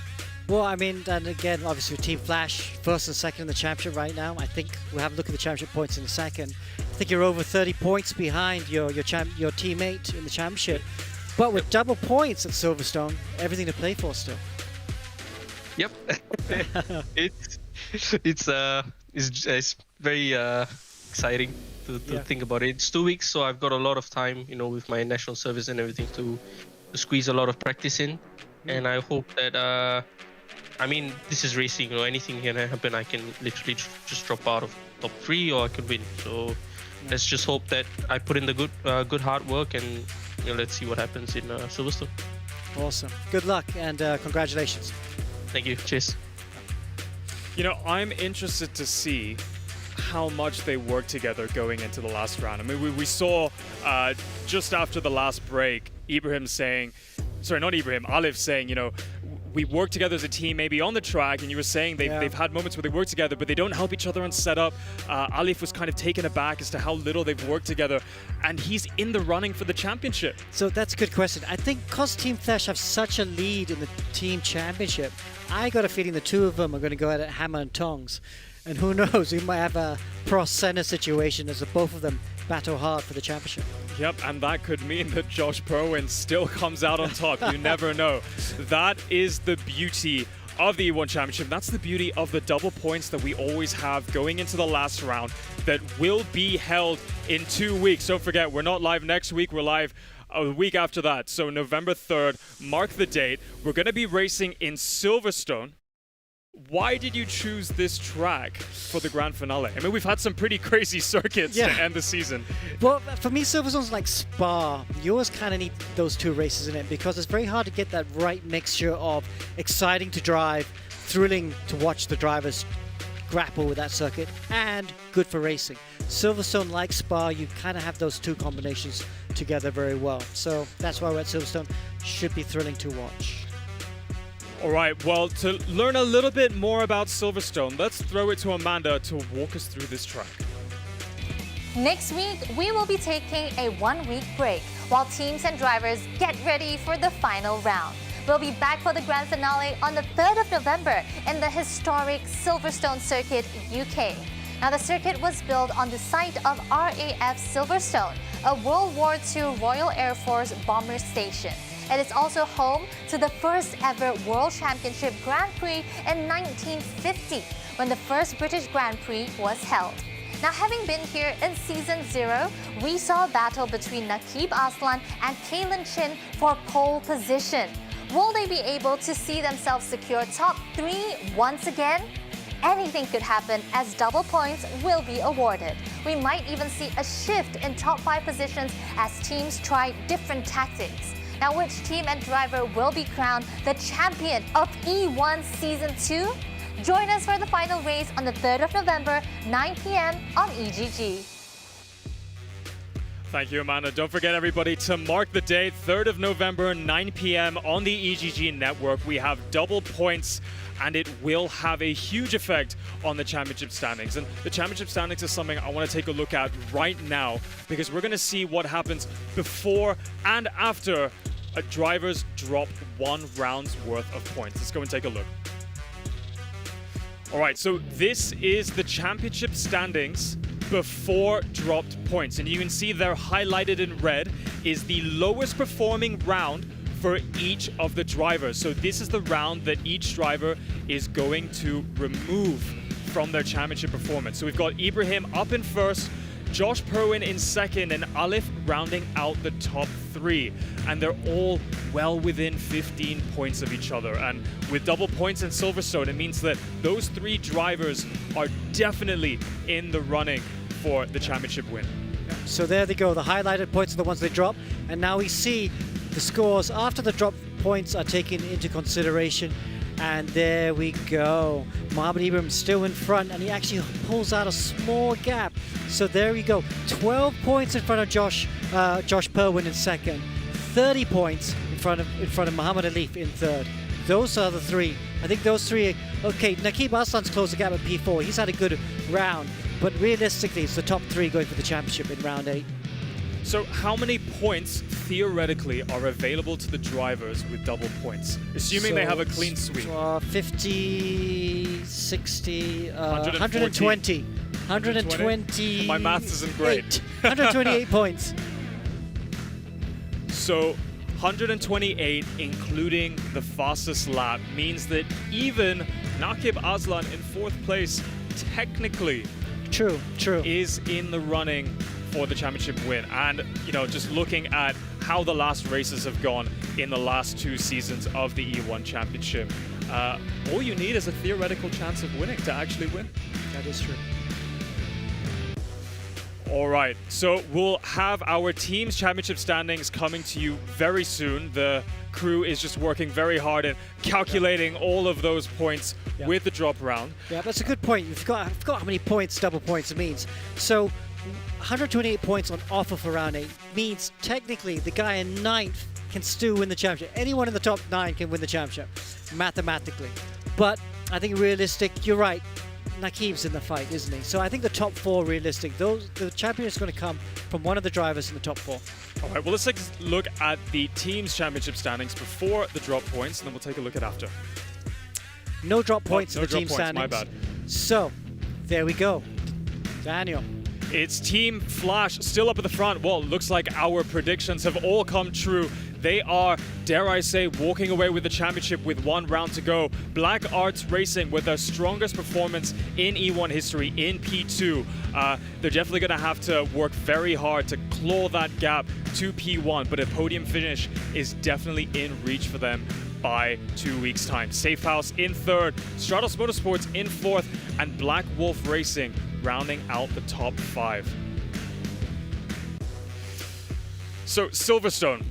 S12: Well, I mean, and again, obviously Team Flash, first and second in the championship right now. I think we'll have a look at the championship points in a second. I think you're over 30 points behind your teammate in the championship. But with double points at Silverstone, everything to play for still.
S23: Yep. it's very exciting to think about it. It's 2 weeks, so I've got a lot of time, you know, with my national service and everything to squeeze a lot of practice in. And I hope that I mean, this is racing, you know, anything can happen. I can literally just drop out of top 3 or I could win. So let's just hope that I put in the good hard work, and you know, let's see what happens in Silverstone.
S12: Awesome. Good luck and congratulations.
S23: Thank you. Cheers.
S1: You know, I'm interested to see how much they work together going into the last round. I mean, we saw just after the last break, Alif saying, you know, we work together as a team maybe on the track, and you were saying they've had moments where they work together, but they don't help each other on setup. Alif was kind of taken aback as to how little they've worked together, and he's in the running for the championship.
S12: So that's a good question. I think because Team Flash have such a lead in the team championship, I got a feeling the two of them are going to go at it hammer and tongs. And who knows, we might have a cross-center situation as the both of them battle hard for the championship.
S1: Yep, and that could mean that Josh Perwin still comes out on top. You never know. That is the beauty of the E1 Championship. That's the beauty of the double points that we always have going into the last round that will be held in 2 weeks. Don't forget, we're not live next week. We're live a week after that. So November 3rd, mark the date. We're going to be racing in Silverstone. Why did you choose this track for the grand finale? I mean, we've had some pretty crazy circuits to end the season.
S12: Well, for me, Silverstone's like Spa. You always kind of need those two races in it because it's very hard to get that right mixture of exciting to drive, thrilling to watch the drivers grapple with that circuit, and good for racing. Silverstone, like Spa, you kind of have those two combinations together very well. So that's why we're at Silverstone. Should be thrilling to watch.
S1: All right, well, to learn a little bit more about Silverstone, let's throw it to Amanda to walk us through this track.
S13: Next week, we will be taking a 1 week break while teams and drivers get ready for the final round. We'll be back for the grand finale on the 3rd of November in the historic Silverstone Circuit, UK. Now, the circuit was built on the site of RAF Silverstone, a World War II Royal Air Force bomber station. It is also home to the first ever World Championship Grand Prix in 1950, when the first British Grand Prix was held. Now, having been here in Season 0, we saw a battle between Naqib Aslan and Kalen Chin for pole position. Will they be able to see themselves secure top 3 once again? Anything could happen as double points will be awarded. We might even see a shift in top 5 positions as teams try different tactics. Now, which team and driver will be crowned the champion of E1 Season 2? Join us for the final race on the 3rd of November, 9 p.m. on EGG.
S1: Thank you, Amanda. Don't forget, everybody, to mark the date, 3rd of November, 9 p.m. on the EGG network. We have double points, and it will have a huge effect on the championship standings. And the championship standings is something I want to take a look at right now, because we're going to see what happens before and after drivers drop 1 round's worth of points. Let's go and take a look. All right, so this is the championship standings before dropped points. And you can see they're highlighted in red is the lowest performing round for each of the drivers. So this is the round that each driver is going to remove from their championship performance. So we've got Ibrahim up in first, Josh Perwin in second, and Alif rounding out the top 3. And they're all well within 15 points of each other. And with double points in Silverstone, it means that those 3 drivers are definitely in the running for the championship win.
S12: So there they go, the highlighted points are the ones they drop. And now we see the scores after the drop points are taken into consideration. And there we go. Mohammed Ibrahim still in front, and he actually pulls out a small gap. So there we go. 12 points in front of Josh Perwin in second. 30 points in front of Muhammad Alif in third. Those are the 3 I think those three, okay, Naqib Aslan's closed the gap at P4. He's had a good round, but realistically, it's the top three going for the championship in round 8.
S1: So how many points theoretically are available to the drivers with double points, assuming they have a clean sweep?
S12: 50, 60,
S1: 120.
S12: 120.
S1: My maths isn't great.
S12: 128 points.
S1: So 128, including the fastest lap, means that even Naqib Aslan in 4th place technically is in the running for the championship win. And, you know, just looking at how the last races have gone in the last 2 seasons of the E1 championship, all you need is a theoretical chance of winning to actually win.
S12: That is true.
S1: All right, so we'll have our team's championship standings coming to you very soon. The crew is just working very hard and calculating all of those points with the drop round.
S12: Yeah, that's a good point. I forgot how many points, double points it means. So 128 points on offer for round 8 means technically the guy in 9th can still win the championship. Anyone in the top 9 can win the championship, mathematically. But I think realistic, you're right. Naqib's in the fight, isn't he? So I think the top 4 realistic. The champion is going to come from one of the drivers in the top 4.
S1: All right, well, let's take a look at the team's championship standings before the drop points, and then we'll take a look at after.
S12: No drop points
S1: no
S12: in the
S1: drop
S12: team
S1: points,
S12: standings.
S1: my bad.
S12: So, there we go. Daniel.
S1: It's Team Flash still up at the front. Well, looks like our predictions have all come true. They are, dare I say, walking away with the championship with 1 round to go. BlackArts Racing with their strongest performance in E1 history in P2. They're definitely going to have to work very hard to claw that gap to P1, but a podium finish is definitely in reach for them by 2 weeks' time. Safehouse in 3rd, Stratos Motorsports in 4th, and BlackWolf Racing rounding out the top 5. So Silverstone,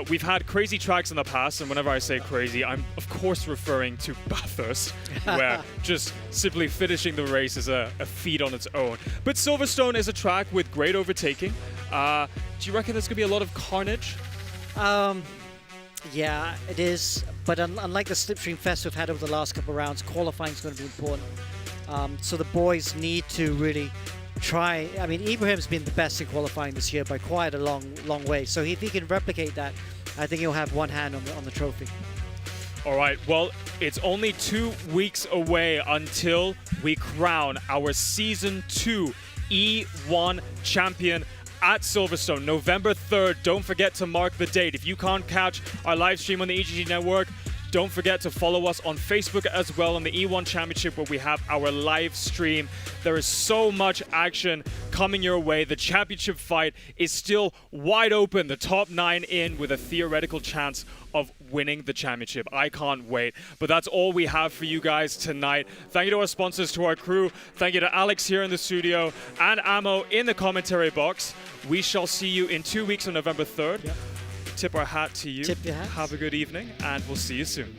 S1: we've had crazy tracks in the past, and whenever I say crazy, I'm of course referring to Bathurst, where just simply finishing the race is a feat on its own. But Silverstone is a track with great overtaking. Do you reckon there's going to be a lot of carnage?
S12: Yeah, it is. But unlike the Slipstream Fest we've had over the last couple of rounds, qualifying is going to be important. So the boys need to really try. I mean, Ibrahim's been the best in qualifying this year by quite a long way. So if he can replicate that, I think he'll have one hand on the trophy.
S1: All right, well, it's only 2 weeks away until we crown our Season 2 E1 champion at Silverstone, November 3rd. Don't forget to mark the date. If you can't catch our live stream on the EGG network, don't forget to follow us on Facebook as well on the E1 Championship, where we have our live stream. There is so much action coming your way. The championship fight is still wide open. The top 9 in with a theoretical chance of winning the championship. I can't wait. But that's all we have for you guys tonight. Thank you to our sponsors, to our crew. Thank you to Alex here in the studio and Ammo in the commentary box. We shall see you in 2 weeks on November 3rd. Yep. Tip our hat to you.
S12: Tip your hat.
S1: Have a good evening, and we'll see you soon.